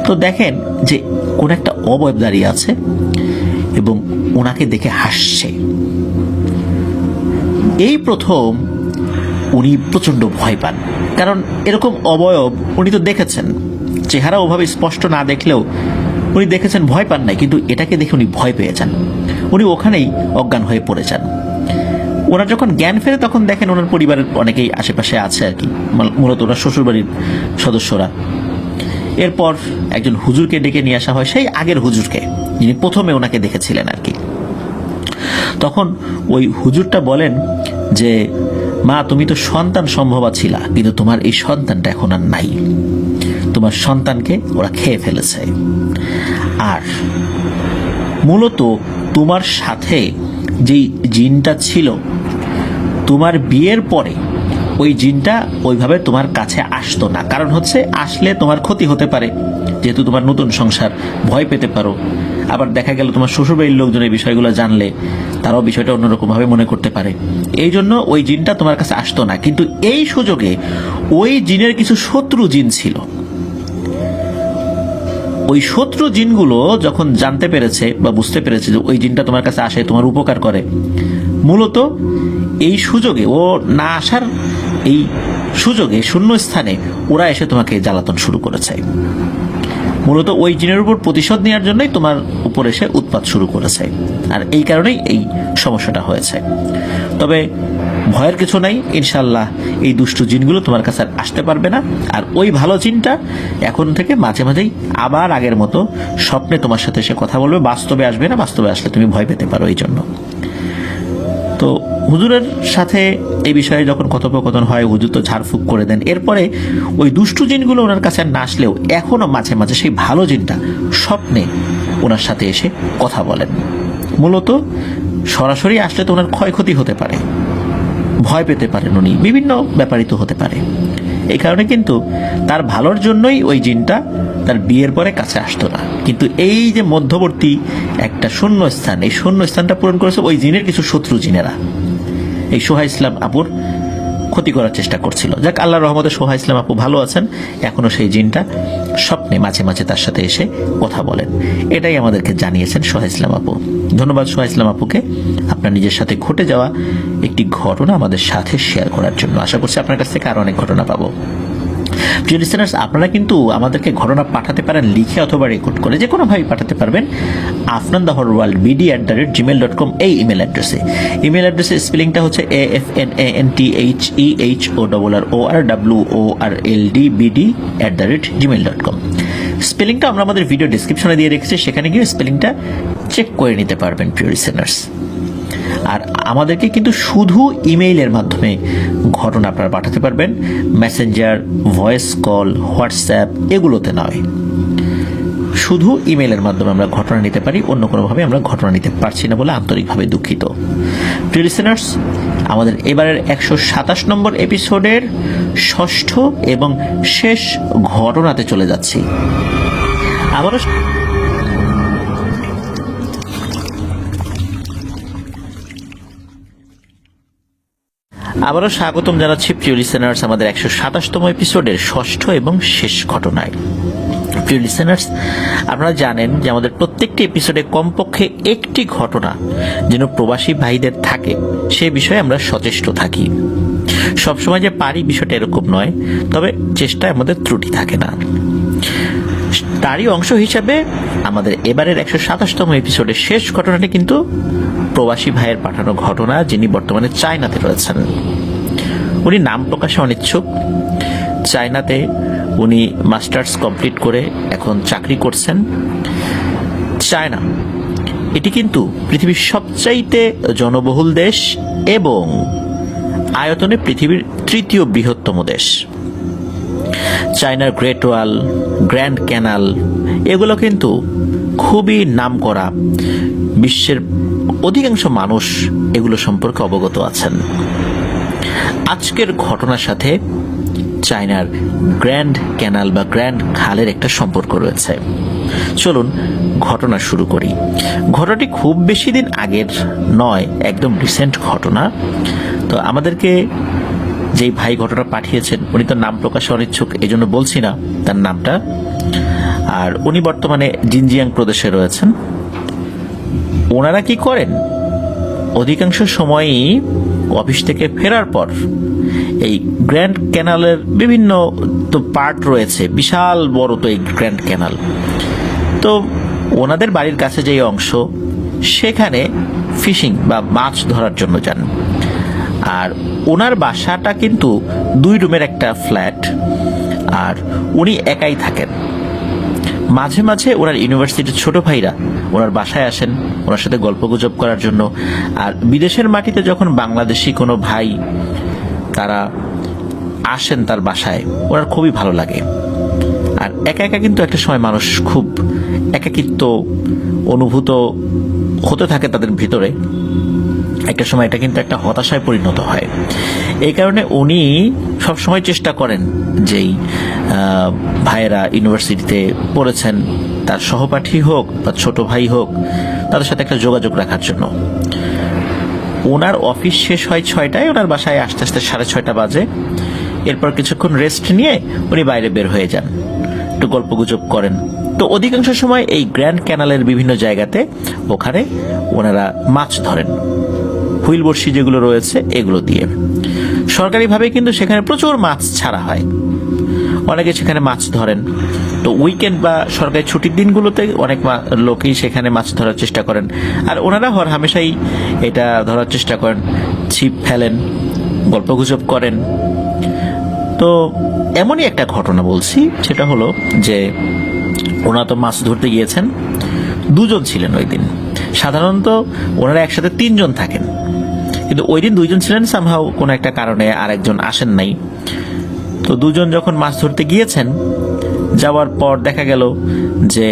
তো দেখেন যে কোন একটা অবয়ব দাঁড়িয়ে আছে এবং ওনাকে দেখে হাসছে। এই প্রথম উনি প্রচন্ড ভয় পান, কারণ এরকম অবয়ব উনি তো দেখেছেন, চেহারা ওভাবে স্পষ্ট না দেখলেও উনি দেখেছেন, ভয় পান নাই। কিন্তু এটাকে দেখে উনি ভয় পেয়ে যান, উনি ওখানেই অজ্ঞান হয়ে পড়ে যান। ওনার যখন জ্ঞান ফেরে তখন দেখেন ওনার পরিবারের অনেকেই আশেপাশে আছে আর কি, মূলত ওনার শ্বশুরবাড়ির সদস্যরা। এরপর একজন হুজুরকে ডেকে নিয়ে আসা হয়, সেই আগের হুজুরকে যিনি প্রথমে ওনাকে দেখেছিলেন আর কি। তখন ওই হুজুরটা বলেন যে, মা তুমি তো সন্তান সম্ভবা ছিলা, কিন্তু তোমার এই সন্তানটা এখন আর নাই, তোমার সন্তানকে ওরা খেয়ে ফেলেছে। আর মূলত তোমার সাথে যেই জিনটা ছিল, তোমার বিয়ের পরে ওই জিনটা ওইভাবে তোমার কাছে আসতো না। কারণ হচ্ছে আসলে তোমার ক্ষতি হতে পারে, যেহেতু তোমার নতুন সংসার, ভয় পেতে পারো। আবার দেখা গেল তোমার শ্বশুরবাড়ির লোকজন এই বিষয়গুলো জানলে তারাও বিষয়টা অন্যরকম ভাবে মনে করতে পারে। এই জন্য ওই জিনটা তোমার কাছে আসতো না। কিন্তু এই সুযোগে ওই জিনের কিছু শত্রু জিন ছিল। ওই শত্রু জিনগুলো যখন জানতে পেরেছে বা বুঝতে পেরেছে যে ওই জিনটা তোমার কাছে আসে, তোমার উপকার করে, মূলত এই সুযোগে, ও না আসার এই সুযোগে শূন্য স্থানে ওরা এসে তোমাকে জ্বালাতন শুরু করেছে। মূলত ওই জিনের উপর প্রতিশোধ নেওয়ার জন্যই তোমার উপর এসে উৎপাত শুরু করেছে। আর এই কারণেই এই সমস্যাটা হয়েছে। তবে ভয়ের কিছু নাই, ইনশাল্লাহ এই দুষ্টু জিনগুলো তোমার কাছে আসতে পারবে না। আর ওই ভালো জিনটা এখন থেকে মাঝে মাঝেই আবার আগের মতো স্বপ্নে তোমার সাথে এসে কথা বলবে, বাস্তবে আসবে না। বাস্তবে আসলে তুমি ভয় পেতে পারো এই জন্য। তো হুজুরের সাথে এই বিষয়ে যখন কথোপকথন হয়, হুজুর তো ঝাড়ফুঁক করে দেন। এরপরে ওই দুষ্টু জিনগুলো ওনার কাছে না আসলেও এখনো মাঝে মাঝে সেই ভালো জিনটা স্বপ্নে ওনার সাথে এসে কথা বলেন। মূলত সরাসরি আসলে তো ওনার ক্ষয়ক্ষতি হতে পারে, ভয় পেতে পারেন উনি, বিভিন্ন ব্যাপারই তো হতে পারে। এই কারণে কিন্তু তার ভালোর জন্যই ওই জিনটা তার বিয়ের পরে কাছে আসতো না। কিন্তু এই যে মধ্যবর্তী একটা শূন্য স্থান, এই শূন্য স্থানটা পূরণ করেছে ওই জিনের কিছু শত্রু জিনেরা। এই সোহা ইসলাম আপুর ক্ষতি করার চেষ্টা করছিল। যাক, আল্লাহর রহমতে সোহা ইসলাম আপু ভালো আছেন। এখনো সেই জিনটা স্বপ্নে মাঝে মাঝে তার সাথে এসে কথা বলেন। এটাই আমাদেরকে জানিয়েছেন সোহা ইসলাম আপু। ধন্যবাদ সোহা ইসলাম আপুকে আপনার নিজের সাথে ঘটে যাওয়া একটি ঘটনা আমাদের সাথে শেয়ার করার জন্য। আশা করছি আপনার কাছ থেকে আরো অনেক ঘটনা পাবো। প্রিয় লিসেনার্স, আপনারা কিন্তু আমাদেরকে ঘটনা পাঠাতে পারেন লিখে অথবা রেকর্ড করে, যে কোনোভাবেই পাঠাতে পারবেন afnandahourworld@gmail.com এই ইমেল অ্যাড্রেসে। ইমেল অ্যাড্রেসের স্পেলিংটা হচ্ছে afnanthehorworldbd@gmail.com। স্পেলিংটা আমরা আমাদের ভিডিও ডেসক্রিপশনে দিয়ে রেখেছি, সেখানে গিয়ে স্পেলিংটা চেক করে নিতে পারবেন প্রিয় লিসেনার্স। আর আমাদেরকে কিন্তু শুধু ইমেইলের মাধ্যমে ঘটনা আপনারা পাঠাতে পারবেন, মেসেঞ্জার, ভয়েস কল, হোয়াটসঅ্যাপ এগুলোতে নয়। শুধু ইমেইলের মাধ্যমে আমরা ঘটনা নিতে পারি, অন্য কোনোভাবে আমরা ঘটনা নিতে পারছি না বলে আন্তরিকভাবে দুঃখিত। প্রিয় লিসেনার্স, আমাদের এবারের 127 নম্বর এপিসোডের ষষ্ঠ এবং শেষ ঘটনাতে চলে যাচ্ছি। আবারও আবারও স্বাগতম জানাচ্ছি প্রিয় লিসেনার্স আমাদের 127তম এপিসোডের ষষ্ঠ এবং শেষ ঘটনায়। প্রিয় লিসেনার্স, আপনারা জানেন যে আমাদের প্রত্যেকটি এপিসোডে কমপক্ষে একটি ঘটনা যেন প্রবাসী ভাইদের থাকে সে বিষয়ে আমরা সচেষ্ট থাকি। সবসময় যে পারি বিষয়টা এরকম নয়, তবে চেষ্টায় আমাদের ত্রুটি থাকে না। তারই অংশ হিসাবে আমাদের এবারের 127তম এপিসোডের শেষ ঘটনাটি কিন্তু প্রবাসী ভাইয়ের পাঠানো ঘটনা, যিনি বর্তমানে চায়নাতে রয়েছেন। উনি নাম প্রকাশে অনিচ্ছুক। চায়নাতে উনি মাস্টার্স কমপ্লিট করে এখন চাকরি করছেন। চায়না এটি কিন্তু পৃথিবীর সবচাইতে জনবহুল দেশ এবং আয়তনে পৃথিবীর তৃতীয় বৃহত্তম দেশ। চায়নার গ্রেট ওয়াল, গ্র্যান্ড ক্যানাল এগুলো কিন্তু খুবই নামকরা। বিশ্বের অধিকাংশ মানুষ এগুলো সম্পর্কে অবগত আছেন। আজকের ঘটনার সাথে চায়নার গ্র্যান্ড ক্যানাল বা গ্র্যান্ড খালের একটা সম্পর্ক রয়েছে। চলুন ঘটনা শুরু করি। ঘটনাটি খুব বেশি দিন আগের নয়, একদম রিসেন্ট ঘটনা। তো আমাদেরকে যেই ভাই ঘটনা পাঠিয়েছেন উনি তো নাম প্রকাশে অনিচ্ছুক, এই জন্য বলছি না তার নামটা। আর উনি বর্তমানে জিনজিয়াং প্রদেশে রয়েছেন। ওনারা কি করেন, অধিকাংশ সময়ই অফিস থেকে ফেরার পর এই গ্র্যান্ড ক্যানালের বিভিন্ন তো পার্ট রয়েছে, বিশাল বড় তো এই গ্র্যান্ড ক্যানাল। তো ওনাদের বাড়ির কাছে যে অংশ, সেখানে ফিশিং বা মাছ ধরার জন্য যান। আর ওনার বাসাটা কিন্তু 2 রুমের একটা ফ্ল্যাট, আর উনি একাই থাকেন। মাঝে মাঝে ওনার ইউনিভার্সিটির ছোট ভাইরা ওনার বাসায় আসেন ওনার সাথে গল্পগুজব করার জন্য। আর বিদেশের মাটিতে যখন বাংলাদেশি কোনো ভাই তারা আসেন তার বাসায়, ওনার খুবই ভালো লাগে। আর একা একা কিন্তু একটা সময় মানুষ খুব একাকিত্ব অনুভূত হতে থাকে তাদের ভিতরে। একটা সময় এটা কিন্তু একটা হতাশায় পরিণত হয়। এই কারণে উনি সবসময় চেষ্টা করেন যেই ভাইয়েরা ইউনিভার্সিটিতে পড়েছেন, তার সহপাঠী হোক বা ছোট ভাই হোক, তাদের সাথে একটা যোগাযোগ রাখার জন্য। ওনার অফিস শেষ হয় 6টায়, ওনার বাসায় আস্তে আস্তে 6:30 বাজে। এরপর কিছুক্ষণ রেস্ট নিয়ে উনি বাইরে বের হয়ে যান, একটু গল্পগুজব করেন। তো অধিকাংশ সময় এই গ্র্যান্ড ক্যানালের বিভিন্ন জায়গাতে ওখানে ওনারা মাছ ধরেন, হুইল বড়শি যেগুলো রয়েছে এগুলো দিয়ে। সরকারিভাবে কিন্তু সেখানে প্রচুর মাছ ছাড়া হয়, অনেকে সেখানে মাছ ধরেন। তো উইকেন্ড বা সরকারি ছুটির দিনগুলোতে অনেক লোকই সেখানে মাছ ধরার চেষ্টা করেন। আর ওনারা হামেশাই এটা ধরার চেষ্টা করেন, ছিপ ফেলেন, গল্পগুজব করেন। তো এমনই একটা ঘটনা বলছি, সেটা হলো যে ওনারা তো মাছ ধরতে গিয়েছেন, 2 জন ছিলেন ওই দিন। সাধারণত ওনারা একসাথে 3 জন থাকেন, কিন্তু ওই দিন 2 জন ছিলেন। সামহাও কোনো একটা কারণে আরেকজন আসেন নাই। তো 2 জন যখন মাছ ধরতে গিয়েছেন, যাওয়ার পর দেখা গেল যে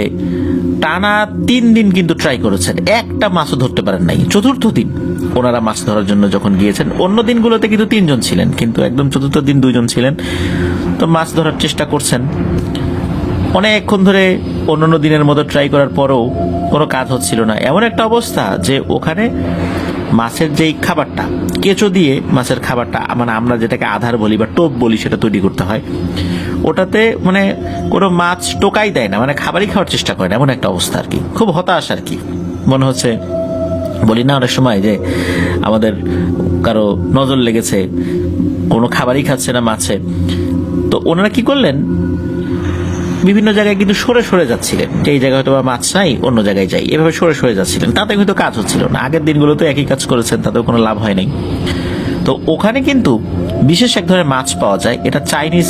টানা 3 দিন কিন্তু ট্রাই করেছেন, একটা মাছও ধরতে পারেন নাই। চতুর্থ দিন ওনারা মাছ ধরার জন্য যখন গিয়েছেন, অন্য দিনগুলোতে কিন্তু 3 জন ছিলেন, কিন্তু একদম চতুর্থ দিন 2 জন ছিলেন। তো মাছ ধরার চেষ্টা করছেন অনেকক্ষণ ধরে, অন্যান্য দিনের মতো ট্রাই করার পরেও কোনো কাজ হচ্ছিল না। এমন একটা অবস্থা যে ওখানে মাছের যেই খাবারটা, কেঁচো দিয়ে মাছের খাবারটা, মানে আমরা যেটাকে আধার বলি বা টোপ বলি, সেটা তৈরি করতে হয়। ওটাতে মানে কোনো মাছ টোকাই দেয় না, মানে খাবারই খাওয়ার চেষ্টা করে না, এমন একটা অবস্থা আর কি। খুব হতাশ আর কি মনে হচ্ছে। বলি না অনেক সময় যে আমাদের কারো নজর লেগেছে, কোনো খাবারই খাচ্ছে না মাছে। তো ওনারা কি করলেন, বিভিন্ন জায়গায় কিন্তু সরে সরে যাচ্ছিলেন, যে এই জায়গায় হয়তো বা মাছ নাই, অন্য জায়গায় যাই, এভাবে সরে সরে যাচ্ছিলেন। তাতে কিন্তু কাজ হচ্ছিল না। আগের দিনগুলোতে একই কাজ করেছেন, তাতেও কোনো লাভ হয় নাই। তো ওখানে কিন্তু বিশেষ এক ধরনের মাছ পাওয়া যায়, এটা চাইনিজ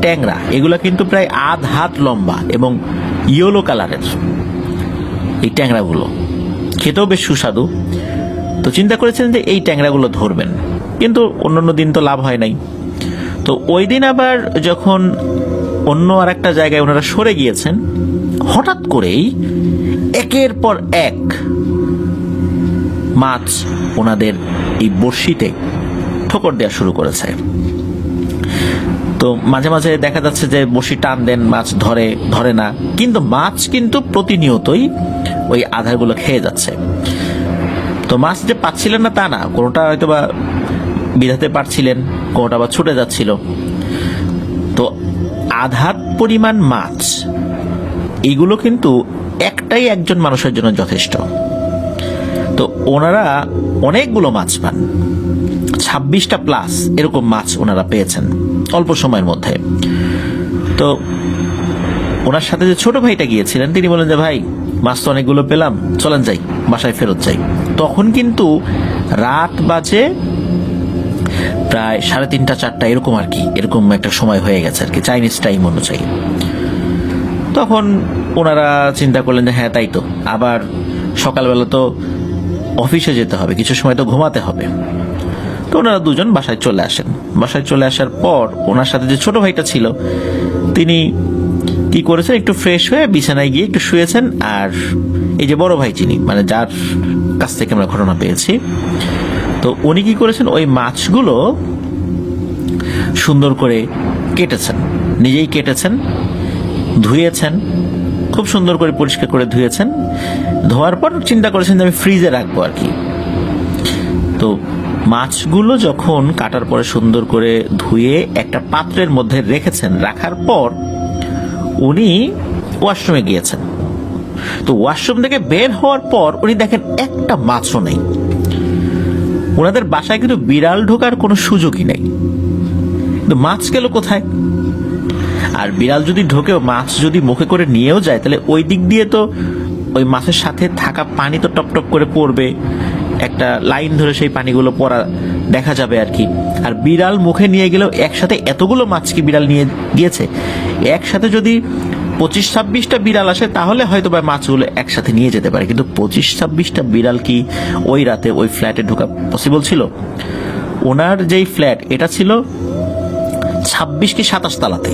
ট্যাংরা। এগুলা কিন্তু প্রায় 1.5 হাত লম্বা এবং ইয়েলো কালারের এই ট্যাংরাগুলো, খেতেও বেশ সুস্বাদু। তো চিন্তা করেছেন যে এই ট্যাংরাগুলো ধরবেন, কিন্তু অন্যান্য দিন তো লাভ হয় নাই। তো ওই দিন আবার যখন অন্য আর একটা জায়গায় ওনারা সরে গিয়েছেন, হঠাৎ করেই একের পর এক মাছ ওনাদের এই বড়শিতে ঠোকর দেওয়া শুরু করেছে। তো মাঝে মাঝে দেখা যাচ্ছে যে বড়শি টান দেন, মাছ ধরে না, কিন্তু মাছ কিন্তু প্রতিনিয়তই ওই আধারগুলো খেয়ে যাচ্ছে। তো মাছ যে পাচ্ছিলেন না তা না, কোনোটা হয়তো বা বিধাতে পারছিলেন, কোনোটা আবার ছুটে যাচ্ছিল। তো আধাত পরিমাণ মাছ, এগুলো কিন্তু একটাই একজন মানুষের জন্য যথেষ্ট। তো ওনারা অনেকগুলো মাছ পান, 26টা প্লাস এরকম মাছ ওনারা পেয়েছেন অল্প সময়ের মধ্যে। তো ওনার সাথে যে ছোট ভাইটা গিয়েছিলেন তিনি বলেন যে ভাই, মাছ তো অনেকগুলো পেলাম, চলেন যাই, বাসায় ফেরত যাই। তখন কিন্তু রাত বাজে প্রায় 3:30 4টা এরকম আর কি, এরকম একটা সময় হয়ে গেছে আর কি, চাইনিজ টাইম অনুযায়ী। তখন ওনারা চিন্তা করলেন যে হ্যাঁ তাই তো, আবার সকালবেলা তো অফিসে যেতে হবে, কিছু সময় তো ঘুমাতে হবে। তো ওনারা দুজন বাসায় চলে আসেন। বাসায় চলে আসার পর ওনার সাথে যে ছোট ভাইটা ছিল তিনি কি করেছেন, একটু ফ্রেশ হয়ে বিছানায় গিয়ে একটু শুয়েছেন। আর এই যে বড় ভাই যিনি, মানে যার কাছ থেকে আমরা ঘটনা পেয়েছি, তো উনি কি করেছেন, ওই মাছগুলো সুন্দর করে কেটেছেন, নিজেই কেটেছেন, ধুয়েছেন, খুব সুন্দর করে পরিষ্কার করে ধুয়েছেন। ধোয়ার পর চিন্তা করেছেন যে আমি ফ্রিজে রাখবো আর কি। তো মাছগুলো যখন কাটার পরে সুন্দর করে ধুয়ে একটা পাত্রের মধ্যে রেখেছেন, রাখার পর উনি ওয়াশরুমে গিয়েছেন। তো ওয়াশরুম থেকে বের হওয়ার পর উনি দেখেন একটা মাছও নেই। ওনাদের বাসায় কিন্তু বিড়াল ঢোকার কোনো সুযোগই নেই, কিন্তু মাছ গেল কোথায়? আর বিড়াল যদি ঢোকেও, মাছ যদি মুখে করে নিয়েও যায়, তাহলে ওই দিক দিয়ে তো ওই মাছের সাথে থাকা পানি তো টপ টপ করে পড়বে, একটা লাইন ধরে সেই পানিগুলো পড়া দেখা যাবে আর কি। আর বিড়াল মুখে নিয়ে গেলেও একসাথে এতগুলো মাছ কি বিড়াল নিয়ে গিয়েছে? একসাথে যদি 25-26টা বিড়াল আসে তাহলে হয়তো বা মাছগুলো একসাথে নিয়ে যেতে পারে, কিন্তু 25-26টা বিড়াল কি ওই রাতে ওই ফ্ল্যাটে ঢোকা পসিবল ছিল? ওনার যেই ফ্ল্যাট এটা ছিল 26 কি 27 তলাতে,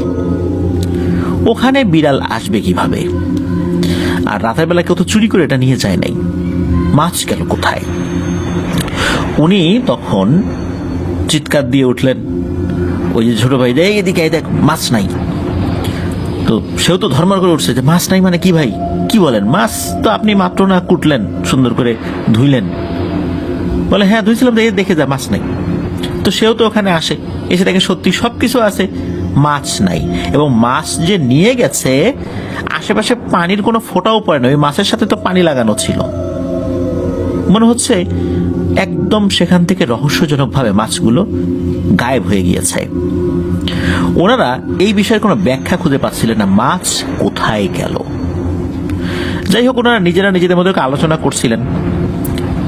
ওখানে বিড়াল আসবে কিভাবে? আর রাতের বেলা কেউ তো চুরি করে এটা নিয়ে যায় নাই, মাছ গেল কোথায়? উনি তখন চিৎকার দিয়ে উঠলেন, ওই যে ছোট ভাই, দেখ এদিকে দেখ, মাছ নাই। তো সেও তো ধর্মার করে উঠছে যে মাছ নাই মানে কি ভাই, কি বলেন? মাছ তো আপনি মাত্র না কুটলেন, সুন্দর করে ধুইলেন। বলে হ্যাঁ ধুইছিলাম, দেখে যা মাছ নাই। তো সেও তো ওখানে আসে, এসে দেখে সত্যি সবকিছু আছে, মাছ নাই। এবং মাছ যে নিয়ে গেছে আশেপাশে পানির কোনো ফোঁটাও পড়ে না, ওই মাছের সাথে তো পানি লাগানো ছিল। মনে হচ্ছে একদম সেখান থেকে রহস্যজনকভাবে মাছগুলো গায়েব হয়ে গিয়েছে। ওনারা এই বিষয়ে কোনো ব্যাখ্যা খুঁজে পাচ্ছিলেন না, মাছ কোথায় গেল। যাই হোক, ওনারা নিজেরা নিজেদের মধ্যে আলোচনা করছিলেন,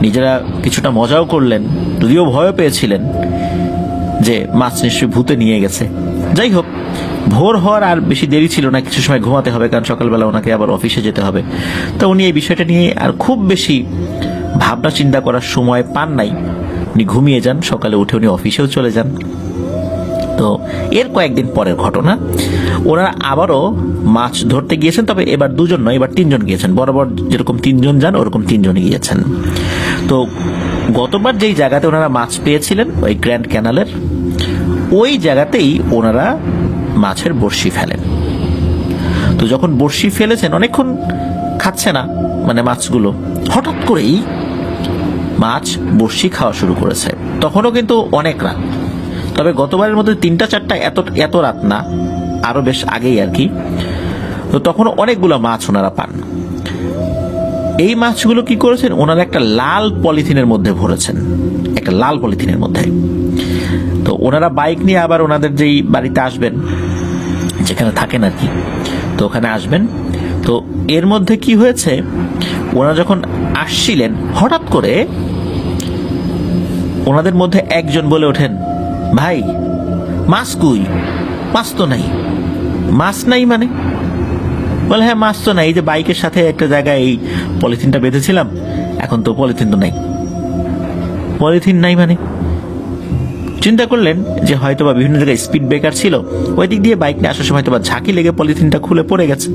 নিজেরা কিছুটা মজাও করলেন, যদিও ভয়ও পেয়েছিলেন যে মাছ নিশ্চয়ই ভূতে নিয়ে গেছে। যাই হোক, ভোর হওয়ার আর বেশি দেরি ছিল না, কিছু সময় ঘুমাতে হবে, কারণ সকালবেলা ওনাকে আবার অফিসে যেতে হবে। তো উনি এই বিষয়টা নিয়ে আর খুব বেশি ভাবনা চিন্তা করার সময় পান নাই, উনি ঘুমিয়ে যান। সকালে উঠে উনি অফিসেও চলে যান। তো এর কয়েকদিন পরের ঘটনা, ওনারা আবারও মাছ ধরতে গিয়েছেন, তবে এবার দুজন নয়, এবার 3জন গিয়েছেন। বরাবর যেরকম 3জন যান ওরকম 3জন গিয়েছেন। তো গতবার যেই জায়গাতে ওনারা মাছ পেয়েছিলেন, ওই গ্র্যান্ড ক্যানালের ওই জায়গাতেই ওনারা মাছের বড়শি ফেলেন। তো যখন বড়শি ফেলেছেন, অনেকক্ষণ খাচ্ছে না মানে মাছগুলো, হঠাৎ করেই মাছ বড়শি খাওয়া শুরু করেছে। তখনও কিন্তু অনেক রাত, তবে গতবারের মধ্যে 3টা 4টা এত রাত না, আরো বেশ আগেই আর কি। তো তখন অনেকগুলো মাছ ওনারা পান। এই মাছগুলো কি করেছেন, ওনারা একটা লাল পলিথিনের মধ্যে ভরেছেন, একটা লাল পলিথিনের মধ্যে। তো ওনারা বাইক নিয়ে আবার ওনাদের যেই বাড়িতে আসবেন, যেখানে থাকেন আর কি, তো ওখানে আসবেন। তো এর মধ্যে কি হয়েছে, ওনারা যখন আসছিলেন হঠাৎ করে ওনাদের মধ্যে একজন বলে ওঠেন, ভাই মাছ কই? মাছ তো নাই। মাছ নাই মানে? বলে হ্যাঁ মাছ তো নাই, এই যে বাইকের সাথে একটা জায়গায় এই পলিথিনটা বেঁধেছিলাম, এখন তো পলিথিন তো নাই। পলিথিন নাই মানে? চিন্তা করলেন যে হয়তোবা বিভিন্ন জায়গায় স্পিড ব্রেকার ছিল, ওই দিক দিয়ে বাইক নিয়ে আসার সময় হয়তোবা ঝাঁকি লেগে পলিথিনটা খুলে পড়ে গেছে।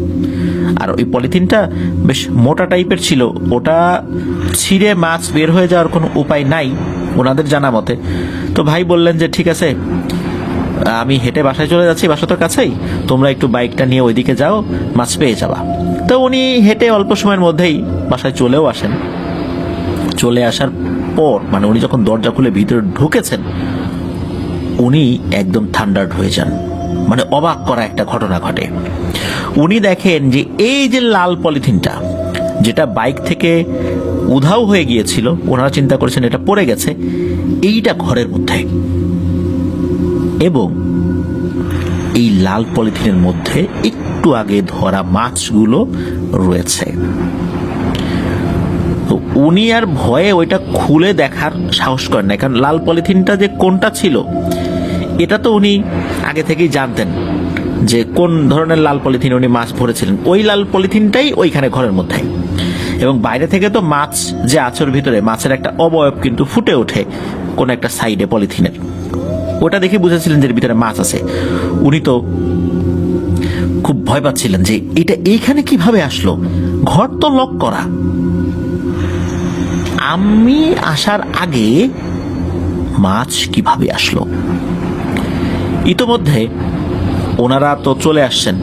আর ওই পলিথিনটা বেশ মোটা টাইপের ছিল, ওটা ছিঁড়ে মাছ বের হয়ে যাওয়ার কোনো উপায় নাই ওনাদের জানা মতে। তো ভাই বললেন যে ঠিক আছে, আমি হেঁটে বাসায় চলে যাচ্ছি, বাসা তো কাছেই, তোমরা একটু বাইকটা নিয়ে ওইদিকে যাও, মাছ পেয়ে যাবা। তো উনি হেঁটে অল্প সময়ের মধ্যেই বাসায় চলেও আসেন। চলে আসার পর মানে উনি যখন দরজা খুলে ভিতরে ঢুকেছেন, উনি একদম থান্ডার্ড হয়ে যান, মানে অবাক করা একটা ঘটনা ঘটে। উনি দেখেন যে এই যে লাল পলিথিনটা যেটা বাইক থেকে উধাও হয়ে গিয়েছিল, ওনারা চিন্তা করেছেন এটা পড়ে গেছে, এইটা ঘরের মধ্যে, এবং এই লাল পলিথিনের মধ্যে একটু আগে ধরা মাছগুলো রয়েছে। তো উনি আর ভয়ে ওইটা খুলে দেখার সাহস করেন না, কারণ লাল পলিথিনটা যে কোনটা ছিল এটা তো উনি আগে থেকেই জানতেন যে কোন ধরনের লাল পলিথিন উনি মাছ ভরেছিলেন, ওই লাল পলিথিনটাই ওইখানে ঘরের মধ্যে। এবং বাইরে থেকে তো মাছ যে আঁচড় ভিতরে মাছের একটা অবয়ব কিন্তু ফুটে ওঠে কোন একটা সাইডে পলিথিনের, ওটা দেখে বুঝেছিলেন যে ভিতরে মাছ আছে। উনি তো খুব ভয় পাচ্ছিলেন যে এটা এইখানে কিভাবে আসলো, ঘর তো লক করা, আমি আসার আগে মাছ কিভাবে আসলো। ইতোমধ্যে ওনারা তো চলে আসছেন,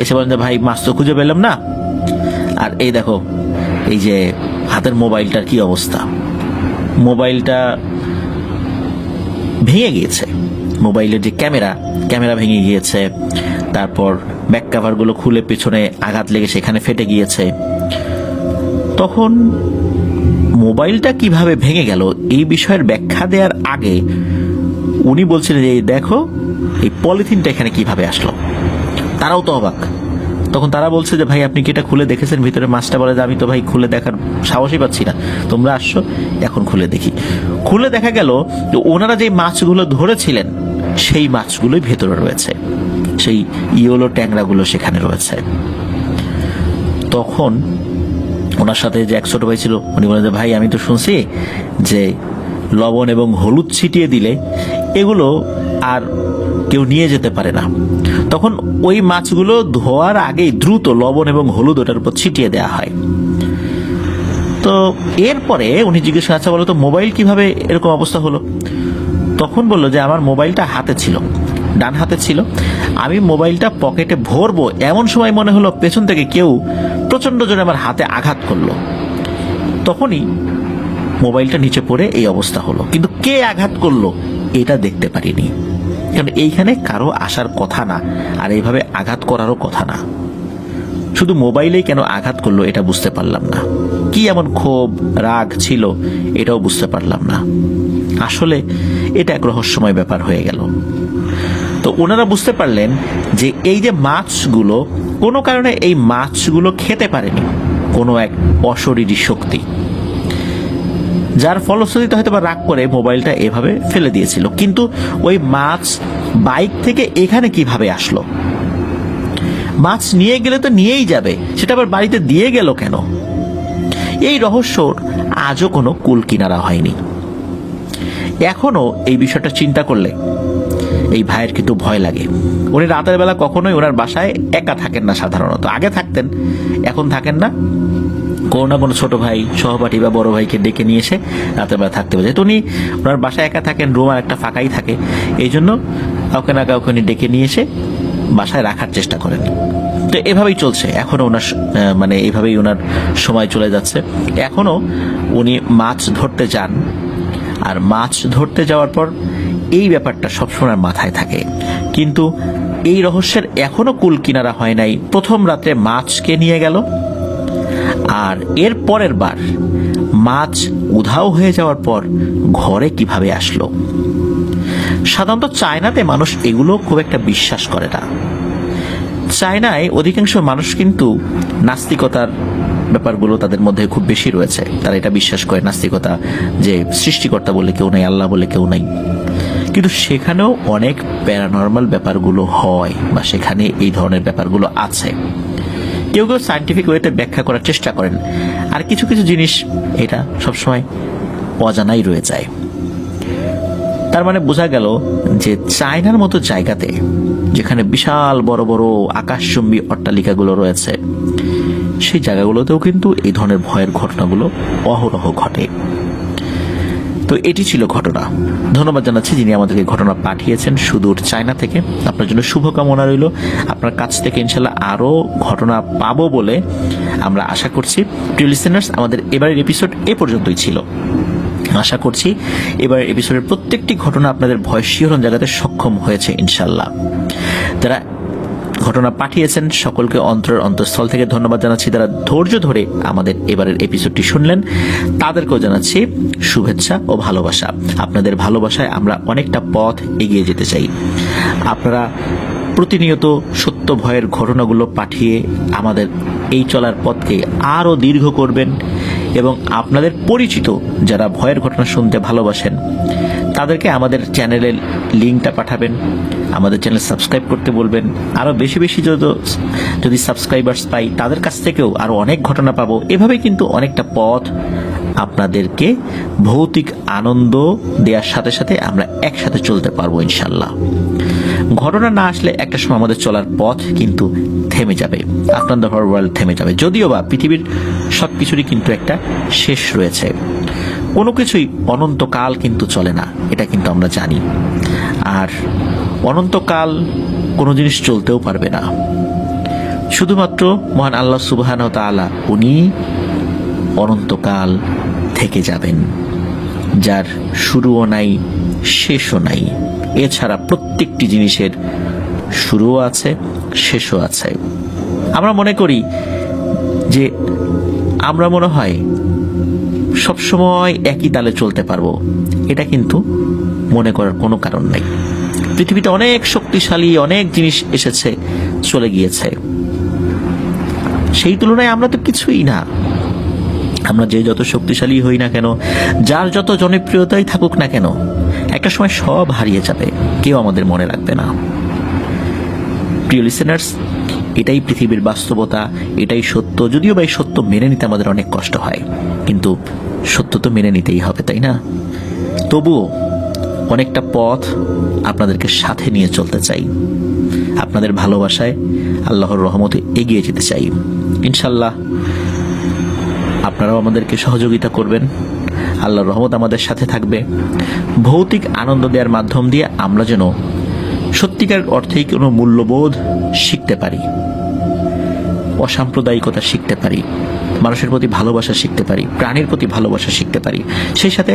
এসে বলেন যে ভাই মাছ তো খুঁজে পেলাম না, আর এই দেখো এই যে হাতের মোবাইলটার কি অবস্থা, মোবাইলটা ভেঙে গিয়েছে, মোবাইলের যে ক্যামেরা ভেঙে গিয়েছে, তারপর ব্যাক কভারগুলো খুলে পেছনে আঘাত লেগে সেখানে ফেটে গিয়েছে। তখন মোবাইলটা কিভাবে ভেঙে গেল এই বিষয়ের ব্যাখ্যা দেওয়ার আগে উনি বলছিলেন যে দেখো এই পলিথিনটা এখানে কিভাবে আসলো। তারাও তো অবাক, তখন তারা বলছে যে ভাই আপনি কি এটা খুলে দেখেছেন ভিতরে মাছটা? বলে যে আমি তো ভাই খুলে দেখার সাহসই পাচ্ছি না, তোমরা আসছো এখন খুলে দেখি। খুলে দেখা গেল যে ওনারা যে মাছগুলো ধরেছিলেন সেই মাছগুলোই ভেতরে রয়েছে, সেই ইয়েলো ট্যাংরাগুলো সেখানে রয়েছে। তখন ওনার সাথে যে এক ছোট ভাই ছিল উনি বলেন যে ভাই আমি তো শুনছি যে লবণ এবং হলুদ ছিটিয়ে দিলে এগুলো আর কেউ নিয়ে যেতে পারে না। তখন ওই মাছগুলো ধোয়ার আগেই দ্রুত লবণ এবং হলুদ ওটার উপর ছিটিয়ে দেওয়া হয়। তো এরপরে উনি জিজ্ঞেস করেন আচ্ছা বলো তো মোবাইল কিভাবে এরকম অবস্থা হলো? তখন বললো যে আমার মোবাইলটা হাতে ছিল, ডান হাতে ছিল, আমি মোবাইলটা পকেটে ভরবো এমন সময় মনে হলো পেছন থেকে কেউ প্রচন্ড জোরে আমার হাতে আঘাত করলো, তখনই মোবাইলটা নিচে পড়ে এই অবস্থা হলো। কিন্তু কে আঘাত করলো এটা দেখতে পারিনি, কারণ এইখানে কারো আসার কথা না, আর এইভাবে আঘাত করারও কথা না। শুধু মোবাইলেই কেন আঘাত করলো এটা বুঝতে পারলাম না, কি এমন ক্ষোভ রাগ ছিল এটাও বুঝতে পারলাম না। আসলে এটা এক রহস্যময় ব্যাপার হয়ে গেল। তো ওনারা বুঝতে পারলেন যে এই যে মাছগুলো কোনো কারণে এই মাছগুলো খেতে পারেনি কোনো এক অশরীরী শক্তি, যার ফলশ্রুতিতে হয়তো বা রাগ করে মোবাইলটা এভাবে ফেলে দিয়েছিল। কিন্তু ওই মাছ বাইক থেকে এখানে কিভাবে আসলো? মাছ নিয়ে গেলে তো নিয়েই যাবে, সেটা আবার বাড়িতে দিয়ে গেল কেন? এই রহস্যর আজও কোনো কুল কিনারা হয়নি। এখনো এই বিষয়টা চিন্তা করলে এই ভাইয়ের কিন্তু ভয় লাগে। উনি রাতের বেলা কখনোই ওনার বাসায় একা থাকেন না, সাধারণত আগে থাকতেন, এখন থাকেন না। কোনো না কোনো ছোট ভাই সহপাঠী বা বড় ভাইকে ডেকে নিয়ে এসে রাতের বেলা থাকতে পারে। যেহেতু উনি ওনার বাসায় একা থাকেন, রুম আর একটা ফাঁকাই থাকে, এই জন্য কাউকে না কাউকে উনি ডেকে নিয়ে এসে বাসায় রাখার চেষ্টা করেন। তো এভাবেই চলছে এখনো ওনার, মানে এইভাবেই ওনার সময় চলে যাচ্ছে। এখনো উনি মাছ ধরতে যান, আর মাছ ধরতে যাওয়ার পর এই ব্যাপারটা সবসময় মাথায় থাকে। কিন্তু এই রহস্যের এখনো কুল কিনারা হয় নাই। প্রথম রাতে মাছকে নিয়ে গেল, আর এর পরের বার মাছ উধাও হয়ে যাওয়ার পর ঘরে কিভাবে আসলো। সাধারণত চায়নাতে মানুষ এগুলো খুব একটা বিশ্বাস করে না। চায়নায় অধিকাংশ মানুষ কিন্তু নাস্তিকতার ব্যাপারগুলো তাদের মধ্যে খুব বেশি রয়েছে। তারা এটা বিশ্বাস করে নাস্তিকতা, যে সৃষ্টিকর্তা বলে কেউ নাই, আল্লাহ বলে কেউ নাই। কিন্তু সেখানেও অনেক প্যারানর্মাল ব্যাপারগুলো হয়, বা সেখানে এই ধরনের ব্যাপারগুলো আছে। কেউ কেউ সায়েন্টিফিক ওয়েতে ব্যাখ্যা করার চেষ্টা করেন, আর কিছু কিছু জিনিস এটা সবসময় অজানাই রয়ে যায়। তার মানে বোঝা গেল যে চায়নার মতো জায়গাতে, যেখানে বিশাল বড় বড় আকাশচুম্বী অট্টালিকাগুলো রয়েছে, সেই জায়গাগুলোতেও কিন্তু এই ধরনের ভয়ের ঘটনাগুলো অহরহ ঘটে। তো এটি ছিল ঘটনা। ধন্যবাদ জানাচ্ছি যিনি আমাদেরকে ঘটনা পাঠিয়েছেন সুদূর চায়না থেকে। আপনার জন্য শুভকামনা রইল। আপনার কাছ থেকে ইনশাল্লাহ আরো ঘটনা পাবো বলে আমরা আশা করছি। প্রিয় লিসেনার্স, আমাদের এবারের এপিসোড এ পর্যন্তই ছিল। আশা করছি এবার এপিসোডের প্রত্যেকটি ঘটনা আপনাদের ভয় শিহরণ জাগাতে সক্ষম হয়েছে ইনশাল্লাহ। যারা ঘটনা পাঠিয়েছেন সকলকে অন্তঃস্থল থেকে ধন্যবাদ জানাচ্ছি। যারা ধৈর্য ধরে আমাদের এবারের এপিসোডটি শুনলেন তাদেরকেও জানাচ্ছি শুভেচ্ছা ও ভালোবাসা। আপনাদের ভালোবাসায় আমরা অনেকটা পথ এগিয়ে যেতে চাই। আপনারা প্রতিনিয়ত সত্য ভয়ের ঘটনাগুলো পাঠিয়ে আমাদের এই চলার পথকে আরও দীর্ঘ করবেন এবং আপনাদের পরিচিত যারা ভয়ের ঘটনা শুনতে ভালোবাসেন তাদেরকে আমাদের চ্যানেলের লিঙ্কটা পাঠাবেন, আমাদের চ্যানেল সাবস্ক্রাইব করতে বলবেন। আরও বেশি বেশি যদি সাবস্ক্রাইবার্স পাই তাদের কাছ থেকেও আরও অনেক ঘটনা পাবো। এভাবে কিন্তু অনেকটা পথ আপনাদেরকে ভৌতিক আনন্দ দেওয়ার সাথে সাথে আমরা একসাথে চলতে পারবো ইনশাল্লাহ। ঘটনা না আসলে একটা সময় আমাদের চলার পথ কিন্তু থেমে যাবে, আপনাদের ওয়ার্ল্ড থেমে যাবে। যদিও বা পৃথিবীর সবকিছুরই কিন্তু একটা শেষ রয়েছে, কোনো কিছুই অনন্তকাল কিন্তু চলে না, এটা কিন্তু আমরা জানি। আর অনন্তকাল কোনো জিনিস চলতেও পারবে না, শুধুমাত্র মহান আল্লাহ সুবহানাহু ওয়া তাআলা উনি অনন্তকাল থেকে যাবেন, যার শুরুও নাই শেষও নাই। এছাড়া প্রত্যেকটি জিনিসের শুরুও আছে শেষও আছে। আমরা মনে করি যে আমরা মনে হয় সবসময় একই তালে চলতে পারবো, এটা কিন্তু মনে করার কোনো কারণ নেই। পৃথিবীতে অনেক শক্তিশালী অনেক জিনিস এসেছে চলে গিয়েছে, সেই তুলনায় আমরা তো কিছুই না। আমরা যে যত শক্তিশালী হই না কেন, যার যত জনপ্রিয়তাই থাকুক না কেন, একটা সময় সব হারিয়ে যাবে, কেউ আমাদের মনে রাখবে না। প্রিয় লিসেনার্স, এটাই পৃথিবীর বাস্তবতা, এটাই সত্য। যদিও বা এই সত্য মেনে নিতে আমাদের অনেক কষ্ট হয়, কিন্তু সত্য তো মেনে নিতেই হবে, তাই না? তবুও অনেকটা পথ আপনাদেরকে সাথে নিয়ে চলতে চাই, আপনাদের ভালোবাসায় আল্লাহর রহমতে এগিয়ে যেতে চাই ইনশাল্লাহ। আপনারাও আমাদেরকে সহযোগিতা করবেন, আল্লাহর রহমত আমাদের সাথে থাকবে। ভৌতিক আনন্দ দেওয়ার মাধ্যম দিয়ে আমরা যেন সত্যিকার অর্থেই কোনো মূল্যবোধ শিখতে পারি, অসাম্প্রদায়িকতা শিখতে পারি, মানুষের প্রতি ভালোবাসা শিখতে পারি, প্রাণীর প্রতি ভালোবাসা শিখতে পারি। সেই সাথে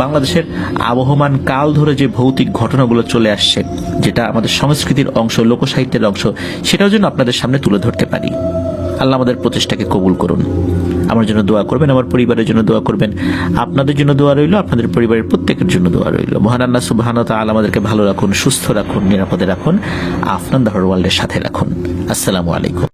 বাংলাদেশের আবহমান কাল ধরে যে ভৌতিক ঘটনাগুলো চলে আসছে, যেটা আমাদের সংস্কৃতির অংশ, লোকসাহিত্যের অংশ, সেটাও যেন আপনাদের সামনে তুলে ধরতে পারি। আল্লাহ আমাদের প্রচেষ্টাকে কবুল করুন। আমার জন্য দোয়া করবেন, আমার পরিবারের জন্য দোয়া করবেন, আপনাদের জন্য দোয়া রইল, আপনাদের পরিবারের প্রত্যেকের জন্য দোয়া রইল। মহান আল্লাহ সুবহানাহু ওয়া তাআলা আমাদেরকে ভালো রাখুন, সুস্থ রাখুন, নিরাপদে রাখুন, আপনার ওয়ার্ল্ডের সাথে রাখুন। আসসালামু আলাইকুম।